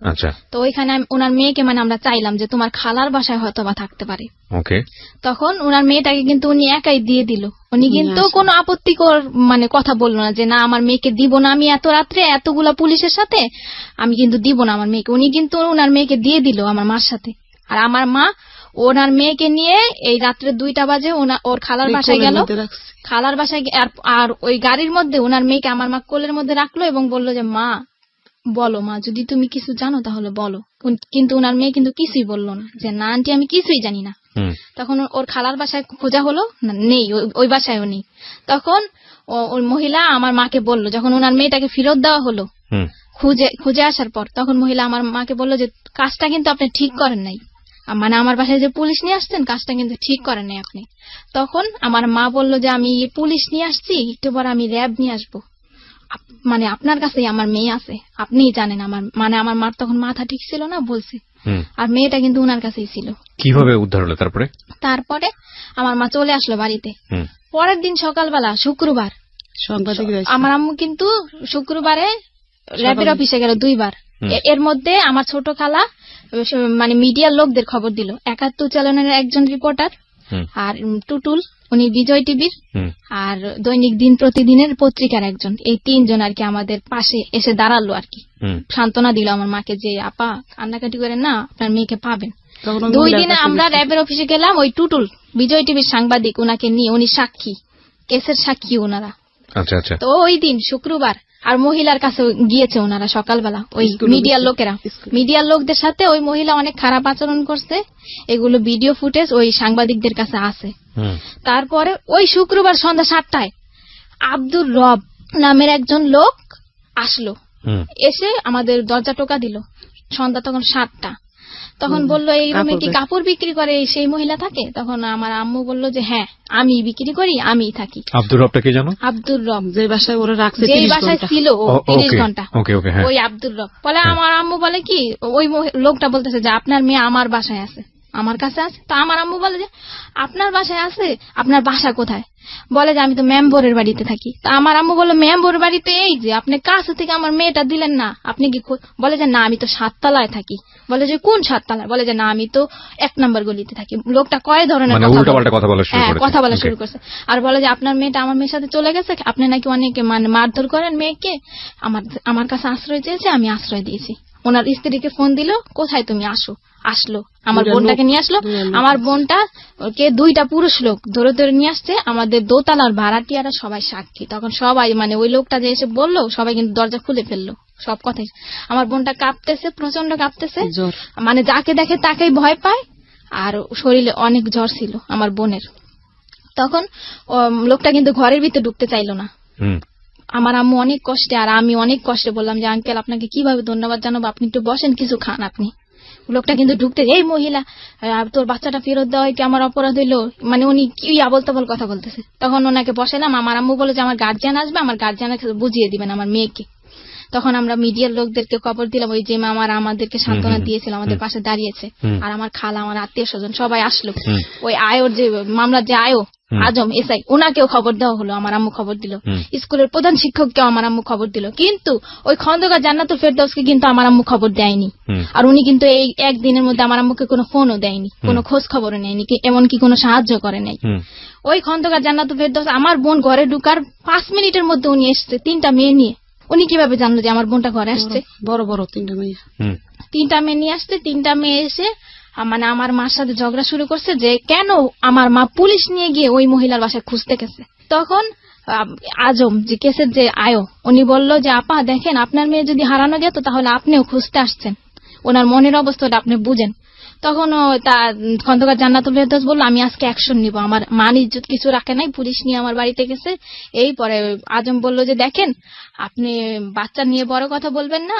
তো ওইখানে ওনার মেয়েকে মানে আমরা চাইলাম যে তোমার খালার বাসায় হয়তো বা থাকতে পারে। তখন ওনার মেয়েটাকে কিন্তু উনি একাই দিয়ে দিল, উনি কিন্তু কোনো আপত্তিকর মানে কথা বললো না যে না আমার মেয়েকে দিব না, আমি এত রাত্রে এতগুলা পুলিশের সাথে আমি কিন্তু দিব না আমার মেয়েকে। উনি কিন্তু ওনার মেয়েকে দিয়ে দিল আমার মার সাথে। আর আমার মা ওনার মেয়েকে নিয়ে এই রাত্রে 2টা বাজে ওর খালার বাসায় গেল, খালার বাসায় আর ওই গাড়ির মধ্যে ওনার মেয়েকে আমার মা কোলের মধ্যে রাখলো এবং বললো যে মা বলো, মা যদি তুমি কিছু জানো তাহলে বলো। কিন্তু ওনার মেয়ে কিন্তু কিছুই বললো না, যে না আন্টি আমি কিছুই জানি না। তখন ওর খালার বাসায় খোঁজা হলো, নেই, ওই বাসায়ও নেই। তখন ওই মহিলা আমার মাকে বললো, যখন ওনার মেয়েটাকে ফেরত দেওয়া হলো খুঁজে আসার পর, তখন মহিলা আমার মাকে বললো যে কাজটা কিন্তু আপনি ঠিক করেন নাই, মানে আমার বাসায় যে পুলিশ নিয়ে আসছেন কাজটা কিন্তু ঠিক করেন নাই আপনি। তখন আমার মা বললো যে আমি পুলিশ নিয়ে আসছি, একটু পর আমি র্যাব নিয়ে আসবো, মানে আপনার কাছেই আমার মেয়ে আছে, আপনিই জানেন। আমার মানে আমার মার তখন মাথা ঠিক ছিল না, বলছে, আর মেয়েটা কিন্তু ওনার কাছেই ছিল। কিভাবে উদ্ধার হলো তারপরে আমার মা চলে আসলো বাড়িতে। পরের দিন সকালবেলা শুক্রবার, আমার আম্মু কিন্তু শুক্রবারে র্যাবের অফিসে গেল 2বার। এর মধ্যে আমার ছোট খালা মানে মিডিয়ার লোকদের খবর দিল, 71 চ্যানেলের একজন রিপোর্টার, আর টুটুল উনি বিজয় টিভির, আর দৈনিক দিন প্রতিদিনের পত্রিকার একজন, এই 3 জন আর কি আমাদের পাশে এসে দাঁড়ালো আর কি, সান্ত্বনা দিল আমার মাকে যে আপা কান্নাকাটি করেন না, আপনার মেয়েকে পাবেন। 2 দিনে আমরা র্যাবের অফিসে গেলাম, ওই টুটুল বিজয় টিভির সাংবাদিক ওনাকে নিয়ে, উনি সাক্ষী, কেসের সাক্ষী ওনারা। তো ওই দিন শুক্রবার, আর মহিলার কাছে গিয়েছে ওনারা সকালবেলা, ওই মিডিয়ার লোকেরা, মিডিয়ার লোকদের সাথে ওই মহিলা অনেক খারাপ আচরণ করছে, এগুলো ভিডিও ফুটেজ ওই সাংবাদিকদের কাছে আছে। তারপরে ওই শুক্রবার সন্ধ্যা 7টায় আব্দুর রব নামের একজন লোক আসলো, এসে আমাদের দরজা টোকা দিল। সন্ধ্যা তখন 7টা। তখন বললো এই রুমে কি কাপড় বিক্রি করে সেই মহিলা থাকে? তখন আমার আম্মু বললো যে হ্যাঁ আমি বিক্রি করি, আমিই থাকি। আব্দুর রবটা কে জানো? আব্দুর রব, যে বাসায় ওরা রাখছে, যে বাসায় ছিল 30 ঘন্টা, ওই আব্দুর রব বলে। আমার আম্মু বলে কি, ওই লোকটা বলতেছে যে আপনার মেয়ে আমার বাসায় আছে, আমার কাছে আছে। তো আমার আম্মু বলে যে আপনার বাসায় আছে, আপনার বাসা কোথায়? বলে যে আমি তো মেম্বরের বাড়িতে থাকি। তা আমার আম্মু বললো মেম্বরের বাড়িতে এই যে আপনি কাছে থেকে আমার মেয়েটা দিলেন না, আপনি কি? বলে যে না আমি তো 7 তলায় থাকি। বলে যে কোন 7 তলায়? বলে যে না আমি তো 1 নম্বর গলিতে থাকি। লোকটা কয় ধরনের কথা বলা শুরু করছে, আর বলে যে আপনার মেয়েটা আমার মেয়ের সাথে চলে গেছে, আপনি নাকি অনেকে মানে মারধর করেন মেয়েকে, আমার কাছে আশ্রয় চেয়েছে, আমি আশ্রয় দিয়েছি। ওনার স্ত্রীকে ফোন দিল, কোথায় তুমি আসো, আসলো, আমার বোনটাকে নিয়ে আসলো। আমার বোনটা কে 2টা পুরুষ লোক ধরে ধরে নিয়ে আসছে, আমাদের দোতলার ভাড়াটিয়ারা সবাই সাক্ষী। তখন সবাই মানে ওই লোকটা যে এসে বললো, সবাই কিন্তু দরজা খুলে ফেললো, সব কথাই। আমার বোনটা কাঁপতেছে, প্রচন্ড কাঁপতেছে, মানে যাকে দেখে তাকেই ভয় পায়, আর শরীরে অনেক জ্বর ছিল আমার বোনের। তখন লোকটা কিন্তু ঘরের ভিতরে ঢুকতে চাইলো না। আমার আম্মু অনেক কষ্টে আর আমি অনেক কষ্টে বললাম যে আঙ্কেল আপনাকে কিভাবে ধন্যবাদ জানাবো, আপনি একটু বসেন, কিছু খান আপনি। লোকটা কিন্তু ঢুকতে, এই মহিলা তোর বাচ্চাটা ফেরত দেওয়া কি আমার অপরাধ হইলো, মানে উনি কি আবল তাবল কথা বলতেছে। তখন ওনাকে বসালাম, আমার আম্মু বলে যে আমার গার্জিয়ান আসবে, আমার গার্জিয়ানকে বুঝিয়ে দিবেন আমার মেয়েকে। তখন আমরা মিডিয়ার লোকদেরকে খবর দিলাম, ওই যে আমাদেরকে সান্ত্বনা দিয়েছিল, আমাদের পাশে দাঁড়িয়েছে, আর আমার খালা, আমার আত্মীয় স্বজন সবাই আসলো। ওই আয়োর যে মামলার যে আয়ো আজম এসআই, ওনাকেও খবর দেওয়া হলো, আমার আম্মু খবর দিল। স্কুলের প্রধান শিক্ষককেও আমার আম্মু খবর দিল, কিন্তু ওই খন্দকার জান্নাতুল ফেরদৌসকে কিন্তু আমার আম্মু খবর দেয়নি। আর উনি কিন্তু এই একদিনের মধ্যে আমার আম্মুকে কোনো ফোনও দেয়নি, কোনো খোঁজ খবরও নেয়নি, এমনকি কোনো সাহায্য করে নাই। ওই খন্দকার জান্নাতুল ফেরদৌস আমার বোন ঘরে ঢুকার 5 মিনিটের মধ্যে উনি এসছে 3টা মেয়ে নিয়ে। উনি কিভাবে জানলো যে আমার বোনটা ঘরে আসছে? বড় বড় 3টা মেয়ে নিয়ে আসছে। 3টা মেয়ে এসে মানে আমার মার সাথে ঝগড়া শুরু করছে যে কেন আমার মা পুলিশ নিয়ে গিয়ে ওই মহিলার বাসায় খুঁজতে গেছে। তখন আজম যে কেসের যে আয়ো, উনি বলল যে আপা দেখেন, আপনার মেয়ে যদি হারানো যেত তাহলে আপনিও খুঁজতে আসছেন, ওনার মনের অবস্থাটা আপনি বুঝেন। তখন খন্দকার জান্নাতুল ফেরদৌস বলল আমি আজকে অ্যাকশন নিব, আমার মান ইজ্জত কিছু রাখে নাই, পুলিশ নিয়ে আমার বাড়িতে গেছে। এই পরে আজম বলল যে দেখেন, আপনি বাচ্চা নিয়ে বড় কথা বলবেন না,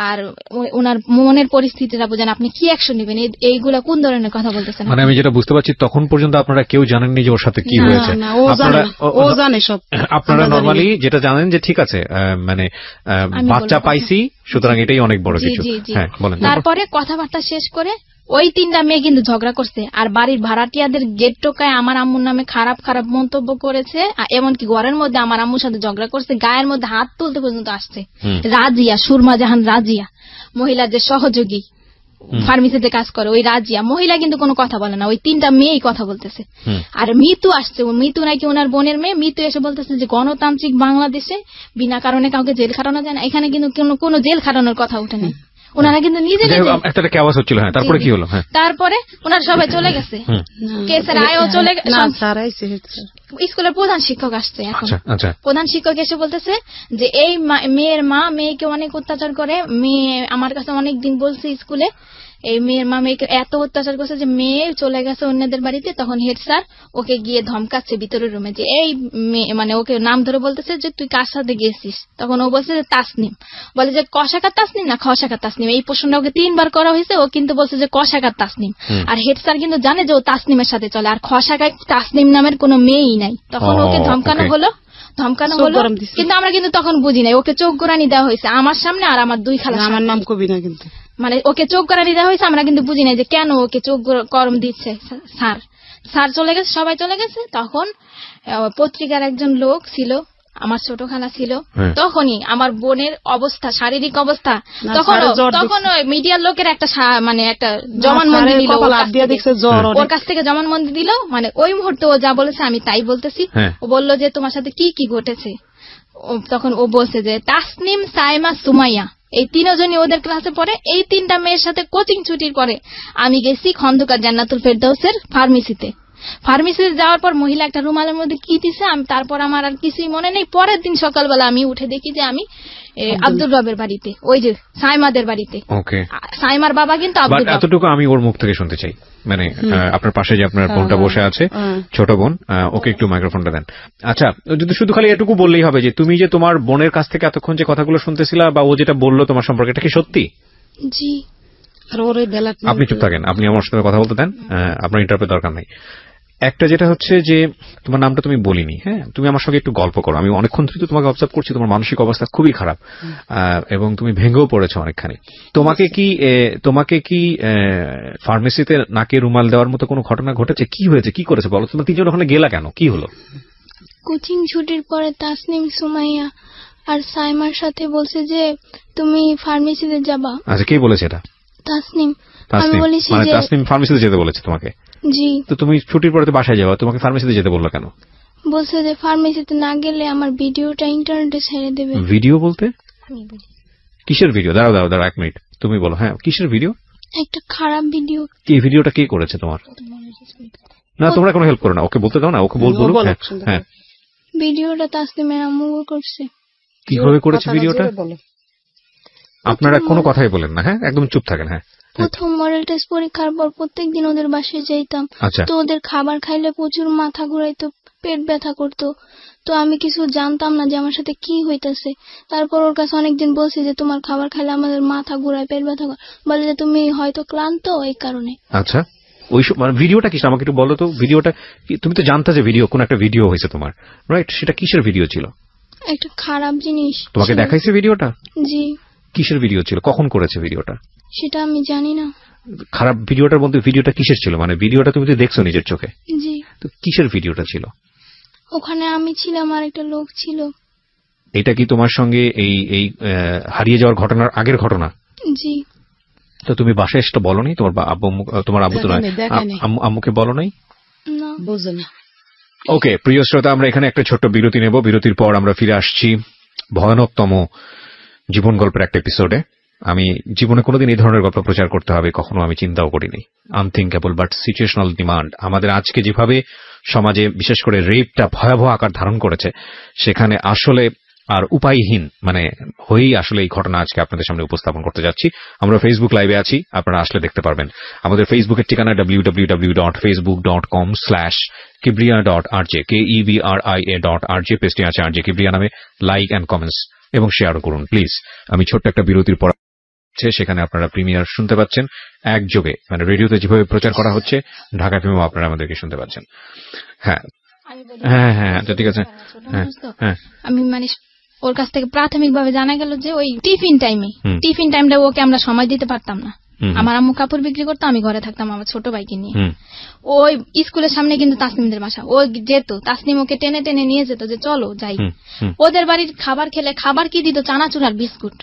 আর ওনার মনের পরিস্থিতিটা বুঝেন, আপনি কি অ্যাকশন নেবেন, এইগুলা কোন ধরনের কথা বলতেছেন। মানে আমি যেটা বুঝতে পারছি, তখন পর্যন্ত আপনারা কেউ জানেননি যে ওর সাথে কি হয়েছে। ও জানে সব। আপনারা নরমালি যেটা জানেন যে ঠিক আছে, মানে বাচ্চা পাইছি, সুতরাং এটাই অনেক বড় কিছু। হ্যাঁ বলেন। তারপরে কথাবার্তা শেষ করে ওই 3টা মেয়ে কিন্তু ঝগড়া করছে, আর বাড়ির ভাড়াটিয়াদের গেট টোকায় আমার আম্মুর নামে খারাপ খারাপ মন্তব্য করেছে, এমনকি ঘরের মধ্যে আমার আম্মুর সাথে ঝগড়া করছে, গায়ের মধ্যে হাত তুলতে পর্যন্ত আসছে। রাজিয়া, সুরমা জাহান রাজিয়া, মহিলার যে সহযোগী ফার্মেসিতে কাজ করে, ওই রাজিয়া মহিলা কিন্তু কোনো কথা বলে না, ওই 3টা মেয়েই কথা বলতেছে। আর মিতু আসছে, মিতু নাকি ওনার বোনের মেয়ে। মিতু এসে বলতেছে যে গণতান্ত্রিক বাংলাদেশে বিনা কারণে কাউকে জেল খাটানো যায় না, এখানে কিন্তু কোনো জেল খাটানোর কথা উঠে নেই। ওনারা কিন্তু নিজে একটা আওয়াজ হচ্ছিল। হ্যাঁ, তারপরে কি হলো? তারপরে ওনারা সবাই চলে গেছে, কেসের আয়ও চলে গেছে। স্কুলের প্রধান শিক্ষক আসছে এখন। প্রধান শিক্ষক এসে বলতেছে যে এই মেয়ের মা মেয়েকে অনেক অত্যাচার করে, মেয়ে আমার কাছে অনেকদিন বলছে স্কুলে, এই মেয়ের মা মেয়েকে এত অত্যাচার করছে যে মেয়ে চলে গেছে অন্যদের বাড়িতে। তখন হেড স্যার ওকে গিয়ে ধমকাচ্ছে ভিতরের রুমে, যে এই মেয়ে, মানে ওকে নাম ধরে বলতেছে যে তুই কার সাথে গেছিস। তখন ও বলছে যে তাসনিম, বলে যে কশাকার তাসনিম না খশাকার তাসনিম। এই প্রশ্নটা ওকে 3বার করা হয়েছে, ও কিন্তু বলছে যে কশাকার তাসনিম। আর হেড স্যার কিন্তু জানে যে ও তাসনিমের সাথে চলে, আর খশাকার তাসনিম নামের কোনো মেয়েই নাই। তখন ওকে ধমকানো হলো, কিন্তু আমরা কিন্তু তখন বুঝি নাই, ওকে চোখ গোড়ানি দেওয়া হয়েছে আমার সামনে, আর আমার 2 খালা, আমার নাম কবি না, কিন্তু মানে ওকে চোখ গোড়ানি দেওয়া হয়েছে, আমরা কিন্তু বুঝি নাই যে কেন ওকে চোখ গরম দিচ্ছে। স্যার চলে গেছে, সবাই চলে গেছে। তখন পত্রিকার একজন লোক ছিল, আমার ছোট খালা ছিল। তখনই আমার বোনের অবস্থা, শারীরিক অবস্থা, তখন ওই মিডিয়ার লোকের একটা মানে একটা জবানবন্দি দিল, ওর কাছ থেকে জবানবন্দি দিল। মানে ওই মুহূর্তে ও যা বলেছে আমি তাই বলতেছি। ও বললো যে তোমার সাথে কি কি ঘটেছে। তখন ও বলছে যে তাসনিম, সাইমা, সুমাইয়া, এই 3 জনই ওদের ক্লাসে পড়ে। এই 3টা মেয়ের সাথে কোচিং ছুটির পরে আমি গেছি খন্দকার জান্নাতুল ফেরদৌসের ফার্মেসিতে। যাওয়ার পর মহিলা একটা রুমালের মধ্যে কি দিছে, আমি তারপর আমার আর কিছুই মনে নেই। পরের দিন সকালবেলা আমি উঠে দেখি যে আমি আব্দুর রবের বাড়িতে, ওই যে সাইমাদের বাড়িতে। সাইমার বাবা কিন্তু আব্দুর রব। এতটুকু আমি ওর মুখ থেকে শুনতে চাই, মানে আপনার পাশে যে আপনার বোনটা বসে আছে, ছোট বোন, ওকে একটু মাইক্রোফোনটা দেন। আচ্ছা, যদি শুধু খালি এটুকু বললেই হবে যে তুমি যে তোমার বোনের কাছ থেকে এতক্ষণ যে কথাগুলো শুনতেছিলা, বা ও যেটা বললো তোমার সম্পর্কে, এটা কি সত্যি? জি। আপনি চুপ থাকেন, আপনি আমার সাথে কথা বলতে দেন, আপনার ইন্টারভিউ দরকার নাই। একটা যেটা হচ্ছে যে তোমার নামটা তুমি বলিনি, হ্যাঁ, তুমি আমার সঙ্গে একটু গল্প করো। আমি অনেকক্ষণ ধরে তোমাকে অবজার্ভ করছি, তোমার মানসিক অবস্থা খুবই খারাপ, এবং তুমি ভেঙেও পড়েছো অনেকখানি। তোমাকে কি ফার্মেসিতে নাকে রুমাল দেওয়ার মতো কোনো ঘটনা ঘটেছে? কি হয়েছে, কি করেছে বলো? তোমরা 3জন ওখানে গেলা কেন, কি হলো? কোচিং ছুটির পরে তাসনিম, সুমাইয়া আর সাইমার সাথে বলছে যে তুমি ফার্মেসিতে যাবা। আচ্ছা, কে বলেছে এটা? তাসনিম। আমি বলেছি যে তাসনিম ফার্মেসিতে যেতে বলেছে তোমাকে? জি। তো তুমি ছুটির পরে তো বাসায় যাবা, তোমাকে ফার্মেসিতে যেতে বললো কেন? বলছে যে ফার্মেসিতে না গেলে আমার ভিডিওটা ইন্টারনেটে ছেড়ে দেবে। ভিডিও বলতে? কিসের ভিডিও? দাঁড়াও 1 মিনিট, তুমি বলো। হ্যাঁ, কিসের ভিডিও? একটা খারাপ ভিডিও। কি ভিডিওটা কে করেছে তোমার? না তোমরা কোনো হেল্প করো না, ওকে বলতে দাও না, ওকে বলবো। হ্যাঁ ভিডিওটা তাসনিমের আম্মু করছে। কিভাবে করেছে ভিডিওটা? আপনারা কোনো কথাই বলেন না, হ্যাঁ একদম চুপ থাকেন। হ্যাঁ প্রথম মডেল টেস্ট পরীক্ষার পর প্রত্যেকদিন ওদের বাসায় যাইতাম। তো ওদের খাবার খাইলে প্রচুর মাথা ঘুরাইতো, পেট ব্যথা করতো। তো আমি কিছু জানতাম না যে আমার সাথে কি হইতেছে। তারপর ওর কাছে অনেকদিন বলছি যে তোমার খাবার খাইলে আমাদের মাথা ঘুরায়, পেট ব্যথা করে। বলে যে তুমি হয়তো ক্লান্ত, এই কারণে। আচ্ছা ওই মানে ভিডিওটা কি আমাকে একটু বলো তো, ভিডিওটা তুমি তো জানতা যে ভিডিও কোন একটা ভিডিও হয়েছে তোমার, রাইট? সেটা কিসের ভিডিও ছিল? একটা খারাপ জিনিস তোমাকে দেখাইছে ভিডিওটা? জি। কিসের ভিডিও ছিল, কখন করেছে ভিডিওটা? সেটা আমি জানি না। খারাপ ভিডিওটার মধ্যে ভিডিওটা কিসের ছিল, মানে ভিডিওটা তুমি তো দেখছো নিজের চোখে? জি। তো কিসের ভিডিওটা ছিল? ওখানে আমি ছিলাম আর একটা লোক ছিল। এটা কি তোমার সঙ্গে এই হারিয়ে যাওয়ার ঘটনার আগের ঘটনা? জি। তো তুমি বাসায় এসে বলো নাই তোমার আব্বু? তোমার আব্বু তো নয়, আম্মুকে বলো নাই? না, বুঝিনি। ওকে প্রিয় শ্রোতা, আমরা এখানে একটা ছোট্ট বিরতি নেব। বিরতির পর আমরা ফিরে আসছি ভয়ানকতম জীবন গল্পের একটা এপিসোডে। আমি জীবনে কোনোদিন এই ধরনের গল্প প্রচার করতে হবে কখনো আমি চিন্তাও করিনি। Unthinkable but situational demand. আমাদের আজকে যেভাবে সমাজে বিশেষ করে রেপটা ভয়াবহ আকার ধারণ করেছে, সেখানে আসলে আর উপায়হীন মানে হয়েই আসলে এই ঘটনা আজকে আপনাদের সামনে উপস্থাপন করতে যাচ্ছি। আমরা ফেসবুক লাইভে আছি, আপনারা আসলে দেখতে পারবেন। আমাদের ফেসবুকের ঠিকানা www.facebook.com/kibria.rj KEBRIA.RJ। পেজটি আছে RJ Kibria নামে। লাইক এন্ড কমেন্টস এবং শেয়ারও করুন প্লিজ। আমি ছোট্ট একটা বিরতির পর সেখানে আপনারা প্রিমিয়ার শুনতে পাচ্ছেন একযোগে, মানে রেডিওতে যেভাবে প্রচার করা হচ্ছে ঢাকা এফএমও আপনারা আমাদেরকে শুনতে পাচ্ছেন। হ্যাঁ হ্যাঁ হ্যাঁ আচ্ছা ঠিক আছে। হ্যাঁ হ্যাঁ আমি মানে ওর কাছ থেকে প্রাথমিকভাবে জানা গেল যে ওই টিফিন টাইমটা ওকে আমরা সময় দিতে পারতাম না। আমার আম্মু কাপড় বিক্রি করতো, আমি ঘরে থাকতাম আমার ছোট ভাইকে নিয়ে। ওই স্কুলের সামনে কিন্তু তাসনিমদের বাসা, ও যেত, তাসনিম ওকে টেনে টেনে নিয়ে যেত যে চলো যাই। ওদের বাড়ির খাবার খেলে, খাবার কি দিত, চানাচুর আর বিস্কুট।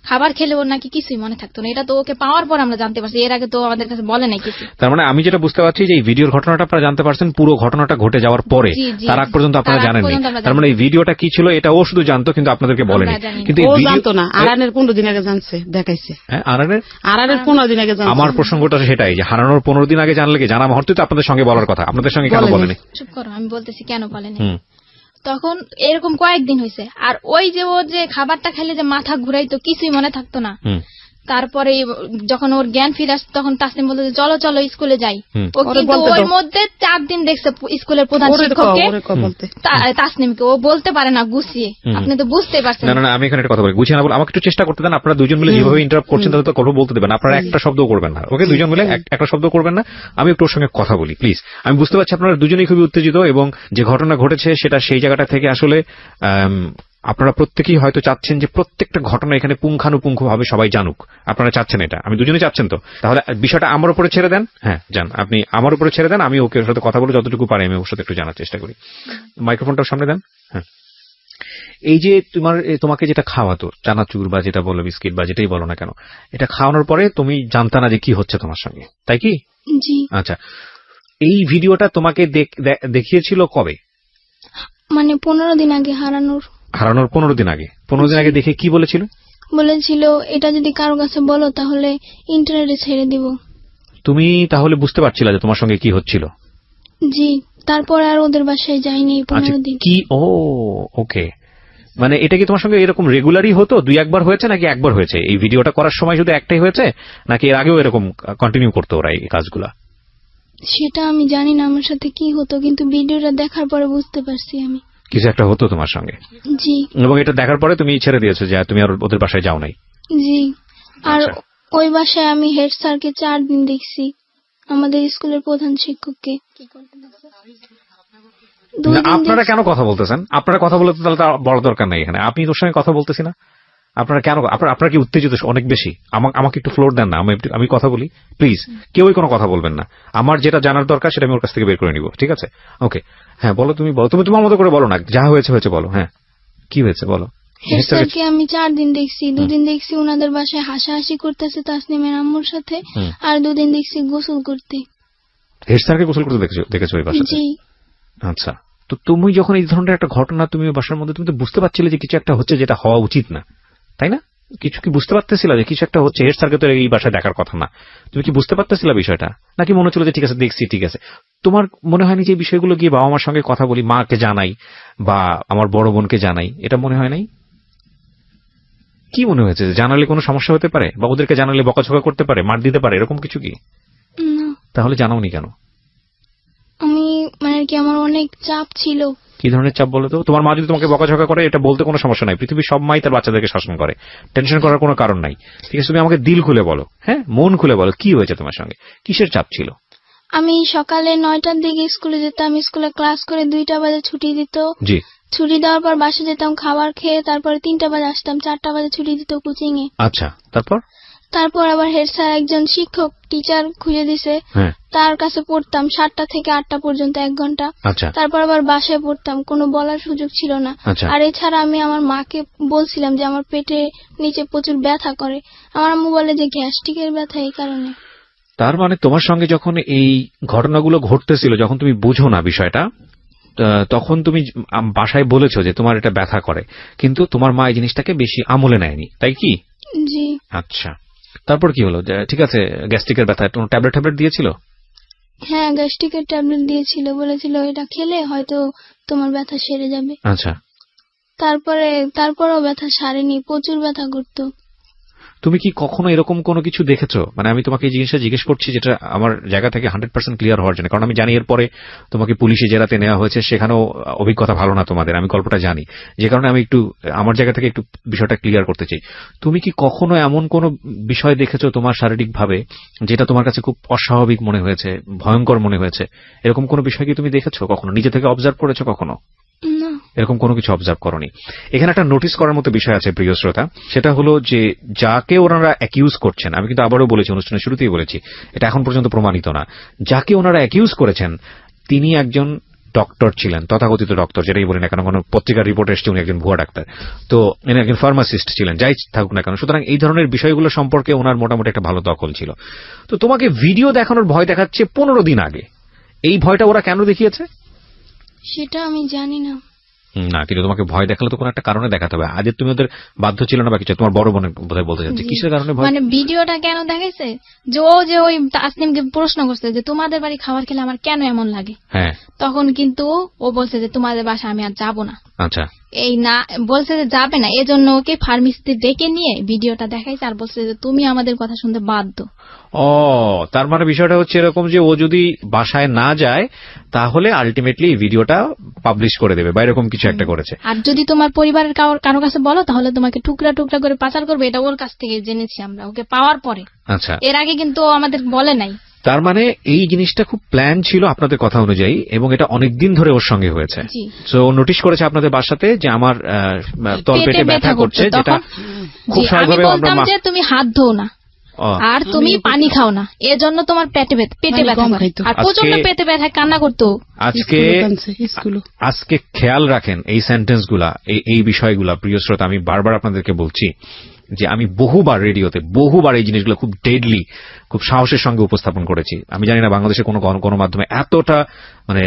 খাবার খেলে ওর নাকি কিছুই মনে থাকতো না। এটা তো ওকে পাওয়ার পর আমরা জানতে পারছি, এর আগে তো আমাদের কাছে বলে নাই কিছু। তার মানে আমি যেটা বুঝতে পারছি যে এই ভিডিওর ঘটনাটা আপনারা জানতে পারছেন পুরো ঘটনাটা ঘটে যাওয়ার পরে, তার আগ পর্যন্ত আপনারা জানেননি। তার মানে এই ভিডিওটা কি ছিল এটা ও শুধু জানতো কিন্তু আপনাদেরকে বলেনি। কিন্তু ও জানতো না, আরানের 15 দিন আগে জানছে, দেখাইছে। হ্যাঁ আরানের 15 দিন আগে জানছে। আমার প্রসঙ্গটা সেটাই যে হারানোর 15 দিন আগে জানলে কি জানা মুহূর্তে তো আপনাদের সঙ্গে বলার কথা, আপনাদের সঙ্গে কেন বলেনি? চুপ করো, আমি বলতেছি কেন বলেনি। তখন এরকম কয়েকদিন হয়েছে। আর ওই যে ও যে খাবারটা খেলে যে মাথা ঘুরাইতো, কিছুই মনে থাকতো না। তারপরে যখন ওর জ্ঞান ফিরে আসতো তখন তাসনিম বলতো যে চলো চলো স্কুলে যাই। ও কিন্তু ওর মধ্যে 4 দিন দেখছে স্কুলের প্রধান শিক্ষককে, তাসনিমকে। ও বলতে পারে না গুছিয়ে, আপনি তো বুঝতে পারছেন। না না আমি এখানে একটা কথা বলি, গুছিয়ে না বলে আমাকে একটু চেষ্টা করতে দেন। আপনারা দুজন মিলে যেভাবে ইন্টারাপ্ট করছেন তাতে তো গল্প বলতে দেবেন, আপনারা একটা শব্দ করবেন না। ওকে দুজন মিলে একটা শব্দ করবেন না, আমি একটু ওর সঙ্গে কথা বলি প্লিজ। আমি বুঝতে পারছি আপনারা দুজনেই খুবই উত্তেজিত এবং যে ঘটনা ঘটেছে সেটা সেই জায়গাটা থেকে আসলে আপনারা প্রত্যেকেই হয়তো চাচ্ছেন যে প্রত্যেকটা ঘটনা এখানে পুঙ্খানুপুঙ্খভাবে সবাই জানুক। আপনারা চাচ্ছেন এটা, আমি দুজনেই চাচ্ছেন। তো তাহলে বিষয়টা আমার উপরে ছেড়ে দেন। হ্যাঁ যান, আপনি আমার উপরে ছেড়ে দেন, আমি ওকে সাথে কথা বলে যতটুকু পারি আমি ওর সাথে একটু জানার চেষ্টা করি। মাইক্রোফোনটাও সামনে দেন। হ্যাঁ এই যে তোমাকে যেটা খাওয়াতো চানাচুর বা যেটা বলো বিস্কিট বা যেটাই বলো না কেন, এটা খাওয়ানোর পরে তুমি জানতা না যে কি হচ্ছে তোমার সঙ্গে, তাই কি? জি। আচ্ছা এই ভিডিওটা তোমাকে দেখিয়েছিল কবে? মানে 15 দিন আগে। হারানোর 15 দিন আগে। 15 দিন আগে দেখে কি বলেছিল? বলেছিল এটা যদি কারো কাছে বলো তাহলে ইন্টারনেটে ছেড়ে দিব। তুমি তাহলে বুঝতে পারছিলে যে তোমার সঙ্গে কি হচ্ছিল? জি। তারপর আর ওদের বাসায় যাইনি 15 দিন। কি ও ওকে, মানে এটা কি তোমার সঙ্গে এরকম রেগুলারই হতো? 2-1 হয়েছে নাকি একবার হয়েছে? এই ভিডিওটা করার সময় শুধু একটাই হয়েছে নাকি এর আগেও এরকম কন্টিনিউ করতো ওরা এই কাজগুলা? সেটা আমি জানি না আমার সাথে কি হতো, কিন্তু ভিডিওটা দেখার পরে বুঝতে পারছি আমি কিছু একটা হতো তোমার সঙ্গে। জি। এবং এটা দেখার পরে তুমি ছেড়ে দিয়েছো যে তুমি আর ওদের বাসায় যাও নাই? জি। আর ওই বাসায় আমি হেড স্যারকে 4 দিন দেখছি, আমাদের স্কুলের প্রধান শিক্ষককে। আপনারা কেন কথা বলতেছেন? আপনারা কথা বলতে তাহলে বড় দরকার নাই এখানে। আপনি তোর সঙ্গে কথা বলতেছি না, আপনারা কেন? আপনারা কি উত্তেজিত অনেক বেশি? আমাকে একটু ফ্লোর দেন না, আমি কথা বলি প্লিজ। কেউই কোনো কথা বলবেন না, আমার যেটা জানার দরকার সেটা আমি ওর কাছ থেকে বের করে নিব, ঠিক আছে? ওকে হ্যাঁ বলো, তুমি বলো, তুমি তোমার মতো করে বলো না, যা হয়েছে হয়েছে বলো। হ্যাঁ কি হয়েছে বলো। হেড স্যারকে আমি 4 দিন দেখছি। 2 দিন দেখছি ওনাদের বাসায় হাসাহাসি করতেছে তাসনিমের আম্মুর সাথে, আর 2 দিন দেখছি গোসল করতে। হেড স্যারকে গোসল করতে দেখেছো ওই বাসাতে? জি। আচ্ছা, তো তুমি যখন এই ধরনের একটা ঘটনা তুমি বাসার মধ্যে, তুমি তো বুঝতে পারছিলে যে কিছু একটা হচ্ছে যেটা হওয়া উচিত না, তাই না? কিছু কি বুঝতে পারতেছিলা যে কিছু একটা হচ্ছে? হেড স্যারকে তো এই বাসায় দেখার কথা না, তুমি কি বুঝতে পারতেছিলা বিষয়টা, নাকি মনে হচ্ছিল যে ঠিক আছে দেখছি ঠিক আছে? তোমার মনে হয়নি যে এই বিষয়গুলো গিয়ে বাবা মার সঙ্গে কথা বলি, মাকে জানাই বা আমার বড় বোনকে জানাই, এটা মনে হয় নাই? কি মনে হয়েছে জানালে কোনো সমস্যা হতে পারে, বা ওদেরকে জানালে বকাঝকা করতে পারে, মার দিতে পারে, এরকম কিছু কি? তাহলে জানাওনি কেন? আমি মানে কি আমার অনেক চাপ ছিল। কি ধরনের চাপ বলো তো? তোমার মা যদি তোমাকে বকাঝকা করে এটা বলতে কোনো সমস্যা নাই, পৃথিবীর সব মাই তার বাচ্চাদেরকে শাসন করে, টেনশন করার কোনো কারণ নাই। ঠিক আছে, তুমি আমাকে দিল খুলে বলো, হ্যাঁ মন খুলে বলো কি হয়েছে তোমার সঙ্গে, কিসের চাপ ছিল? আমি সকালে 9টার দিকে স্কুলে যেতাম, স্কুলে ক্লাস করে 2টা বাজে ছুটি দিত। জি। ছুটি দেওয়ার পর বাসা যেতাম, খাবার খেয়ে তারপরে 3টা বাজে আসতাম, 4টা বাজে ছুটি দিত কোচিং এ। আচ্ছা, তারপর আবার হেড স্যার একজন শিক্ষক টিচার খুঁজে দিছে, তার কাছে পড়তাম 7টা থেকে 8টা পর্যন্ত 1 ঘন্টা। তারপর আবার বাসায় পড়তাম, কোনো বলার সুযোগ ছিল না। আর এছাড়া আমি আমার মাকে বলছিলাম যে আমার পেটে নিচে প্রচুর ব্যথা করে, আমার আম্মু বলে যে গ্যাস্ট্রিকের ব্যথা, এই কারণে। তার মানে তোমার সঙ্গে যখন এই ঘটনাগুলো ঘটতেছিল, যখন তুমি বুঝো না বিষয়টা, তখন তুমি বাসায় বলেছো যে তোমার এটা ব্যথা করে, কিন্তু তোমার মা এই জিনিসটাকে বেশি আমলে নেয়নি, তাই কি? জি। আচ্ছা, তারপর কি হলো? ঠিক আছে, গ্যাস্ট্রিকের ব্যথা, ট্যাবলেট দিয়েছিল? হ্যাঁ, গ্যাস্ট্রিকের ট্যাবলেট দিয়েছিল, বলেছিল এটা খেলে হয়তো তোমার ব্যথা সেরে যাবে। আচ্ছা, তারপরও ব্যথা সারেনি, প্রচুর ব্যথা করতো। তুমি কি কখনো এরকম কোনো কিছু দেখেছো? মানে আমি তোমাকে এই জিনিসটা জিজ্ঞেস করছি যেটা আমার জায়গা থেকে 100% ক্লিয়ার হওয়ার জন্য, কারণ আমি জানি এরপরে তোমাকে পুলিশে জেরাতে নেওয়া হয়েছে, সেখানেও অভিজ্ঞতা ভালো না তোমাদের, আমি গল্পটা জানি, যে কারণে আমি একটু আমার জায়গা থেকে একটু বিষয়টা ক্লিয়ার করতে চাই। তুমি কি কখনো এমন কোনো বিষয় দেখেছো তোমার শারীরিকভাবে যেটা তোমার কাছে খুব অস্বাভাবিক মনে হয়েছে, ভয়ঙ্কর মনে হয়েছে? এরকম কোনো বিষয় কি তুমি দেখেছো কখনো, নিজে থেকে অবজার্ভ করেছো কখনো? এরকম কোনো কিছু অবজার্ভ করনি। এখানে একটা নোটিস করার মতো বিষয় আছে প্রিয় শ্রোতা, সেটা হলো যে যাকে ওনারা অ্যাকিউজ করছেন, আমি কিন্তু আবারও বলেছি, অনুষ্ঠানের শুরুতেই বলেছি, এটা এখন পর্যন্ত প্রমাণিত না, যাকে ওনারা অ্যাকিউজ করেছেন তিনি একজন ডক্টর ছিলেন, তথাকথিত ডক্টর, যেটাই বলি না কেন, কোনো পত্রিকার রিপোর্ট এসছে উনি একজন ভুয়া ডাক্তার, তো ইনি একজন ফার্মাসিস্ট ছিলেন, যাই থাকুক না কেন। সুতরাং এই ধরনের বিষয়গুলো সম্পর্কে ওনার মোটামুটি একটা ভালো দখল ছিল। তো তোমাকে ভিডিও দেখানোর ভয় দেখাচ্ছে 15 দিন আগে, এই ভয়টা ওরা কেন দেখিয়েছে সেটা আমি জানি না। না, কিন্তু তোমাকে ভয় দেখালে তো কোনো একটা কারণে দেখাতে হবে। আজ তুমি ওদের বাধ্য ছিল না বা কিছু? তোমার বড় বোনের বোধহয় বলতে চাচ্ছে কিসের কারণে ভয়? মানে ভিডিওটা কেন দেখাইছে, যে ওই তাসনিমকে প্রশ্ন করছে যে তোমাদের বাড়ি খাবার খেলে আমার কেন এমন লাগে, হ্যাঁ, তখন কিন্তু ও বলছে যে তোমাদের বাসা আমি আর যাবো না। আচ্ছা, এই না বলছে যে যাবে না, এজন্য ওকে ফার্মেসিতে ডেকে নিয়ে ভিডিওটা দেখাইছে আর বলছে যে তুমি আমাদের কথা শুনতে বাধ্য। ও, তার মানে বিষয়টা হচ্ছে এরকম যে ও যদি বাসায় না যায় তাহলে আলটিমেটলি এই ভিডিওটা পাবলিশ করে দেবে বা এরকম কিছু একটা করেছে। আর যদি তোমার পরিবারের কারো কাছে বলো তাহলে তোমাকে টুকরা টুকরা করে পাচার করবে, এটা ওর কাছ থেকে জেনেছি আমরা, ওকে পাওয়ার পরে। আচ্ছা, এর আগে কিন্তু আমাদের বলে নাই। তার মানে এই জিনিসটা খুব প্ল্যান ছিল আপনাদের কথা অনুযায়ী, এবং এটা অনেকদিন ধরে ওর সঙ্গে হয়েছে। তো নোটিশ করেছে আপনাদের বাসাতে যে আমার তলপেটে ব্যথা করছে, যেটা খুব স্বাভাবিকভাবে আমরা বলতাম যে তুমি হাত ধোও না আর তুমি পানি খাও না, এজন্য তোমার পেটে ব্যথা করে, আর প্রচন্ড পেটে ব্যথা কান্না করতো। আজকে খেয়াল রাখেন এই সেন্টেন্সগুলা, এই বিষয়গুলা প্রিয় শ্রোতা, আমি বারবার আপনাদেরকে বলছি যে আমি বহুবার রেডিওতে বহুবার এই জিনিসগুলো খুব ডেডলি, খুব সাহসের সঙ্গে উপস্থাপন করেছি। আমি জানি না বাংলাদেশে কোনো মাধ্যমে এতটা মানে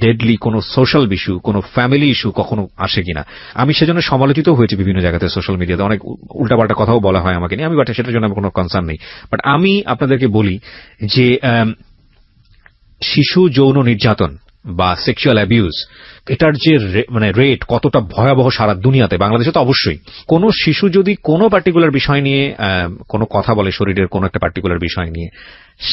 ডেডলি কোনো সোশ্যাল ইস্যু, কোনো ফ্যামিলি ইস্যু কখনো আসে কিনা। আমি সেজন্য সমালোচিত হয়েছি বিভিন্ন জায়গাতে, সোশ্যাল মিডিয়াতে অনেক উল্টাপাল্টা কথাও বলা হয় আমাকে নিয়ে, আমি বাট সেটার জন্য আমার কোনো কনসার্ন নেই। বাট আমি আপনাদেরকে বলি যে শিশু যৌন নির্যাতন বা সেক্সুয়াল অ্যাবিউজ, এটার যে মানে রেট কতটা ভয়াবহ সারা দুনিয়াতে, বাংলাদেশে তো অবশ্যই। কোন শিশু যদি কোনো পার্টিকুলার বিষয় নিয়ে কোনো কথা বলে, শরীরের কোনো একটা পার্টিকুলার বিষয় নিয়ে,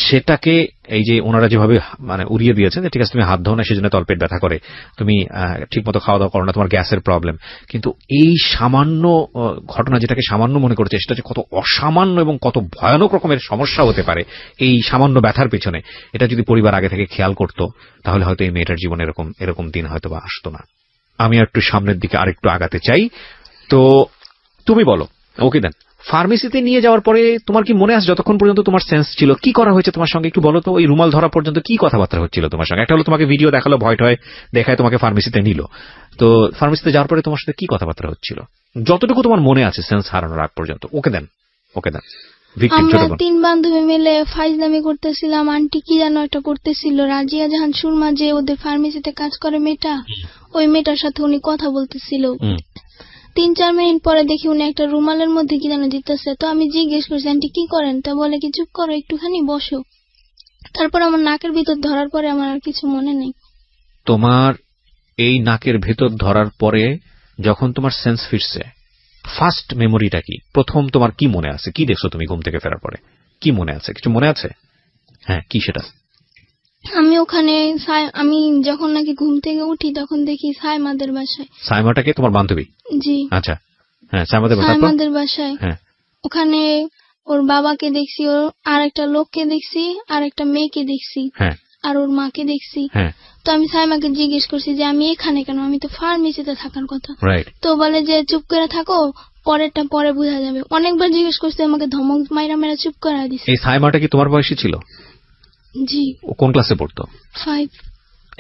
সেটাকে এই যে ওনারা যেভাবে মানে উড়িয়ে দিয়েছেন যে ঠিক আছে তুমি হাত ধো না সেজন্য তলপেট ব্যথা করে, তুমি ঠিকমতো খাওয়া দাওয়া করো না, তোমার গ্যাসের প্রবলেম, কিন্তু এই সামান্য ঘটনা যেটাকে সামান্য মনে করছে সেটা যে কত অসামান্য এবং কত ভয়ানক রকমের সমস্যা হতে পারে এই সামান্য ব্যথার পেছনে, এটা যদি পরিবার আগে থেকে খেয়াল করতো তাহলে হয়তো এই মেয়েটার জীবনে এরকম দিন হয়তো বা আসতো না। আমি একটু সামনের দিকে আরেকটু আগাতে চাই। তো তুমি বলো, ওকে দেন, ফার্মেসিতে নিয়ে যাওয়ার পরে তোমার কি মনে আছে যতক্ষণ পর্যন্ত তোমার সেন্স ছিল কি করা হয়েছে তোমার সঙ্গে একটু বলো তো? ওই রুমাল ধরা পর্যন্ত কি কথাবার্তা হচ্ছিল তোমার সঙ্গে? একটা হলো তোমাকে ভিডিও দেখালো, ভয় টয় দেখায় তোমাকে ফার্মেসিতে নিল, তো ফার্মেসিতে যাওয়ার পরে তোমার সাথে কি কথাবার্তা হচ্ছিল যতটুকু তোমার মনে আছে সেন্স হারানোর আগ পর্যন্ত? ওকে দেন। আমরা 3 বান্ধবী মিলে ফাইজলামি করতেছিলাম, আন্টি কি যেন একটা করতেছিল, রাজিয়া জাহান সুরমা যে ওদের ফার্মেসিতে কাজ করে মেয়েটা, ওই মেয়েটার সাথে উনি কথা বলতেছিল। 3-4 মিনিট পরে দেখি উনি একটা রুমালের মধ্যে কি যেন দিতেছে। তো আমি জিজ্ঞেস করছি, আন্টি কি করেন? তা বলে কি, চুপ করো, একটুখানি বসো। তারপর আমার নাকের ভিতর ধরার পরে আমার আর কিছু মনে নেই। তোমার এই নাকের ভেতর ধরার পরে যখন তোমার সেন্স ফিরছে, ফার্স্ট মেমোরিটা কি? প্রথম তোমার কি মনে আছে? কি দেখছো তুমি ঘুম থেকে ফেরার পরে? কি মনে আছে? কিছু মনে আছে? হ্যাঁ, কি সেটা? আমি ওখানে আমি যখন নাকি ঘুম থেকে উঠি তখন দেখি সাইমাদের বাসায়। সাইমাটাকে তোমার বান্ধবী? জি। আচ্ছা, হ্যাঁ, সাইমাদের বাসায়। হ্যাঁ, ওখানে ওর বাবাকে দেখছি, ওর আর একটা লোককে দেখছি, আর একটা মেয়েকে দেখছি, হ্যাঁ, আর ওর মাকে দেখছি। হ্যাঁ। তো আমি সাইমাকে জিজ্ঞেস করছি যে আমি এখানে কেন, আমি তো ফার্মেসিতে থাকার কথা। রাইট। তো বলে যে চুপ করে থাকো, পরেরটা পরে বোঝা যাবে। অনেকবার জিজ্ঞেস করছে, আমাকে ধমক মাইরা মেরা চুপ করা দিছে। এই সাইমাটা কি তোমার বয়সী ছিল? জি। ও কোন ক্লাসে পড়তো? 5।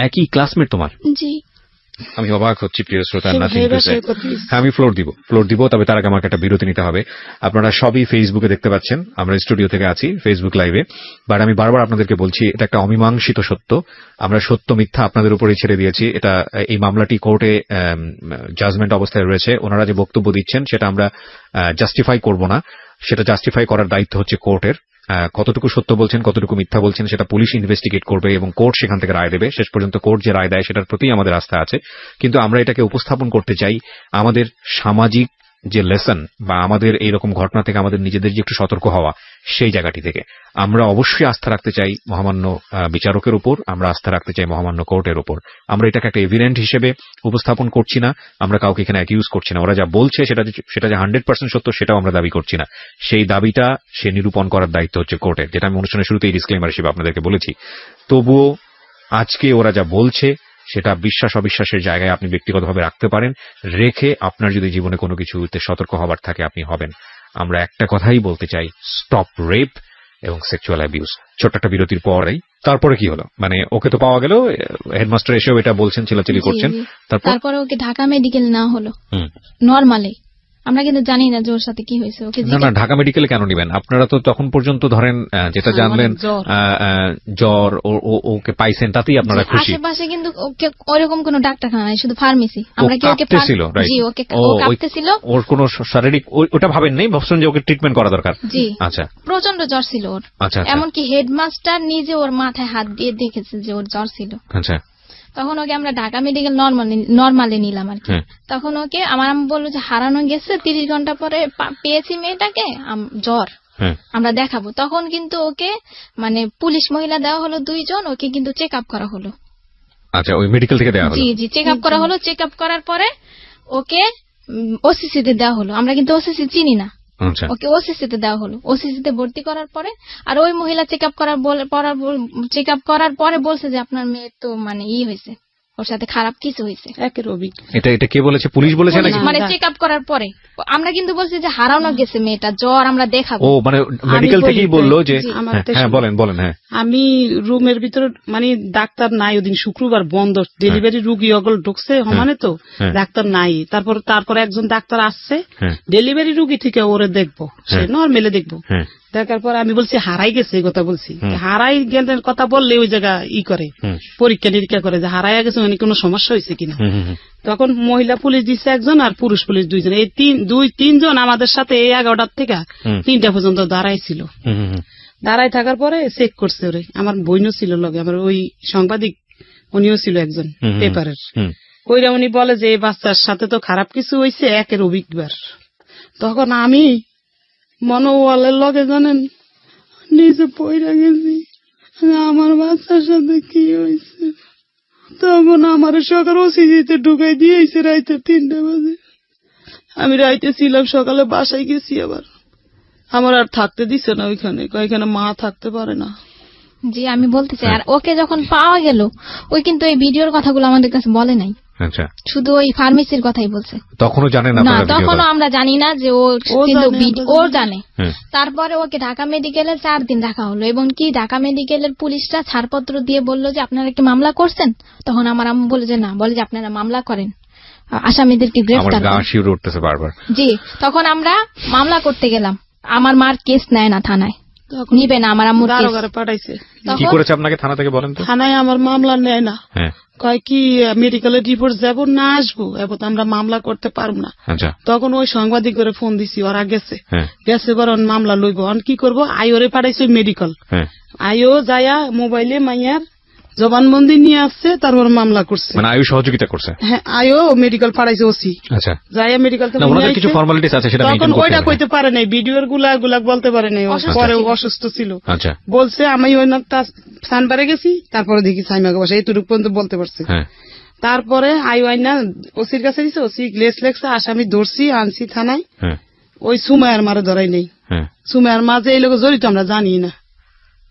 একই ক্লাসমেট তোমার? জি। আমি অবাক হচ্ছি প্রিয় শ্রোতা। আমি ফ্লোর দিব, তবে তার আগে আমাকে একটা বিরতি নিতে হবে। আপনারা সবই ফেসবুকে দেখতে পাচ্ছেন, আমরা স্টুডিও থেকে আছি ফেসবুক লাইভে। বাট আমি বারবার আপনাদেরকে বলছি, এটা একটা অমীমাংসিত সত্য। আমরা সত্য মিথ্যা আপনাদের উপরে ছেড়ে দিয়েছি। এই মামলাটি কোর্টে জাজমেন্ট অবস্থায় রয়েছে। ওনারা যে বক্তব্য দিচ্ছেন সেটা আমরা জাস্টিফাই করব না, সেটা জাস্টিফাই করার দায়িত্ব হচ্ছে কোর্টের। কতটুকু সত্য বলছেন, কতটুকু মিথ্যা বলছেন, সেটা পুলিশ ইনভেস্টিগেট করবে এবং কোর্ট সেখান থেকে রায় দেবে। শেষ পর্যন্ত কোর্ট যে রায় দেয় সেটার প্রতি আমাদের আস্থা আছে। কিন্তু আমরা এটাকে উপস্থাপন করতে চাই আমাদের সামাজিক যে লেসন, বা আমাদের এইরকম ঘটনা থেকে আমাদের নিজেদের যে একটু সতর্ক হওয়া, সেই জায়গাটি থেকে আমরা অবশ্যই আস্থা রাখতে চাই মহামান্য বিচারকের উপর, আমরা আস্থা রাখতে চাই মহামান্য কোর্টের উপর। আমরা এটাকে একটা এভিডেন্ট হিসেবে উপস্থাপন করছি না, আমরা কাউকে এখানে অ্যাকিউজ করছি না। ওরা যা বলছে সেটা যে 100% সত্য সেটাও আমরা দাবি করছি না। সেই দাবিটা সে নিরূপণ করার দায়িত্ব হচ্ছে কোর্টের, যেটা আমি অনুষ্ঠানের শুরুতেই ডিসক্লেমার হিসেবে আপনাদেরকে বলেছি। তবুও আজকে ওরা যা বলছে সেটা বিশ্বাস অবিশ্বাসের জায়গায় আপনি ব্যক্তিগতভাবে রাখতে পারেন, রেখে আপনার যদি জীবনে কোনো কিছুতে সতর্ক হবার থাকে আপনি হবেন। আমরা একটা কথাই বলতে চাই, স্টপ রেপ এবং সেক্সুয়াল অ্যাবিউজ। ছোট্ট একটা বিরতির পরেই তারপরে কি হলো? মানে ওকে তো পাওয়া গেল, হেডমাস্টার এসেও এটা বলছেন, চিল্লাচিল্লি করছেন। তারপরে ওকে ঢাকা মেডিকেল না হলো নরমালি। আমরা কিন্তু জানি না যে ওর সাথে কি হয়েছে। ওকে না, ঢাকা মেডিকেলে কেন নিবেন? আপনারা তো তখন পর্যন্ত ধরেন যেটা জানলেন জ্বর, ওকে পাইছেন, তাতেই আপনারা খুশি। আশেপাশে কিন্তু ওকে ওরকম কোনো ডাক্তারখানা নাই, শুধু ফার্মেসি। আমরা কি ওকে কাঁপতেছিল, ওর কোনো শারীরিক ওটা ভাবেন নেই, ভাবছেন যে ওকে ট্রিটমেন্ট করা দরকার। জি। আচ্ছা। প্রচন্ড জ্বর ছিল ওর। আচ্ছা। এমনকি হেডমাস্টার নিজে ওর মাথায় হাত দিয়ে দেখেছে যে ওর জ্বর ছিল। আচ্ছা। তখন ওকে আমরা ঢাকা মেডিকেল নরমালি নিলাম আর কি। তখন ওকে আমার আম্মু বললো যে হারানো গেছে, 30 ঘন্টা পরে পেয়েছি মেয়েটাকে, জ্বর, আমরা দেখাবো। তখন কিন্তু ওকে মানে পুলিশ মহিলা দেওয়া হলো 2 জন, ওকে কিন্তু চেক আপ করা হলো। আচ্ছা, ওই মেডিকেল থেকে দেওয়া হলো? জি, চেক আপ করা হলো। চেক আপ করার পরে ওকে ওসিসি তে দেওয়া হলো। আমরা কিন্তু ওসিসি চিনি না, ওকে ওসিসি তে দেওয়া হলো। ওসিসি তে ভর্তি করার পরে আর ওই মহিলা চেক আপ করার পরে বলছে যে আপনার মেয়ে তো মানে হয়েছে, ওর সাথে খারাপ কিছু হয়েছে। এটা কে বলেছে? পুলিশ বলেছে নাকি? মানে চেক আপ করার পরে আমরা কিন্তু বলছি যে হারানো গেছে মেয়েটা, জ্বর, আমরা দেখাবো। ও মানে মেডিকেল থেকেই বললো যে। হ্যাঁ, বলেন। হ্যাঁ, আমি রুমের ভিতরে, মানে ডাক্তার নাই ওদিন, শুক্রবার বন্ধ, ডেলিভারি রুগী অগল ঢুকছে সমানে, তো ডাক্তার নাই। তারপর একজন ডাক্তার আসছে ডেলিভারি রুগী থেকে ওরে দেখবো, সে নর্মালে দেখবো। দেখার পর আমি বলছি হারাই গেছে, এই কথা বলছি। হারাই গেলের কথা বললে ওই জায়গা করে পরীক্ষা নিরীক্ষা করে যে হারাই গেছে, মানে কোনো সমস্যা হয়েছে কিনা। তখন মহিলা পুলিশ দিচ্ছে একজন আর পুরুষ পুলিশ 2 জন। এই 3 জন আমাদের সাথে এই 11টার থেকে 3টা পর্যন্ত দাঁড়াই ছিল। দাঁড়াই থাকার পরে চেক করছে ওরে। আমার বোনও ছিল লগে, আমার ওই সাংবাদিক উনিও ছিল একজন পেপারের। ওইরা উনি বলে যে এই বাচ্চার সাথে তো খারাপ কিছু হয়েছে, একের অভিজ্ঞবার। তখন আমি মনোওয়ালের লগে জানেন নিজে পয়রা গেছি, আমার বাচ্চার সাথে কি হয়েছে। তখন আমার সকাল ওসিজিতে ঢুকাই দিয়েছে রাইতে 3টা বাজে। আমি রাইতে ছিলাম, সকালে বাসায় গেছি। আবার আমার আর থাকতে দিছে না ওইখানে মা থাকতে পারে না। জি, আমি বলতে চাই, আর ওকে যখন পাওয়া গেল ওই কিন্তু এই ভিডিওর কথাগুলো আমাদের কাছে বলে নাই। আচ্ছা। শুধু ওই ফার্মেসির কথাই বলছে। তখনও জানে না? তখনও আমরা জানি না যে ও জানে। তারপরে ওকে ঢাকা মেডিকেলে 4 দিন রাখা হলো, এবং কি ঢাকা মেডিকেলের পুলিশরা ছাড়পত্র দিয়ে বললো যে আপনারা কি মামলা করছেন? তখন আমার আম্মু বলে যে না, বলে যে আপনারা মামলা করেন, আসামিদেরকে গ্রেফতার করেন। জি, তখন আমরা মামলা করতে গেলাম। আমার মার কেস নেয় না থানায়। নিবে না আমার আম্মুর কেস। ঘরে পাঠাইছে। কি করেছে আপনাকে থানা থেকে বলেন তো? থানায় আমার মামলা নেয় না, হ্যাঁ কয় কি মেডিকেলের রিপোর্ট যাব না আসবো, এবার আমরা মামলা করতে পারবো না। আচ্ছা তখন ওই সাংবাদিক করে ফোন দিছি, ওরা গেছে হ্যাঁ গেছে এবার মামলা লইব, অন কি করবো, আইওরে পাঠাইছে মেডিকেল, হ্যাঁ আইও যায়া মোবাইলে মাইয়ার জবানবন্দি নিয়ে আসছে, তারপর মামলা করছে। মানে আয়ু সহযোগিতা করছে? হ্যাঁ আইও মেডিকেল পাঠাইছে ওসি। আচ্ছা যাইয়া মেডিকেল থেকে না ওনাদের কিছু ফর্মালিটিস আছে সেটা মেইনটেইন করতে হবে। ওইটা কইতে পারে নাই, ভিডিওর গুলা বলতে পারে নাই, পরে অসুস্থ ছিল। আচ্ছা বলছে আমি ওই না সানবারে গেছি, তারপরে দেখি সাইমাকে বসে, এইটুকু পর্যন্ত বলতে পারছে। হ্যাঁ তারপরে আইনা ওসির কাছে দিছে, ওসি গ্লেস লেখছে, আসামি ধরছি আনছি থানায়। হ্যাঁ ওই সুমায়ার মারে ধরাই নেই, হ্যাঁ সুমায়ার মাঝে এই লোক জড়িত আমরা জানি না।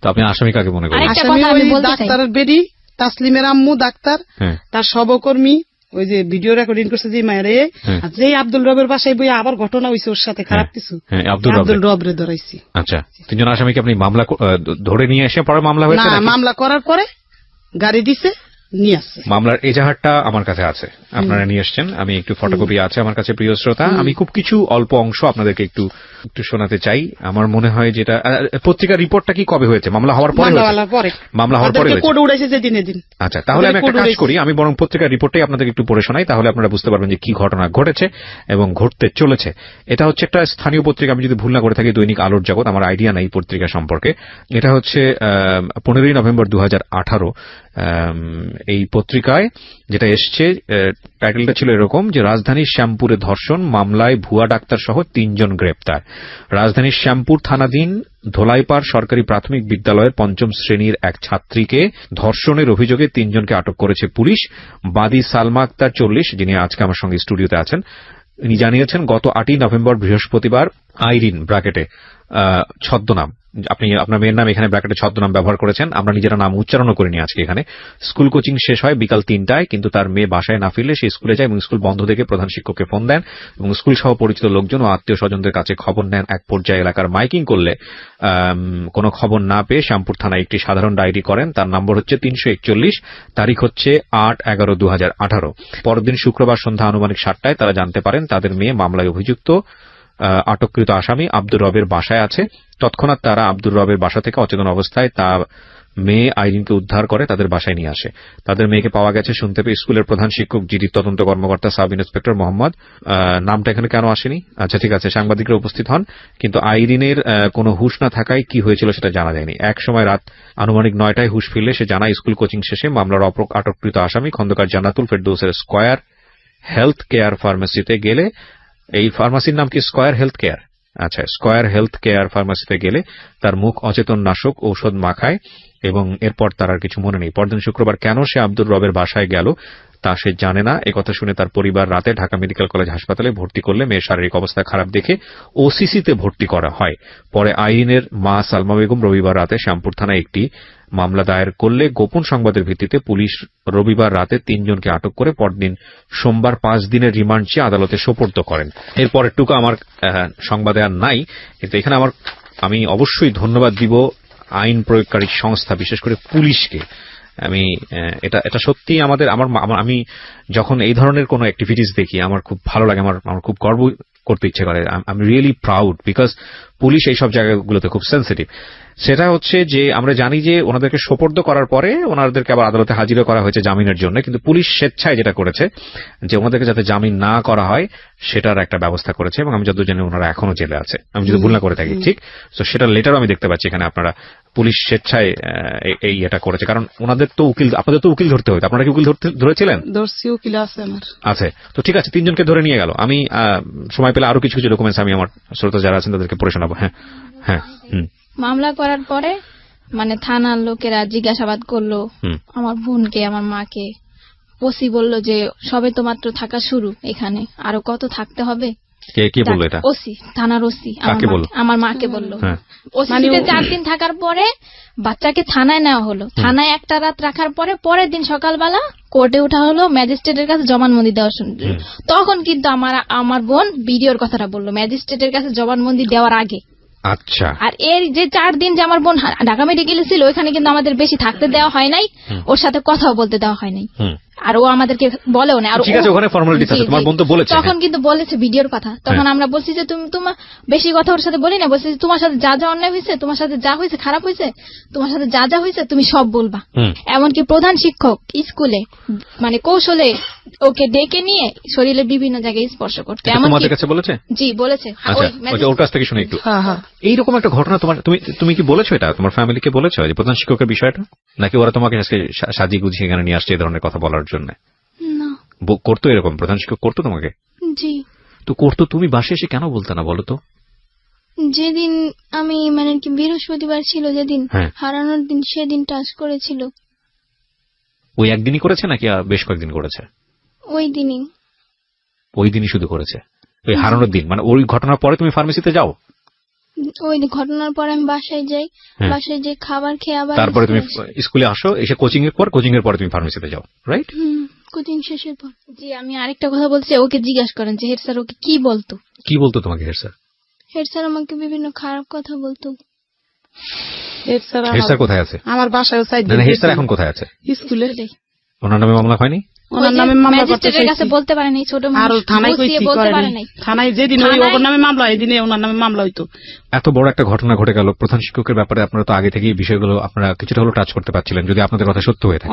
তো আপনি আসামি কাকে মনে করেন? আরেকটা আসামি কথা আমি ওই বলতে চাই। ডাক্তারের বেডি তাসলিমের আম্মু ডাক্তার, হ্যাঁ তার সহকর্মী, ওই যে ভিডিও রেকর্ডিং করছে যে মায়েরে, আর যে আব্দুল রবের বাসায় বই আবার ঘটনা হয়েছে ওর সাথে খারাপ কিছু, হ্যাঁ আব্দুল রবরে ধরাইছি। আচ্ছা তিনজন আসামিকে আপনি মামলা ধরে নিয়ে এসে পরে মামলা হয়েছে না, নাকি? মামলা করার পরে গাড়ি দিছে নিয়ে আসছে। মামলার এজাহারটা আমার কাছে আছে, আপনারা নিয়ে এসছেন, আমি একটু ফটোকপি আছে আমার কাছে। প্রিয় শ্রোতা, আমি খুব কিছু অল্প অংশ আপনাদেরকে একটু শোনাতে চাই। আমার মনে হয় যেটা পত্রিকার রিপোর্টটা কি কবে হয়েছে? মামলা হওয়ার পরে? মামলা হওয়ার পরে কোর্ট উড়াইছে যেদিন এদিন। আচ্ছা তাহলে আমি একটা কাজ করি, আমি বরং পত্রিকার রিপোর্টটাই আপনাদের একটু পড়ে শোনাই, তাহলে আপনারা বুঝতে পারবেন যে কি ঘটনা ঘটেছে এবং ঘটতে চলেছে। এটা হচ্ছে একটা স্থানীয় পত্রিকা, আমি যদি ভুল না করে থাকি দৈনিক আলোর জগৎ, আমার আইডিয়া নাই পত্রিকা সম্পর্কে। এটা হচ্ছে 15 নভেম্বর 2018 এই পত্রিকায় যেটা এসছে, টাইটেলটা ছিল এরকম যে রাজধানীর শ্যামপুরে ধর্ষণ মামলায় ভুয়া ডাক্তার সহ 3 জন গ্রেপ্তার। রাজধানীর শ্যামপুর থানাধীন ধোলাইপাড় সরকারি প্রাথমিক বিদ্যালয়ের 5ম শ্রেণীর এক ছাত্রীকে ধর্ষণের অভিযোগে 3 জনকে আটক করেছে পুলিশ। বাদী সালমা আক্তার 40, যিনি আজকে আমার সঙ্গে স্টুডিওতে আছেন, তিনি জানিয়েছেন গত 8 নভেম্বর বৃহস্পতিবার আইরিন ব্র্যাকেটে ছদ্মনাম, আপনি আপনার মেয়ের নাম এখানে ব্র্যাকেটে ছদ্মনাম ব্যবহার করেছেন, আমরা নিজেরা নাম উচ্চারণও করিনি আজকে এখানে। স্কুল কোচিং শেষ হয় বিকাল 3টায়, কিন্তু তার মেয়ে বাসায় না ফিরলে সে স্কুলে যায় এবং স্কুল বন্ধ দেখে প্রধান শিক্ষককে ফোন দেন এবং স্কুল সহ পরিচিত লোকজন ও আত্মীয় স্বজনদের কাছে খবর নেন। এক পর্যায়ে এলাকার মাইকিং করলে কোনো খবর না পেয়ে শ্যামপুর থানায় একটি সাধারণ ডায়েরি করেন, তার নম্বর হচ্ছে 341, তারিখ হচ্ছে 8/11/2018। পরের দিন শুক্রবার সন্ধ্যা আনুমানিক 7টায় তারা জানতে পারেন তাদের মেয়ে মামলায় অভিযুক্ত আটককৃত আসামি আব্দুর রবের বাসায় আছে। তৎক্ষণাৎ তারা আব্দুর রবের বাসা থেকে অচেতন অবস্থায় তার মেয়ে আইরিনকে উদ্ধার করে তাদের বাসায় নিয়ে আসে। তাদের মেয়েকে পাওয়া গেছে শুনতে পেয়ে স্কুলের প্রধান শিক্ষক, জিডির তদন্ত কর্মকর্তা সাব ইন্সপেক্টর মোহাম্মদ, নামটা এখানে কেন আসেনি, আচ্ছা ঠিক আছে, সাংবাদিকরা উপস্থিত হন, কিন্তু আইরিনের কোনো হুঁশ না থাকায় কি হয়েছিল সেটা জানা যায়নি। এক সময় রাত আনুমানিক 9টায় হুঁশ ফিরলে সে জানায় স্কুল কোচিং শেষে মামলার আটককৃত আসামি খন্দকার জান্নাতুল ফেরদৌসের স্কয়ার হেলথ কেয়ার ফার্মেসিতে গেলে, এই ফার্মাসির নাম কি স্কয়ার হেলথ কেয়ার, আচ্ছা স্কয়ার হেলথ কেয়ার ফার্মাসিতে গেলে তার মুখ অচেতন নাশক ঔষধ মাখায় এবং এরপর তার আর কিছু মনে নেই। পরদিন শুক্রবার কেন সে আব্দুর রবের বাসায় গেল তা সে জানে না। একথা শুনে তার পরিবার রাতে ঢাকা মেডিকেল কলেজ হাসপাতালে ভর্তি করলে মেয়ের শারীরিক অবস্থা খারাপ দেখে ওসিসিতে ভর্তি করা হয়। পরে আইরিনের মা সালমা বেগম রবিবার রাতে শ্যামপুর থানায় একটি মামলা দায়ের করলে গোপন সংবাদের ভিত্তিতে পুলিশ রবিবার রাতে 3 জনকে আটক করে পরদিন সোমবার 5 দিনের রিমান্ড চেয়ে আদালতে সোপর্দ করেন। এরপরেরটুকু আমার সংবাদে আর নাই, কিন্তু এখানে আমি অবশ্যই ধন্যবাদ দিব আইন প্রয়োগকারী সংস্থা, বিশেষ করে পুলিশকে। এটা সত্যি আমি যখন এই ধরনের কোনো অ্যাক্টিভিটিস দেখি আমার খুব ভালো লাগে, আমার খুব গর্ব করতে ইচ্ছে করে। I am really proud because police এইসব জায়গাগুলোতে খুব সেন্সিটিভ। সেটা হচ্ছে যে আমরা জানি যে ওনাদেরকে সোপর্দ করার পরে ওনাদেরকে আবার আদালতে হাজিরা করা হয়েছে জামিনের জন্য, কিন্তু পুলিশ স্বেচ্ছায় যেটা করেছে যে ওনাদেরকে যাতে জামিন না করা হয় সেটার একটা ব্যবস্থা করেছে এবং আমি যতদূর জানি ওনারা এখনো জেলে আছে, আমি যদি ভুল না করে থাকি, ঠিক? তো সেটার লেটারও আমি দেখতে পাচ্ছি এখানে, আপনারা পুলিশ স্বেচ্ছায় এই এটা করেছে, কারণ ওনাদের তো আপনাদের তো উকিল ধরতে হতো, আপনারা কি উকিল ধরেছিলেন? উকিল আছে আমার আছে, তো ঠিক আছে, 3 জনকে ধরে নিয়ে গেল। আমি সময় পেলে আরো কিছু কিছু ডকুমেন্টস আমি আমার শ্রোতা যারা আছেন তাদেরকে পড়ে শোনাবো। হ্যাঁ হ্যাঁ। মামলা করার পরে মানে থানার লোকেরা জিজ্ঞাসাবাদ করলো আমার বোনকে, আমার মাকে। ওসি বলল যে সবে তো মাত্র থাকা শুরু, এখানে আরো কত থাকতে হবে। কে বললো এটা? ওসি, থানার ওসি আমার মাকে বললো। মানে ওসিতে 4 দিন থাকার পরে বাচ্চাকে থানায় নেওয়া হলো। থানায় একটা রাত রাখার পরে পরের দিন সকালবেলা কোর্টে ওঠা হলো ম্যাজিস্ট্রেটের কাছে জবানবন্দি দেওয়ার জন্য। তখন কিন্তু আমার বোন ভিডিওর কথাটা বললো ম্যাজিস্ট্রেটের কাছে জবানবন্দি দেওয়ার আগে। আচ্ছা। আর এর যে 4 দিন যে আমার বোন ঢাকা মেডিকেলে ছিল ওইখানে কিন্তু আমাদের বেশি থাকতে দেওয়া হয় নাই, ওর সাথে কথাও বলতে দেওয়া হয় নাই। আর ও আমাদেরকে বলেও না। আর ঠিক আছে, ওখানে ফর্মালিটিস আছে, তোমার বোন তো বলেছে। তখন কিন্তু বলেছে ভিডিওর কথা, তখন আমরা বলছি যে তুমি তোমার বেশি কথা ওর সাথে বলি না, বলছি তোমার সাথে যা যা অন্যায় হয়েছে, তোমার সাথে যা হয়েছে খারাপ হয়েছে, তোমার সাথে যা যা হয়েছে তুমি সব বলবা। এমনকি প্রধান শিক্ষক স্কুলে মানে কৌশলে ওকে ডেকে নিয়ে শরীরের বিভিন্ন জায়গায় স্পর্শ করতে। তোমাদের কাছে বলেছে? জি বলেছে। ওর কাছ থেকে শুনে একটু। এইরকম একটা ঘটনা তুমি কি বলেছো এটা তোমার ফ্যামিলিকে বলেছো যে প্রধান শিক্ষকের বিষয়টা, নাকি ওরা তোমাকে আজকে সাজিয়ে গুছিয়ে এখানে নিয়ে আসছে এই ধরনের কথা বলার জন্য? না, করতো এরকম প্রধান শিক্ষক করতো তোমাকে? জি। তো করতো, তুমি বাসায় এসে কেন বলতে না বলো তো? যেদিন আমি মানে কি বৃহস্পতিবার ছিল যেদিন হারানোর দিন, সেদিন টাচ করেছিল। ওই একদিনই করেছে নাকি বেশ কয়েকদিন করেছে? ওই দিনই শুধু করেছে, ওই হারানোর দিন। মানে ওই ঘটনার পরে তুমি ফার্মেসিতে যাও? ওই ঘটনার পরে আমি বাসায় যাই, বাসায় যে খাবার খেয়ে আবার তারপরে তুমি স্কুলে আসো, এসে কোচিং এর পরে তুমি ফার্মেসিতে যাও, রাইট? কোচিং শেষের পর। জি, আমি আরেকটা কথা বলছি, ওকে জিজ্ঞাসা করেন যে হেড স্যার ওকে কি বলতো। কি বলতো তোমাকে হেড স্যার? হেড স্যার আমাকে বিভিন্ন খারাপ কথা বলতো। হেড স্যার কোথায় আছে? আমার বাসায়। হেড স্যার এখন কোথায় আছে? স্কুলে। ওনার নামে মামলা হয়নি? ওনার নামে মামলা ম্যাজিস্ট্রেটের কাছে বলতে পারে নাই, ছোট আর থানায় কইছি করে নাই। থানায় যেদিন ওই ওর নামে মামলা, এই দিনে ওনার নামে মামলা হইতো। এত বড় একটা ঘটনা ঘটে গেল, প্রধান শিক্ষকের ব্যাপারে আপনারা তো আগে থেকেই বিষয়গুলো আপনারা কিছুটা হলো টাচ করতে পারছিলেন, যদি আপনাদের কথা সত্য হয়ে থাকে।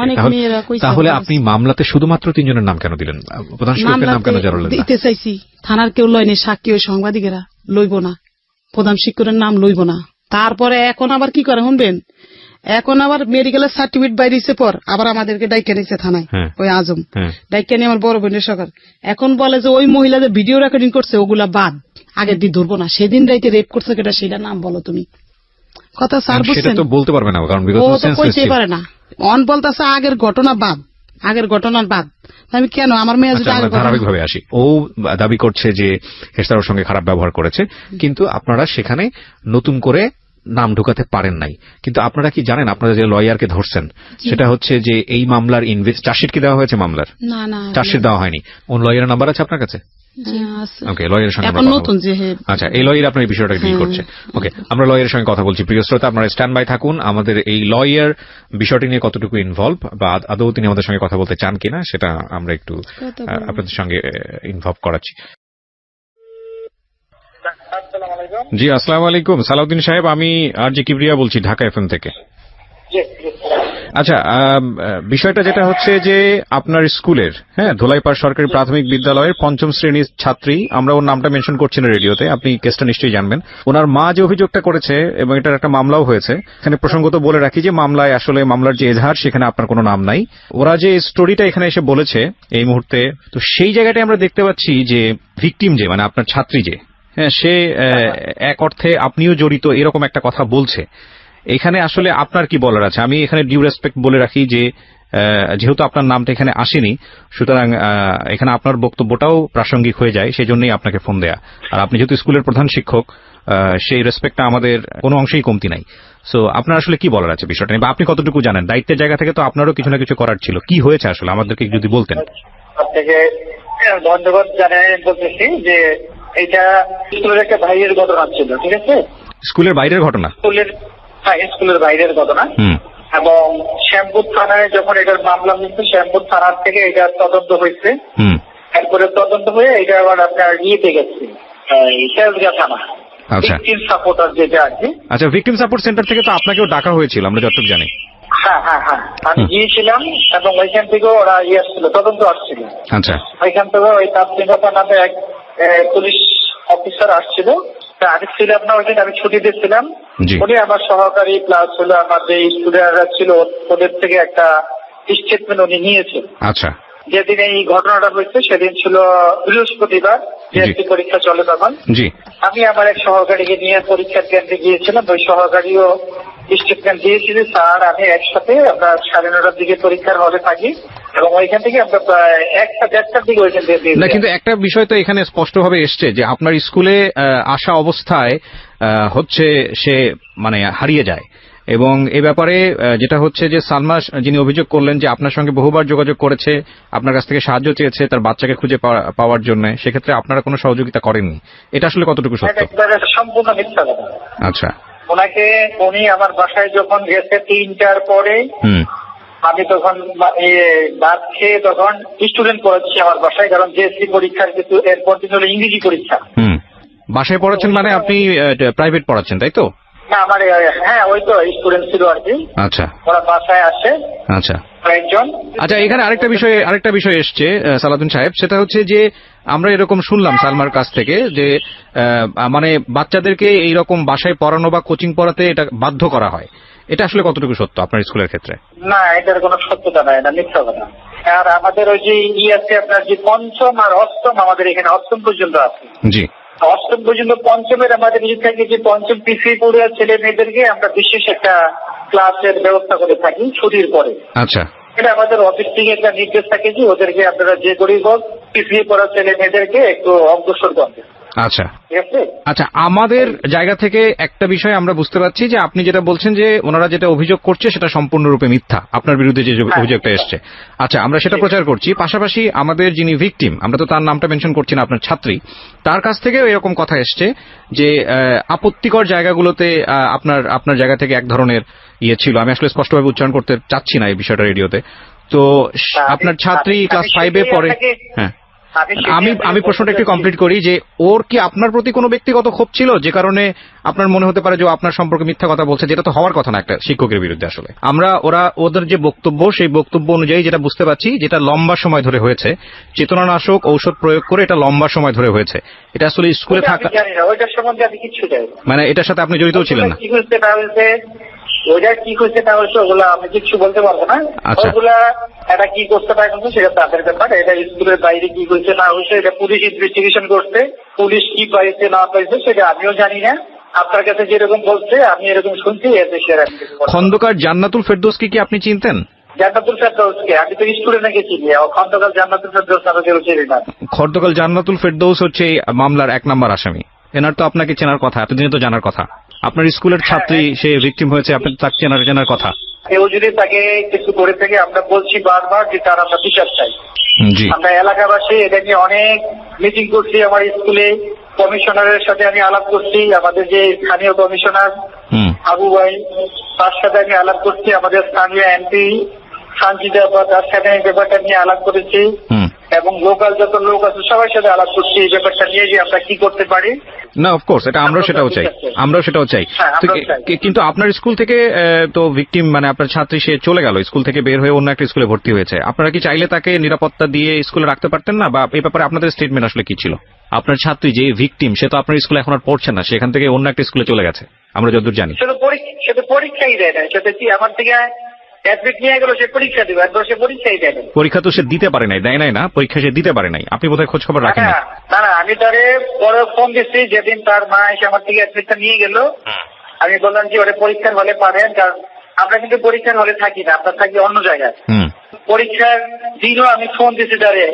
তাহলে আপনি মামলাতে শুধুমাত্র 3 জনের নাম কেন দিলেন? প্রধান শিক্ষকের নাম কেন জড়ালেন না? দিতে চাইছি, থানার কেউ লয়নি, সাক্ষী ওই সাংবাদিকেরা লইব না, প্রধান শিক্ষকের নাম লইব না। তারপরে এখন আবার কি করে শুনবেন, এখন আবার মেডিকেলের সার্টিফিকেট বাইরেছে পর আবার আমাদেরকে ডাইকে নিয়েছে থানায়, ওই আজম ডাইকে নিয়ে আমার বড় বোনের সরকার। এখন বলে যে ওই মহিলাদের ভিডিও রেকর্ডিং করছে ওগুলা বাদ, আগের দিন ধরবো না, সেদিন রাইতে রেপ করছে কেটা সেটা নাম বলো তুমি। কথা স্যার বুঝছেন, সেটা তো বলতে পারবে না, কারণ ও তো কইতে পারে না। অন বলতেছে আগের ঘটনা বাদ, আগের ঘটনার বাদ। আমি কেন আমার মেয়ে ধারাবাহিক ভাবে আসি, ও দাবি করছে যে হেড স্যারের সঙ্গে খারাপ ব্যবহার করেছে, কিন্তু আপনারা সেখানে নতুন করে নাম ঢোকাতে পারেন নাই। কিন্তু আপনারা কি জানেন, আপনারা যে লয়ারকে ধরছেন সেটা হচ্ছে যে এই মামলার চার্জশিট কি দেওয়া হয়েছে? মামলার চার্জশিট দেওয়া হয়নি। কোন লয়ারের নাম্বার আছে আপনার কাছে? ওকে, লয়ারের সঙ্গে আচ্ছা, এই লয়ার আপনার এই বিষয়টা ডিল করছে। ওকে, আমরা লয়ারের সঙ্গে কথা বলছি। প্রিয় শ্রোতা, আপনারা স্ট্যান্ড বাই থাকুন। আমাদের এই লয়ার বিষয়টি নিয়ে কতটুকু ইনভলভ বা আদৌ তিনি আমাদের সঙ্গে কথা বলতে চান কিনা সেটা আমরা একটু আপনাদের সঙ্গে ইনভলভ করাচ্ছি। জি, আসসালামু আলাইকুম সালাউদ্দিন সাহেব, আমি আর জি কিবরিয়া বলছি ঢাকা এফএম থেকে। আচ্ছা, বিষয়টা যেটা হচ্ছে যে আপনার স্কুলের ধোলাইপাড় সরকারি প্রাথমিক বিদ্যালয়ের 5ম শ্রেণীর ছাত্রী, আমরা ওর নামটা মেনশন করছি না রেডিওতে, আপনি কেসটা নিশ্চয়ই জানবেন। ওনার মা যে অভিযোগটা করেছে এবং এটার একটা মামলাও হয়েছে, এখানে প্রসঙ্গত বলে রাখি যে মামলায় আসলে মামলার যে এজাহার সেখানে আপনার কোনো নাম নাই। ওরা যে স্টোরিটা এখানে এসে বলেছে এই মুহূর্তে, তো সেই জায়গাটায় আমরা দেখতে পাচ্ছি যে ভিকটিম যে মানে আপনার ছাত্রী যে সে এক অর্থে আপনিও জড়িত এরকম একটা কথা বলছে। এখানে আসলে আপনার কি বলার আছে? আমি এখানে ডিউ রেসপেক্ট বলে রাখি যে যেহেতু আপনার নামটা এখানে আসেনি, সুতরাং এখানে আপনার বক্তব্যটাও প্রাসঙ্গিক হয়ে যায়, সেই জন্যই আপনাকে ফোন দেয়া। আর আপনি যেহেতু স্কুলের প্রধান শিক্ষক, সেই রেসপেক্টটা আমাদের কোনো অংশেই কমতি নাই। সো আপনার আসলে কি বলার আছে বিষয়টা নিয়ে, বা আপনি কতটুকু জানেন? দায়িত্বের জায়গা থেকে তো আপনারও কিছু না কিছু করার ছিল, কি হয়েছে আসলে আমাদেরকে যদি বলতেন। আপনাকে ধন্যবাদ জানাই বলতেছি যে এটা স্কুলের একটা বাইরের ঘটনা ছিল, ঠিক আছে? স্কুলের বাইরের ঘটনা? স্কুলের বাইরের ঘটনা। এবং শ্যামপুর থানায় যখন এটার মামলা হয়েছে, শ্যামপুর থানার থেকে এটা তদন্ত হয়েছে। এরপরে তদন্ত হয়ে এটা আবার আপনার ইয়েতে গেছে শেরপুরা থানা। ভিকটিম সাপোর্টার যেটা আছে। আচ্ছা, ভিকটিম সাপোর্ট সেন্টার থেকে তো আপনাকেও ডাকা হয়েছিল আমরা যতটুকু জানি। হ্যাঁ, আমি গিয়েছিলাম এবং ওইখান থেকেও ওরা আসছিল, তদন্ত আসছিল। আচ্ছা, ওইখান থেকে ওই তাপসিংহতা নামে এক পুলিশ অফিসার আসছিল। আমি ছিলাম না ওইদিন, আমি ছুটিতে ছিলাম। উনি আমার সহকারী প্লাস হলো আমার যে স্টুডেন্টরা ছিল ওদের থেকে একটা স্টেটমেন্ট উনি নিয়েছেন। আচ্ছা, যেদিন এই ঘটনাটা হয়েছে সেদিন ছিল বৃহস্পতিবার, জিএসসি পরীক্ষা চলে তখন। আমি আমার এক সহকারীকে নিয়ে পরীক্ষার কেন্দ্রে গিয়েছিলাম। ওই সহকারীও স্টেটমেন্ট দিয়েছিল, স্যার আমি একসাথে আমরা 9:30টার দিকে পরীক্ষার হলে থাকি এবং ওইখান থেকে আমরা প্রায় 1টা-1:30টার দিকে ওইখান থেকে না। কিন্তু একটা বিষয় তো এখানে স্পষ্টভাবে এসছে যে আপনার স্কুলে আসা অবস্থায় হচ্ছে সে মানে হারিয়ে যায়, এবং এ ব্যাপারে যেটা হচ্ছে যে সালমা যিনি অভিযোগ করলেন যে আপনার সঙ্গে বহুবার যোগাযোগ করেছে, আপনার কাছ থেকে সাহায্য চেয়েছে তার বাচ্চাকে খুঁজে পাওয়ার জন্য, সেক্ষেত্রে আপনারা কোনো সহযোগিতা করেননি, এটা আসলে কতটুকু সত্য? সম্পূর্ণ মিথ্যা কথা। আচ্ছা, উনি আমার বাসায় যখন গেছে 3টার পরে আমি তখন ভাত খেয়ে তখন স্টুডেন্ট পড়াচ্ছি আমার বাসায়, কারণ জেএসসি পরীক্ষার কিন্তু এরপর দিন হলো ইংরেজি পরীক্ষা। বাসায় পড়াচ্ছেন মানে আপনি প্রাইভেট পড়াচ্ছেন তাই তো? না আমার হ্যাঁ ওই তো স্টুডেন্ট ছিল আর কি। আচ্ছা, ওরা বাসায় আসে। আচ্ছা একজন। আচ্ছা, এখানে আরেকটা বিষয় এসছে সালাউদ্দিন সাহেব, সেটা হচ্ছে যে আমরা এরকম শুনলাম সালমার কাছ থেকে যে মানে বাচ্চাদেরকে এইরকম বাসায় পড়ানো বা কোচিং পড়াতে এটা বাধ্য করা হয়, এটা আসলে কতটুকু সত্য আপনার স্কুলের ক্ষেত্রে? না, এটার কোনো সত্যতা নাই, এটা মিথ্যা কথা। আর আমাদের ওই যে আছে আপনার যে পঞ্চম আর অষ্টম, আমাদের এখানে অষ্টম পর্যন্ত আছে। জি, অষ্টম পর্যন্ত। পঞ্চমের আমাদের নিজ থেকে যে পঞ্চম পিছিয়ে পড়ে ছেলে মেয়েদেরকে আমরা বিশেষ একটা ক্লাসের ব্যবস্থা করে থাকি ছুটির পরে। আচ্ছা, এটা আমাদের অফিস থেকে একটা নির্দেশ থাকে যে ওদেরকে আপনারা যে করেই হোক পিছিয়ে পড়া ছেলে মেয়েদেরকে একটু অগ্রসর করবে। আচ্ছা আচ্ছা, আমাদের জায়গা থেকে একটা বিষয় আমরা বুঝতে পারছি যে আপনি যেটা বলছেন যে ওনারা যেটা অভিযোগ করছে সেটা সম্পূর্ণরূপে মিথ্যা, আপনার বিরুদ্ধে যে অভিযোগটা এসছে। আচ্ছা, আমরা সেটা প্রচার করছি। পাশাপাশি আমাদের যিনি ভিকটিম, আমরা তো তার নামটা মেনশন করছি না, আপনার ছাত্রী, তার কাছ থেকেও এরকম কথা এসছে যে আপত্তিকর জায়গাগুলোতে আপনার জায়গা থেকে এক ধরনের ইয়ে ছিল। আমি আসলে স্পষ্টভাবে উচ্চারণ করতে চাচ্ছি না এই বিষয়টা রেডিওতে। তো আপনার ছাত্রী ক্লাস 5-এ পড়ে। হ্যাঁ, আমি প্রশ্নটা একটু কমপ্লিট করি যে ওর কি আপনার প্রতি কোনো ব্যক্তিগত ক্ষোভ ছিল যে কারণে আপনার মনে হতে পারে যে আপনার সম্পর্কে মিথ্যা কথা বলছে, যেটা তো হওয়ার কথা না একটা শিক্ষকের বিরুদ্ধে। আসলে ওদের যে বক্তব্য, সেই বক্তব্য অনুযায়ী যেটা বুঝতে পারছি, যেটা লম্বা সময় ধরে হয়েছে, চেতনানাশক ঔষধ প্রয়োগ করে এটা লম্বা সময় ধরে হয়েছে। এটা আসলে স্কুলে থাকা মানে এটার সাথে আপনি জড়িত ছিলেন না? ওইটা কি করছে না হচ্ছে ওগুলো আমি কিছু বলতে পারবো না। ওগুলা এটা কি করতে পারে সেটা তাদের ব্যাপার। এটা স্কুলের বাইরে কি করছে না হয়েছে এটা পুলিশ ইনভেস্টিগেশন করছে। পুলিশ কি পাইছে না পাইছে সেটা আমিও জানি না। আপনার কাছে যেরকম বলছে আমি এরকম শুনছি। খন্দকার জান্নাতুল ফেরদৌসকে কি আপনি চিনতেন? জান্নাতুল ফেরদৌসকে আমি তো স্কুলে নাকি চিনি। খন্দকার জান্নাতুল ফেরদৌস আমি চিনি না। খন্দকার জান্নাতুল ফেরদৌস হচ্ছে এই মামলার 1 নম্বর আসামি। এনার তো আপনাকে চেনার কথা, এতদিনে তো জানার কথা। আপনার স্কুলের ছাত্রী, সে ভিকটিম হয়েছে, আপনি তাকে চেনার কথা। কেউ যদি তাকে কিছু করে থাকে আমরা বলছি বারবার যে তার আমরা বিচার চাই। আমরা এলাকাবাসী এটা নিয়ে অনেক মিটিং করছি। আমার স্কুলে কমিশনারের সাথে আমি আলাপ করছি, আমাদের যে স্থানীয় কমিশনার আবু ভাই, তার সাথে আমি আলাপ করছি। আমাদের স্থানীয় এমপি সানজিদা, তার সাথে এই ব্যাপারটা নিয়ে আলাপ করেছি এবং লোকাল যত লোক আছে সবার সাথে আলাপ করছি এই ব্যাপারটা নিয়ে যে আমরা কি করতে পারি। না, অফকোর্স এটা আমরাও সেটাও চাই। কিন্তু আপনার স্কুল থেকে তো ভিকটিম মানে আপনার ছাত্রী সে চলে গেল, স্কুল থেকে বের হয়ে অন্য একটা স্কুলে ভর্তি হয়েছে। আপনারা কি চাইলে তাকে নিরাপত্তা দিয়ে স্কুলে রাখতে পারতেন না? বা এই ব্যাপারে আপনাদের স্টেটমেন্ট আসলে কি ছিল? আপনার ছাত্রী যে ভিকটিম, সে তো আপনার স্কুলে এখন আর পড়ছে না, সেখান থেকে অন্য একটা স্কুলে চলে গেছে আমরা যতদূর জানি। সে তো পরীক্ষাই দেয় না। সেটা কি আমার থেকে পরীক্ষা দিবে? সে পরীক্ষাই দেয় না। পরীক্ষা তো সে দিতে পারে নাই, দেয় নাই না পরীক্ষা, সে দিতে পারে নাই। আপনি বোধহয় খোঁজ খবর রাখেন না? না, আমি তারে পরে ফোন দিচ্ছি যেদিন তার মা এসে আমার থেকে অ্যাডমিটটা নিয়ে গেল। আমি বললাম যে ওরা পরীক্ষার হলে পারেন, কারণ আমরা কিন্তু পরীক্ষার হলে থাকি না, আমরা থাকি অন্য জায়গায়। পরীক্ষার দিনও আমি ফোন দিচ্ছি তারে,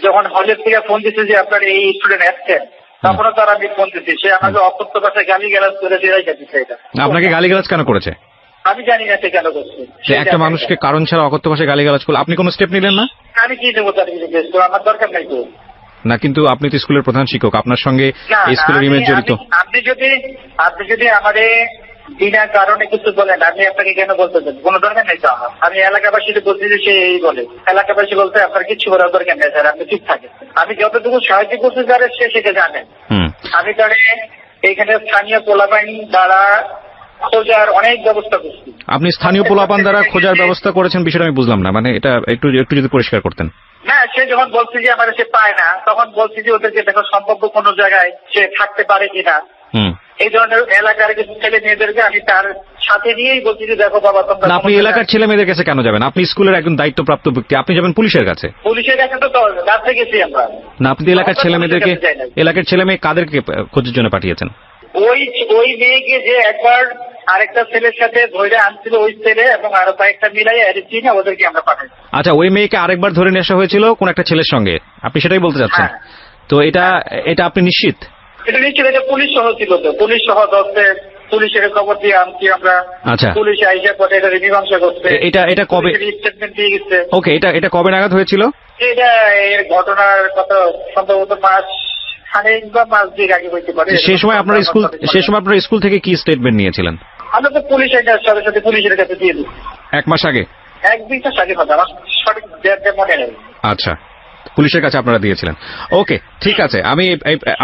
যখন হলের থেকে ফোন দিচ্ছি যে আপনার এই স্টুডেন্ট আসছেন, তখনও তার আমি ফোন দিচ্ছি। সে আমাকে অকথ্য ভাষায় গালিগালাজ করে ফেরাই যাচ্ছে। এটা আপনাকে গালিগালাজ কেন করেছে? আমি জানি না সে কেন করছে। সে একটা মানুষকে কারণ ছাড়া অকথ্য ভাষায় গালিগালাজ করলে আপনি কোনো স্টেপ নিলেন না? আমি কি দেবো তার কিছু? আমার দরকার নাই তো। না, কিন্তু আপনি তো স্কুলের প্রধান শিক্ষক, আপনার সঙ্গে স্কুলের ইমেজ জড়িত। আপনি যদি আমাদের বিনা কারণে কিছু বলেন, আমি আপনাকে কেন বলতে দেন? কোনো দরকার নেই তো আমার। আমি এলাকাবাসীকে বলছি যে সে এই বলে, এলাকাবাসী বলতে আপনার কিছু করার দরকার নেই স্যার, আপনি ঠিক থাকেন। আমি যতটুকু সাহায্য করতে পারে সে সেটা জানেন। আমি তাহলে এইখানে স্থানীয় পোলাবাহিনী দ্বারা খোঁজার অনেক ব্যবস্থা করছি। আপনি স্থানীয় পোলাপান দ্বারা খোঁজার ব্যবস্থা করেছেন, বিষয়টা আমি বুঝলাম না, মানে এটা একটু যদি পরিষ্কার করতেন। না, সে যখন বলছে যে আমার সে পায় না, তখন বলছি যে ওদেরকে দেখো সম্ভাব্য কোন জায়গায় সে থাকতে পারে কিনা। এই ধরনের এলাকার কিছু ছেলে মেয়েদেরকে আমি তার সাথে নিয়েই বলছি যে দেখো বাবা তোমরা। আপনি এলাকার ছেলে মেয়েদের কাছে কেন যাবেন? আপনি স্কুলের একজন দায়িত্বপ্রাপ্ত ব্যক্তি, আপনি যাবেন পুলিশের কাছে। পুলিশের কাছে তো রাতে গেছি আমরা। না, আপনি এলাকার ছেলে মেয়েদেরকে, এলাকার ছেলে মেয়ে কাদেরকে খোঁজের জন্য পাঠিয়েছেন? ওই মেয়েকে যে একবার আরেকটা ছেলের সাথে ধরে আনছিল ওই ছেলে এবং আরো কয়েকটা মিলাই চিনি, ওদেরকে আমরা পাঠাই। আচ্ছা, ওই মেয়েকে আরেকবার ধরে নিয়ে আসা হয়েছিল কোন একটা ছেলের সঙ্গে, আপনি সেটাই বলতে চাচ্ছেন? তো এটা আপনি নিশ্চিত? এটা নিশ্চিত। এটা পুলিশ সহ ছিল তো, পুলিশ সহ পুলিশের খবর দিয়ে আনছি আমরা। আচ্ছা, পুলিশ আইসা পরে এটা মীমাংসা করছে। এটা কবে স্টেটমেন্ট দিয়ে গেছে? ওকে, এটা কবে নাগাদ হয়েছিল? এটা এর ঘটনার কত সম্ভবত মাস সে সময় আপনার স্কুল থেকে কি স্টেটমেন্ট নিয়েছিলেন? আমরা তো পুলিশের সাথে পুলিশের কাছে দিয়ে দিই। 1 মাস আগে? 1-2টা স্বাধীনতা আমার সঠিক মনে নেই। আচ্ছা, পুলিশের কাছে আপনারা দিয়েছিলেন। ওকে, ঠিক আছে।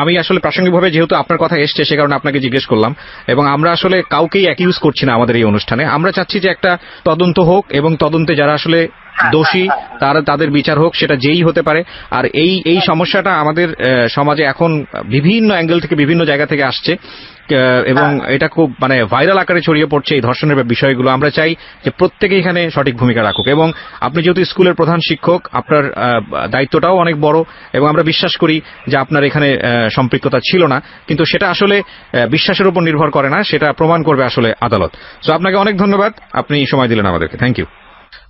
আমি আসলে প্রাসঙ্গিকভাবে যেহেতু আপনার কথা এসছে সে কারণে আপনাকে জিজ্ঞেস করলাম। এবং আমরা আসলে কাউকেই অ্যাকিউজ করছি না আমাদের এই অনুষ্ঠানে। আমরা চাচ্ছি যে একটা তদন্ত হোক এবং তদন্তে যারা আসলে দোষী তাদের বিচার হোক, সেটা যেই হতে পারে। আর এই সমস্যাটা আমাদের সমাজে এখন বিভিন্ন অ্যাঙ্গেল থেকে বিভিন্ন জায়গা থেকে আসছে এবং এটা খুব মানে ভাইরাল আকারে ছড়িয়ে পড়ছে এই ধর্ষণের বিষয়গুলো। আমরা চাই যে প্রত্যেকে এখানে সঠিক ভূমিকা রাখুক। এবং আপনি যেহেতু স্কুলের প্রধান শিক্ষক, আপনার দায়িত্বটাও অনেক বড় এবং আমরা বিশ্বাস করি যে আপনার এখানে সম্পৃক্ততা ছিল না, কিন্তু সেটা আসলে বিশ্বাসের উপর নির্ভর করে না, সেটা প্রমাণ করবে আসলে আদালত। সো আপনাকে অনেক ধন্যবাদ, আপনি সময় দিলেন আমাদেরকে। Thank you.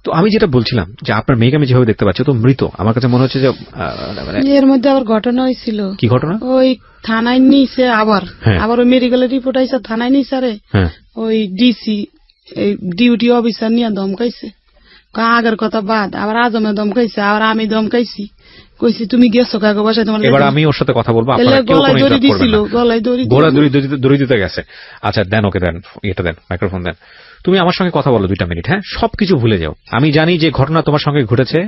তো আমি যেটা বলছিলাম যে আপনার মেয়েকে আমি যেভাবে দেখতে পাচ্ছি তো মৃত, আমার কাছে মনে হচ্ছে যে এর মধ্যে আবার ঘটনা হয়েছিল। কি ঘটনা? ওই থানায় নিয়েছে আবার ওই মেডিকেলের রিপোর্ট আইসা থানায় নিয়েছে। আরে ওই ডিসি ডিউটি অফিসার নিয়ে দমকাইছে, আগের কথা বাদ, আবার আজমে দমকাইছে, আবার আমি দমকাইছি, কইছি তুমি গেছো কাগো বাসায় তোমার। এবার আমি ওর সাথে কথা বলবো, গলায় দড়ি দিছিল, গলায় দড়ি দিতে গেছে। আচ্ছা দেন, ওকে দেন, এটা দেন, মাইক্রোফোন দেন। তুমি আমার সঙ্গে কথা বলো 2টা মিনিট। হ্যাঁ, সবকিছু ভুলে যাও। আমি জানি যে ঘটনা তোমার সঙ্গে ঘটেছে,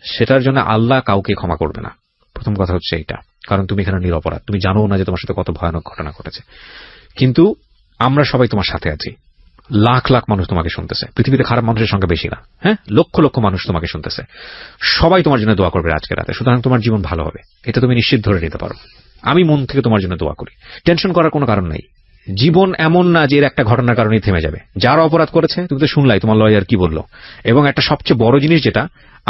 সেটার জন্য আল্লাহ কাউকে ক্ষমা করবে না। প্রথম কথা হচ্ছে এইটা, কারণ তুমি এখানে নিরপরাধ, তুমি জানো না যে তোমার সাথে কত ভয়ানক ঘটনা ঘটেছে। কিন্তু আমরা সবাই তোমার সাথে আছি। লাখ লাখ মানুষ তোমাকে শুনতেছে, পৃথিবীতে খারাপ মানুষের সংখ্যা বেশি না। হ্যাঁ, লক্ষ লক্ষ মানুষ তোমাকে শুনতেছে, সবাই তোমার জন্য দোয়া করবে আজকে রাতে। সুতরাং তোমার জীবন ভালো হবে, এটা তুমি নিশ্চিত ধরে নিতে পারো। আমি মন থেকে তোমার জন্য দোয়া করি। টেনশন করার কোনো কারণ নেই। জীবন এমন না যে এর একটা ঘটনার কারণেই থেমে যাবে। যারা অপরাধ করেছে, তুমি তো শুনলাই তোমার লয়ার কি বললো। এবং একটা সবচেয়ে বড় জিনিস যেটা,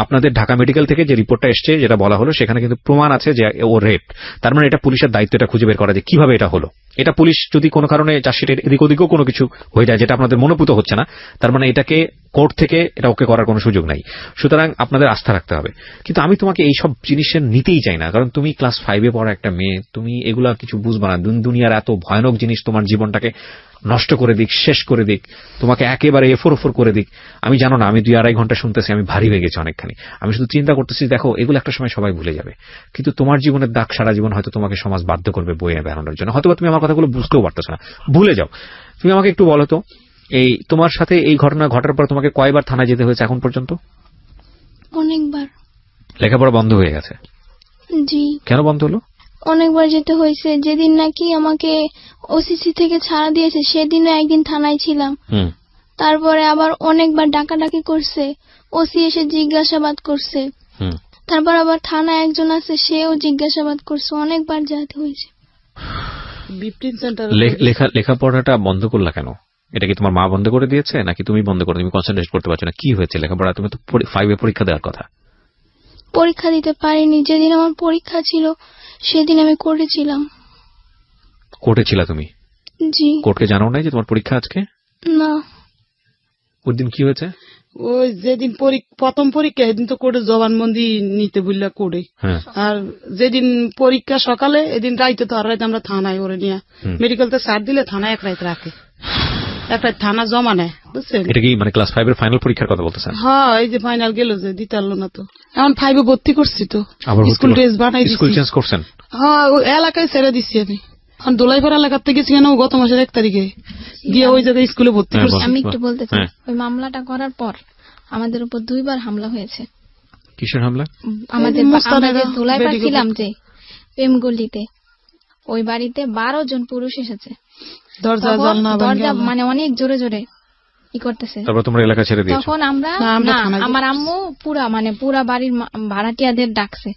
আপনাদের ঢাকা মেডিকেল থেকে যে রিপোর্টটা এসছে, যেটা বলা হলো, সেখানে কিন্তু প্রমাণ আছে যে ও রেপ। তার মানে এটা পুলিশের দায়িত্ব এটা খুঁজে বের করা যে কিভাবে এটা হলো। এটা পুলিশ যদি কোনো কারণে চার্জশিটের এদিক ওদিকেও কোনো কিছু হয়ে যায় যেটা আপনাদের মনোপুত হচ্ছে না, তার মানে এটাকে কোর্ট থেকে এটা ওকে করার কোনো সুযোগ নাই। সুতরাং আপনাদের আস্থা রাখতে হবে। কিন্তু আমি তোমাকে এইসব জিনিসের নিতেই চাই না, কারণ তুমি ক্লাস 5-এ পড়া একটা মেয়ে, তুমি এগুলা কিছু বুঝবা না। দুনিয়ার এত ভয়ানক জিনিস তোমার জীবনটাকে নষ্ট করে দিক, শেষ করে দিক, তোমাকে একেবারে এফোর করে দিক। আমি জানো না, আমি 2-2.5 ঘন্টা শুনতেছি, আমি ভারী হয়ে গেছি অনেকখানি। আমি শুধু চিন্তা করতেছি, দেখো এগুলো একটা সময় সবাই ভুলে যাবে, কিন্তু তোমার জীবনের দাগ সারা জীবন হয়তো তোমাকে সমাজ বাধ্য করবে বইয়ে বেড়ানোর জন্য। হয়তো তুমি আমার কথাগুলো বুঝতেও পারতেছ না, ভুলে যাও। তুমি আমাকে একটু বলো তো, এই তোমার সাথে এই ঘটনা ঘটার পর তোমাকে কয়বার থানায় যেতে হয়েছে এখন পর্যন্ত? অনেকবার। লেখাপড়া বন্ধ হয়ে গেছে? জি। কেন বন্ধ হলো? অনেকবার যেতে হয়েছে। যেদিন নাকি আমাকে ওসিসি থেকে ছাড়া দিয়েছে সেদিনও একদিন থানায় ছিলাম। তারপরে আবার অনেকবার ডাকাডাকি করছে, ওসি এসে জিজ্ঞাসাবাদ করছে। তারপর আবার থানায় একজন আছে, সেও জিজ্ঞাসাবাদ করছে। অনেকবার যেতে হয়েছে। লেখাপড়াটা বন্ধ করলা কেন? এটা কি তোমার মা বন্ধ করে দিয়েছে নাকি তুমি বন্ধ করে? তুমি কনসেন্ট্রেট করতে পারছো না? কি হয়েছে লেখাপড়া? তুমি তো 5-এ পরীক্ষা দেওয়ার কথা। পরীক্ষা দিতে পারিনি। যেদিন আমার পরীক্ষা ছিল সেদিন আমি করেছিলাম। কোর্টে ছিলা তুমি? জি। কোর্টকে জানাও নাই যে তোমার পরীক্ষা আজকে? না। ওই দিন কি হয়েছে? ওই যেদিন প্রথম পরীক্ষা সেদিন তো কোর্টে জবানবন্দি নিতে বললা কোর্টে। আর যেদিন পরীক্ষা সকালে, এদিন রাইতে তো আর রাইতে আমরা থানায় ওরে নিয়ে মেডিকেল তে ছাড় দিলে থানায় 1 রাত রাখে, 1 রাত থানা জমা নেয়, বুঝছেন? এটা কি মানে ক্লাস 5-এর ফাইনাল পরীক্ষার কথা বলতেছেন? হ্যাঁ, এই যে ফাইনাল গেল যে দিতে পারলো না, তো এখন 5-এ ভর্তি করছি, তো স্কুল ড্রেস বানাই দিচ্ছি। স্কুল চেঞ্জ করছেন? হ্যাঁ, ওই এলাকায় ছেড়ে দিচ্ছি আমি। এখন দোলাইপাড়া এলাকার থেকে গেছি কেন, গত মাসের 1 তারিখে গিয়ে ওই জায়গায় স্কুলে ভর্তি করছি। আমি একটু বলতে চাই, ওই মামলাটা করার পর আমাদের উপর 2বার হামলা হয়েছে। কিসের হামলা? আমাদের দোলাইপাড়া ছিলাম যে প্রেমগলিতে, ওই বাড়িতে 12 জন পুরুষ এসেছে। দরজা মানে অনেক জোরে জোরে ই করতেছে। তারপর তোমরা এলাকা ছেড়ে দিয়েছো? তখন আমার আম্মু পুরা বাড়ির ভাড়াটিয়াদের ডাকছে।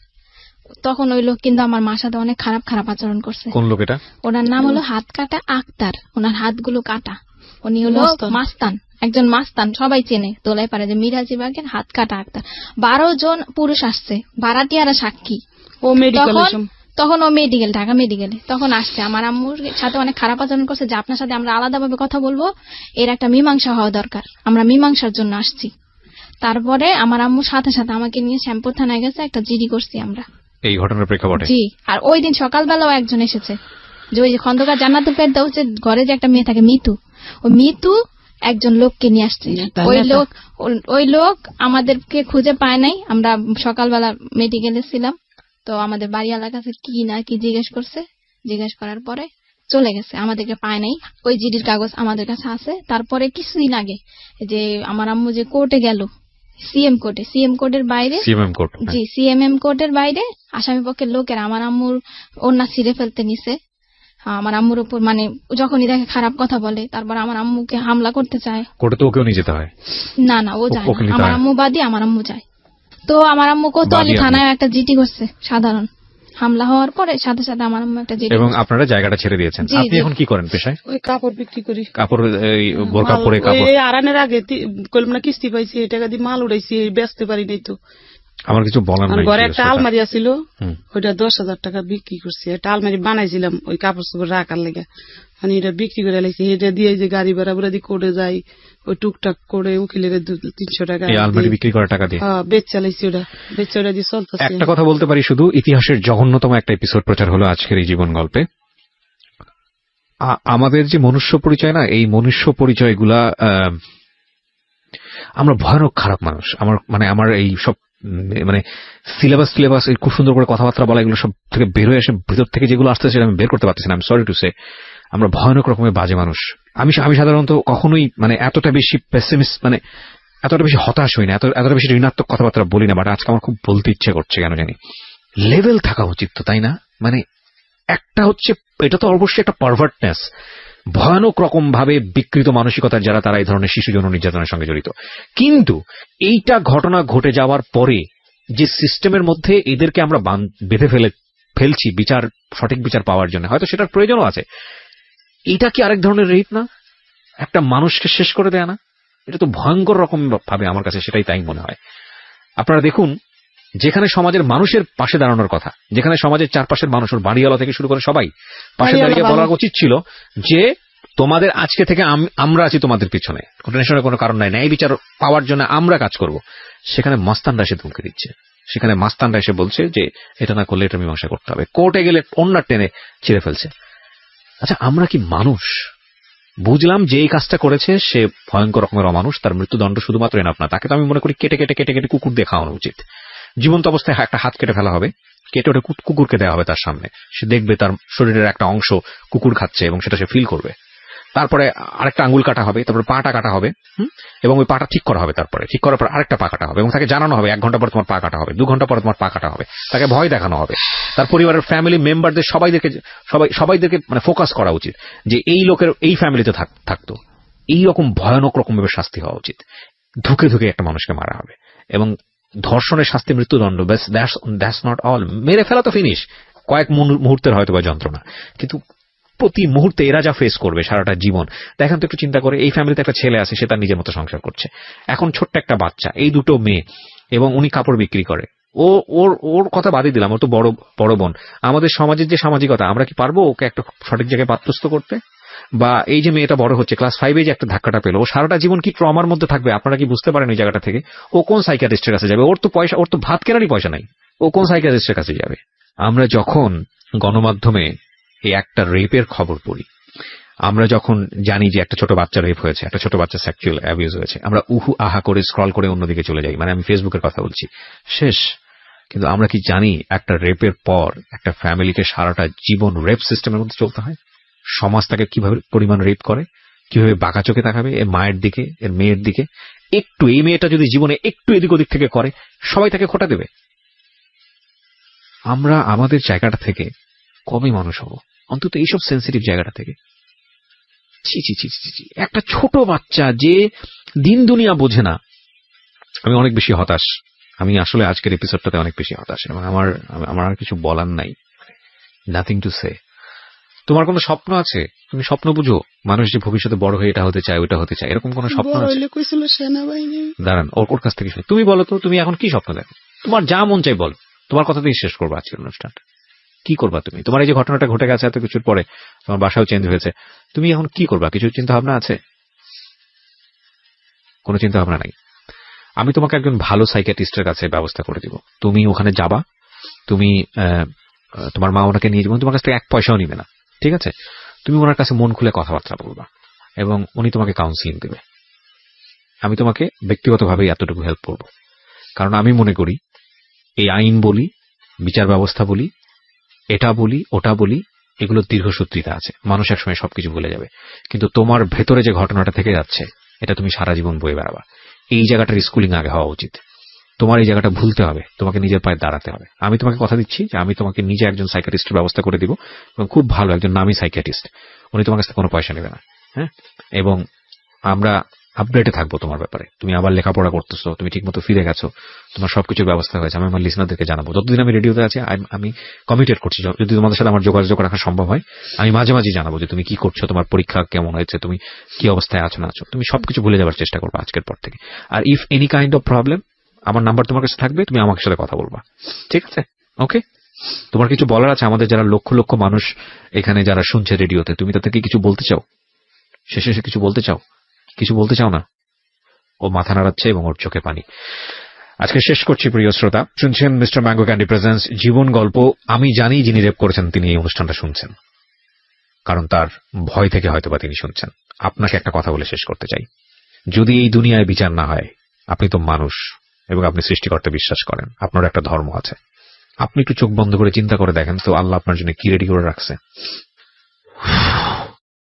তখন ওই লোক কিন্তু আমার মার সাথে অনেক খারাপ খারাপ আচরণ করছে। কোন লোক এটা? ওনার নাম হলো হাত কাটা আক্তার। ওনার হাতগুলো কাটা। উনি হলো মাস্তান, একজন মাস্তান, সবাই চেনে দোলাইপাড়া যে মিরাজি বাগের হাত কাটা আক্তার। 12 জন পুরুষ আসছে, ভাড়াটিয়ারা সাক্ষী। তখন ও মেডিকেল, ঢাকা মেডিকেলে তখন আসছে। আমার আম্মুর সাথে অনেক খারাপ আচরণ করছে যে আপনার সাথে আমরা আলাদাভাবে কথা বলবো, এর একটা মীমাংসা হওয়া দরকার, আমরা মীমাংসার জন্য আসছি। তারপরে আমার আম্মুর সাথে সাথে আমাকে নিয়ে শ্যামপুর থানায় গেছে, একটা জিডি করছি আমরা এই ঘটনার প্রেক্ষাপটে। জি। আর ওই দিন সকালবেলাও একজন এসেছে, যে ওই যে খন্দকার জান্নাতুল ফেরদাউস হচ্ছে ঘরে যে একটা মেয়ে থাকে মিতু, ওই মিতু একজন লোককে নিয়ে আসছে। ওই লোক আমাদেরকে খুঁজে পায় নাই। আমরা সকালবেলা মেডিকেলে ছিলাম, তো আমাদের বাড়ি এলাকাতে কি না কি জিজ্ঞেস করছে, জিজ্ঞেস করার পরে চলে গেছে, আমাদেরকে পায় নাই। ওই জিডির কাগজ আমাদের কাছে আছে। তারপরে কিছুদিন আগে যে আমার আম্মু যে কোর্টে গেল, সিএম কোর্টের বাইরে, জি সিএমএম কোর্টের বাইরে আসামি পক্ষের লোকের আমার আম্মুর ওড়না ছিঁড়ে ফেলতে নিছে, আমার আম্মুর উপর মানে যখনই দেখে খারাপ কথা বলে, তারপর আমার আম্মুকে হামলা করতে চায়। কোর্টে তো ওকেও নিয়ে যেতে হয়? না ও যায় না, আমার আম্মু বাদী, আমার আম্মু যায়। তো আমার আম্মু কোতোয়ালি থানায় একটা জিডি করছে, সাধারণ হামলা হওয়ার পরে সাথে সাথে আমার আম্মু একটা জিডি। এবং আপনারা জায়গাটা ছেড়ে দিয়েছেন। আপনি এখন কি করেন পেশায়? ওই কাপড় বিক্রি করি। কাপড়, বোরকা পরে কাপড়? আরানের আগে কলম না কিস্তি পাইছি, এই টাকা দিয়ে মাল উড়াইছি, বেচতে পারি নাই। তো আমার কিছু বলার নাই। ঘরে একটা আলমারি আছিল, ওইটা 10,000 টাকা বিক্রি করছি। একটা আলমারি বানাইছিলাম ওই কাপড় চোপড় রাখার লেগে, মানে এটা বিক্রি করে লাইছি। এটা দিয়ে যে গাড়ি ভাড়া বুড়া দিয়ে করে যাই, ওই টুকটাক করে উকিলের 300 টাকা আলমারি বিক্রি করার টাকা দিয়ে বেচ চালাইছি। ওটা দিয়ে চলতেছে। একটা কথা বলতে পারি, শুধু ইতিহাসের জঘন্যতম একটা এপিসোড প্রচার হলো আজকের এই জীবন গল্পে। আমাদের যে মনুষ্য পরিচয় না, এই মনুষ্য পরিচয়গুলা, আমরা ভয়ানক খারাপ মানুষ। আমার এই সব মানে সিলেবাস খুব সুন্দর করে কথাবার্তা বলা, এগুলো সব থেকে বের হয়ে আসে ভিতর থেকে, যেগুলো আসতে সেটা আমি বের করতে পারতেছি না। আমি সরি টু সে, আমরা ভয়ানক রকমের বাজে মানুষ। আমি সাধারণত কখনোই মানে এতটা বেশি পেসিমিস্ট, মানে এতটা বেশি হতাশ হই না, এতটা বেশি ঋণাত্মক কথাবার্তা বলি না। বাট আজকে আমার খুব বলতে ইচ্ছে করছে, কেন জানি। লেভেল থাকা উচিত তো, তাই না? মানে একটা হচ্ছে, এটা তো অবশ্যই একটা পারভার্টনেস, ভয়ানক রকম ভাবে বিকৃত মানসিকতার যারা, তারা এই ধরনের শিশু যৌন নির্যাতনের সঙ্গে জড়িত। কিন্তু এইটা ঘটনা ঘটে যাওয়ার পরে যে সিস্টেমের মধ্যে এদেরকে আমরা বেঁধে ফেলছি সঠিক বিচার পাওয়ার জন্য, হয়তো সেটার প্রয়োজনও আছে। এটা কি আরেক ধরনের রেপ না? একটা মানুষকে শেষ করে দেয়া না? এটা তো ভয়ঙ্কর রকম ভাবে, আমার কাছে সেটাই তাই মনে হয়। আপনারা দেখুন, যেখানে সমাজের মানুষের পাশে দাঁড়ানোর কথা, যেখানে সমাজের চারপাশের মানুষ, ওর বাড়িওয়ালা থেকে শুরু করে সবাই পাশে দাঁড়িয়ে বলা উচিত ছিল যে তোমাদের আজকে থেকে আমরা আছি তোমাদের পিছনে, টেনশনের কোনো কারণ নাই, ন্যায় বিচার পাওয়ার জন্য আমরা কাজ করব। সেখানে মাস্তানরা এসে ধমকি দিচ্ছে, সেখানে মাস্তানরা এসে বলছে যে এটা না করলে এটা মীমাংসা করতে হবে, কোর্টে গেলে অন্য টেনে ছিঁড়ে ফেলছে। আচ্ছা, আমরা কি মানুষ? বুঝলাম যে এই কাজটা করেছে সে ভয়ঙ্কর রকমের অমানুষ, তার মৃত্যুদণ্ড শুধুমাত্র এনাফ না, তাকে তো আমি মনে করি কেটে কেটে কেটে কেটে কুকুর দিয়ে খাওয়ানো উচিত। জীবন্ত অবস্থায় একটা হাত কেটে ফেলা হবে, কেটে ওটা কুকুরকে দেওয়া হবে তার সামনে, সে দেখবে তার শরীরের একটা অংশ কুকুর খাচ্ছে এবং সেটা সে ফিল করবে। তারপরে আরেকটা আঙ্গুল কাটা হবে, তারপরে পাটা কাটা হবে, এবং ওই পাটা ঠিক করা হবে, তারপরে ঠিক করার পর আরেকটা পা কাটা হবে, এবং তাকে জানানো হবে 1 ঘন্টা পর তোমার পা কাটা হবে, 2 ঘন্টা পর তোমার পা কাটা হবে, তাকে ভয় দেখানো হবে। তার পরিবারের ফ্যামিলি মেম্বারদের সবাইদেরকে মানে ফোকাস করা উচিত যে এই লোকের এই ফ্যামিলিতে থাকতো, এইরকম ভয়ানক রকম ভাবে শাস্তি হওয়া উচিত। ধুকে ধুকে একটা মানুষকে মারা হবে, এবং ধর্ষণের শাস্তি মৃত্যুদণ্ড, ব্যাস, দ্যাটস নট অল। মেরে ফেলা তো ফিনিশ, কয়েক মুহূর্তের হয়তো বা যন্ত্রণা, কিন্তু প্রতি মুহূর্তে এরা যা ফেস করবে সারাটা জীবন। দেখেন তো একটু চিন্তা করে, এই ফ্যামিলিতে একটা ছেলে আছে, সে তার নিজের মতো সংসার করছে, এখন ছোট্ট একটা বাচ্চা, এই 2 মেয়ে, এবং উনি কাপড় বিক্রি করে। ওর কথা বাদই দিলাম, ও তো বড় বোন। আমাদের সমাজের যে সামাজিকতা, আমরা কি পারবো ওকে একটা সঠিক জায়গায় পাত্রস্থ করতে? বা এই যে মেয়েটা বড় হচ্ছে, ক্লাস 5-এ যে একটা ধাক্কাটা পেল, ও সারাটা জীবন কি ট্রমার মধ্যে থাকবে আপনারা কি বুঝতে পারেন? ওই জায়গাটা থেকে ও কোন সাইকিয়াট্রিস্টের কাছে যাবে? ওর তো ভাত কেনারই পয়সা নাই, ও কোন সাইকিয়াট্রিস্টের কাছে যাবে? আমরা যখন গণমাধ্যমে এই একটা রেপের খবর পড়ি, আমরা যখন জানি যে একটা ছোট বাচ্চা রেপ হয়েছে, একটা ছোট বাচ্চা সেক্সুয়াল অ্যাবিউজ হয়েছে, আমরা উহু আহা করে স্ক্রল করে অন্যদিকে চলে যাই। মানে আমি ফেসবুকের কথা বলছি, শেষ। কিন্তু আমরা কি জানি একটা রেপের পর একটা ফ্যামিলিকে সারাটা জীবন রেপ সিস্টেমের মধ্যে চলতে হয়? সমাজ তাকে কিভাবে পরিমাণ রেপ করে, কিভাবে বাঁকা চোখে তাকাবে এর মায়ের দিকে, এর মেয়ের দিকে। একটু এই মেয়েটা যদি জীবনে একটু এদিক ওদিক থেকে করে, সবাই তাকে খোঁটা দেবে। আমরা আমাদের জায়গাটা থেকে কমই মানুষ হব, অন্তত এইসব সেন্সিটিভ জায়গাটা থেকে। ছি ছি ছি ছি ছি, একটা ছোট বাচ্চা যে দিন দুনিয়া বোঝে না। আমি অনেক বেশি হতাশ, আমি আসলে আজকের এপিসোডটাতে অনেক বেশি হতাশ, এবং আমার আর কিছু বলার নাই, নাথিং টু সে। তোমার কোনো স্বপ্ন আছে? তুমি স্বপ্ন বুঝো, মানুষ যে ভবিষ্যতে বড় হয়ে এটা হতে চায়, ওটা হতে চায়, এরকম কোনো স্বপ্ন আছে? দাঁড়ান, ওর কাছ থেকে শুনি। তুমি বলো তো, তুমি এখন কি স্বপ্ন দেখো? তোমার যা মন চাই বল, তোমার কথাতেই শেষ করবো আজকের অনুষ্ঠানটা। কি করবা তুমি? তোমার এই যে ঘটনাটা ঘটে গেছে এত কিছুর পরে, তোমার বাসাও চেঞ্জ হয়েছে, তুমি এখন কি করবা? কিছু চিন্তা ভাবনা আছে? কোনো চিন্তা ভাবনা নাই। আমি তোমাকে একজন ভালো সাইকিয়াট্রিস্টের কাছে ব্যবস্থা করে দিব। তুমি ওখানে যাবা, তুমি তোমার মা ওনাকে নিয়ে যাবেন, তোমার কাছ থেকে 1 পয়সাও নিবে না, ঠিক আছে? তুমি ওনার কাছে মন খুলে কথাবার্তা বলবা, এবং উনি তোমাকে কাউন্সিলিং দেবে। আমি তোমাকে ব্যক্তিগতভাবে এতটুকু হেল্প করব, কারণ আমি মনে করি এই আইন বলি, বিচার ব্যবস্থা বলি, এটা বলি, ওটা বলি, এগুলো দীর্ঘসূত্রিতা আছে, মানুষ একসময় সবকিছু ভুলে যাবে। কিন্তু তোমার ভেতরে যে ঘটনাটা থেকে যাচ্ছে, এটা তুমি সারা জীবন বয়ে বেড়াবা। এই জায়গাটার স্কুলিং আগে হওয়া উচিত। তোমার এই জায়গাটা ভুলতে হবে, তোমাকে নিজের পায়ে দাঁড়াতে হবে। আমি তোমাকে কথা দিচ্ছি যে আমি তোমাকে নিজে একজন সাইকিয়াট্রিস্টের ব্যবস্থা করে দিব, এবং খুব ভালো একজন নামী সাইকিয়াট্রিস্ট, উনি তোমার কাছ থেকে কোনো পয়সা নেবে না। হ্যাঁ, এবং আমরা আপডেটে থাকবো তোমার ব্যাপারে। তুমি আবার লেখাপড়া করতেছো, তুমি ঠিকমতো ফিরে গেছো, তোমার সবকিছুর ব্যবস্থা হয়েছে, আমি আমার লিসনারদেরকে জানাবো। যতদিন আমি রেডিওতে আছি আমি কমিটেড করছি, যদি তোমাদের সাথে আমার যোগাযোগ রাখা সম্ভব হয় আমি মাঝে মাঝে জানাবো যে তুমি কি করছো, তোমার পরীক্ষা কেমন হয়েছে, তুমি কি অবস্থায় আছো না আছো। তুমি সবকিছু ভুলে যাওয়ার চেষ্টা করবে আজকের পর থেকে। আর if any kind of problem, আমার নাম্বার তোমার কাছে থাকবে, তুমি আমার সাথে কথা বলবা, ঠিক আছে? ওকে, তোমার কিছু বলার আছে আমাদের যারা লক্ষ লক্ষ মানুষ এখানে যারা শুনছে রেডিওতে, তুমি তাদেরকে কিছু বলতে চাও? শেষে কিছু বলতে চাও? কিছু বলতে চাও না? ও মাথা নাড়াচ্ছে এবং ওর চোখে পানি। আজকে শেষ করছি প্রিয় শ্রোতা। শুনছেন মিস্টার ম্যাঙ্গো ক্যান্ডি প্রেজেন্টস জীবন গল্প। আমি জানি যিনি রেপ করেছেন তিনি এই অনুষ্ঠানটা শুনছেন, কারণ তার ভয় থেকে হয়তোবা তিনি শুনছেন। আপনাকে একটা কথা বলে শেষ করতে চাই, যদি এই দুনিয়ায় বিচার না হয়, আপনি তো মানুষ এবং আপনি সৃষ্টিকর্তা বিশ্বাস করেন, আপনার একটা ধর্ম আছে। আপনি একটু চোখ বন্ধ করে চিন্তা করে দেখেন তো আল্লাহ আপনার জন্য কি রেডি করে রাখছে।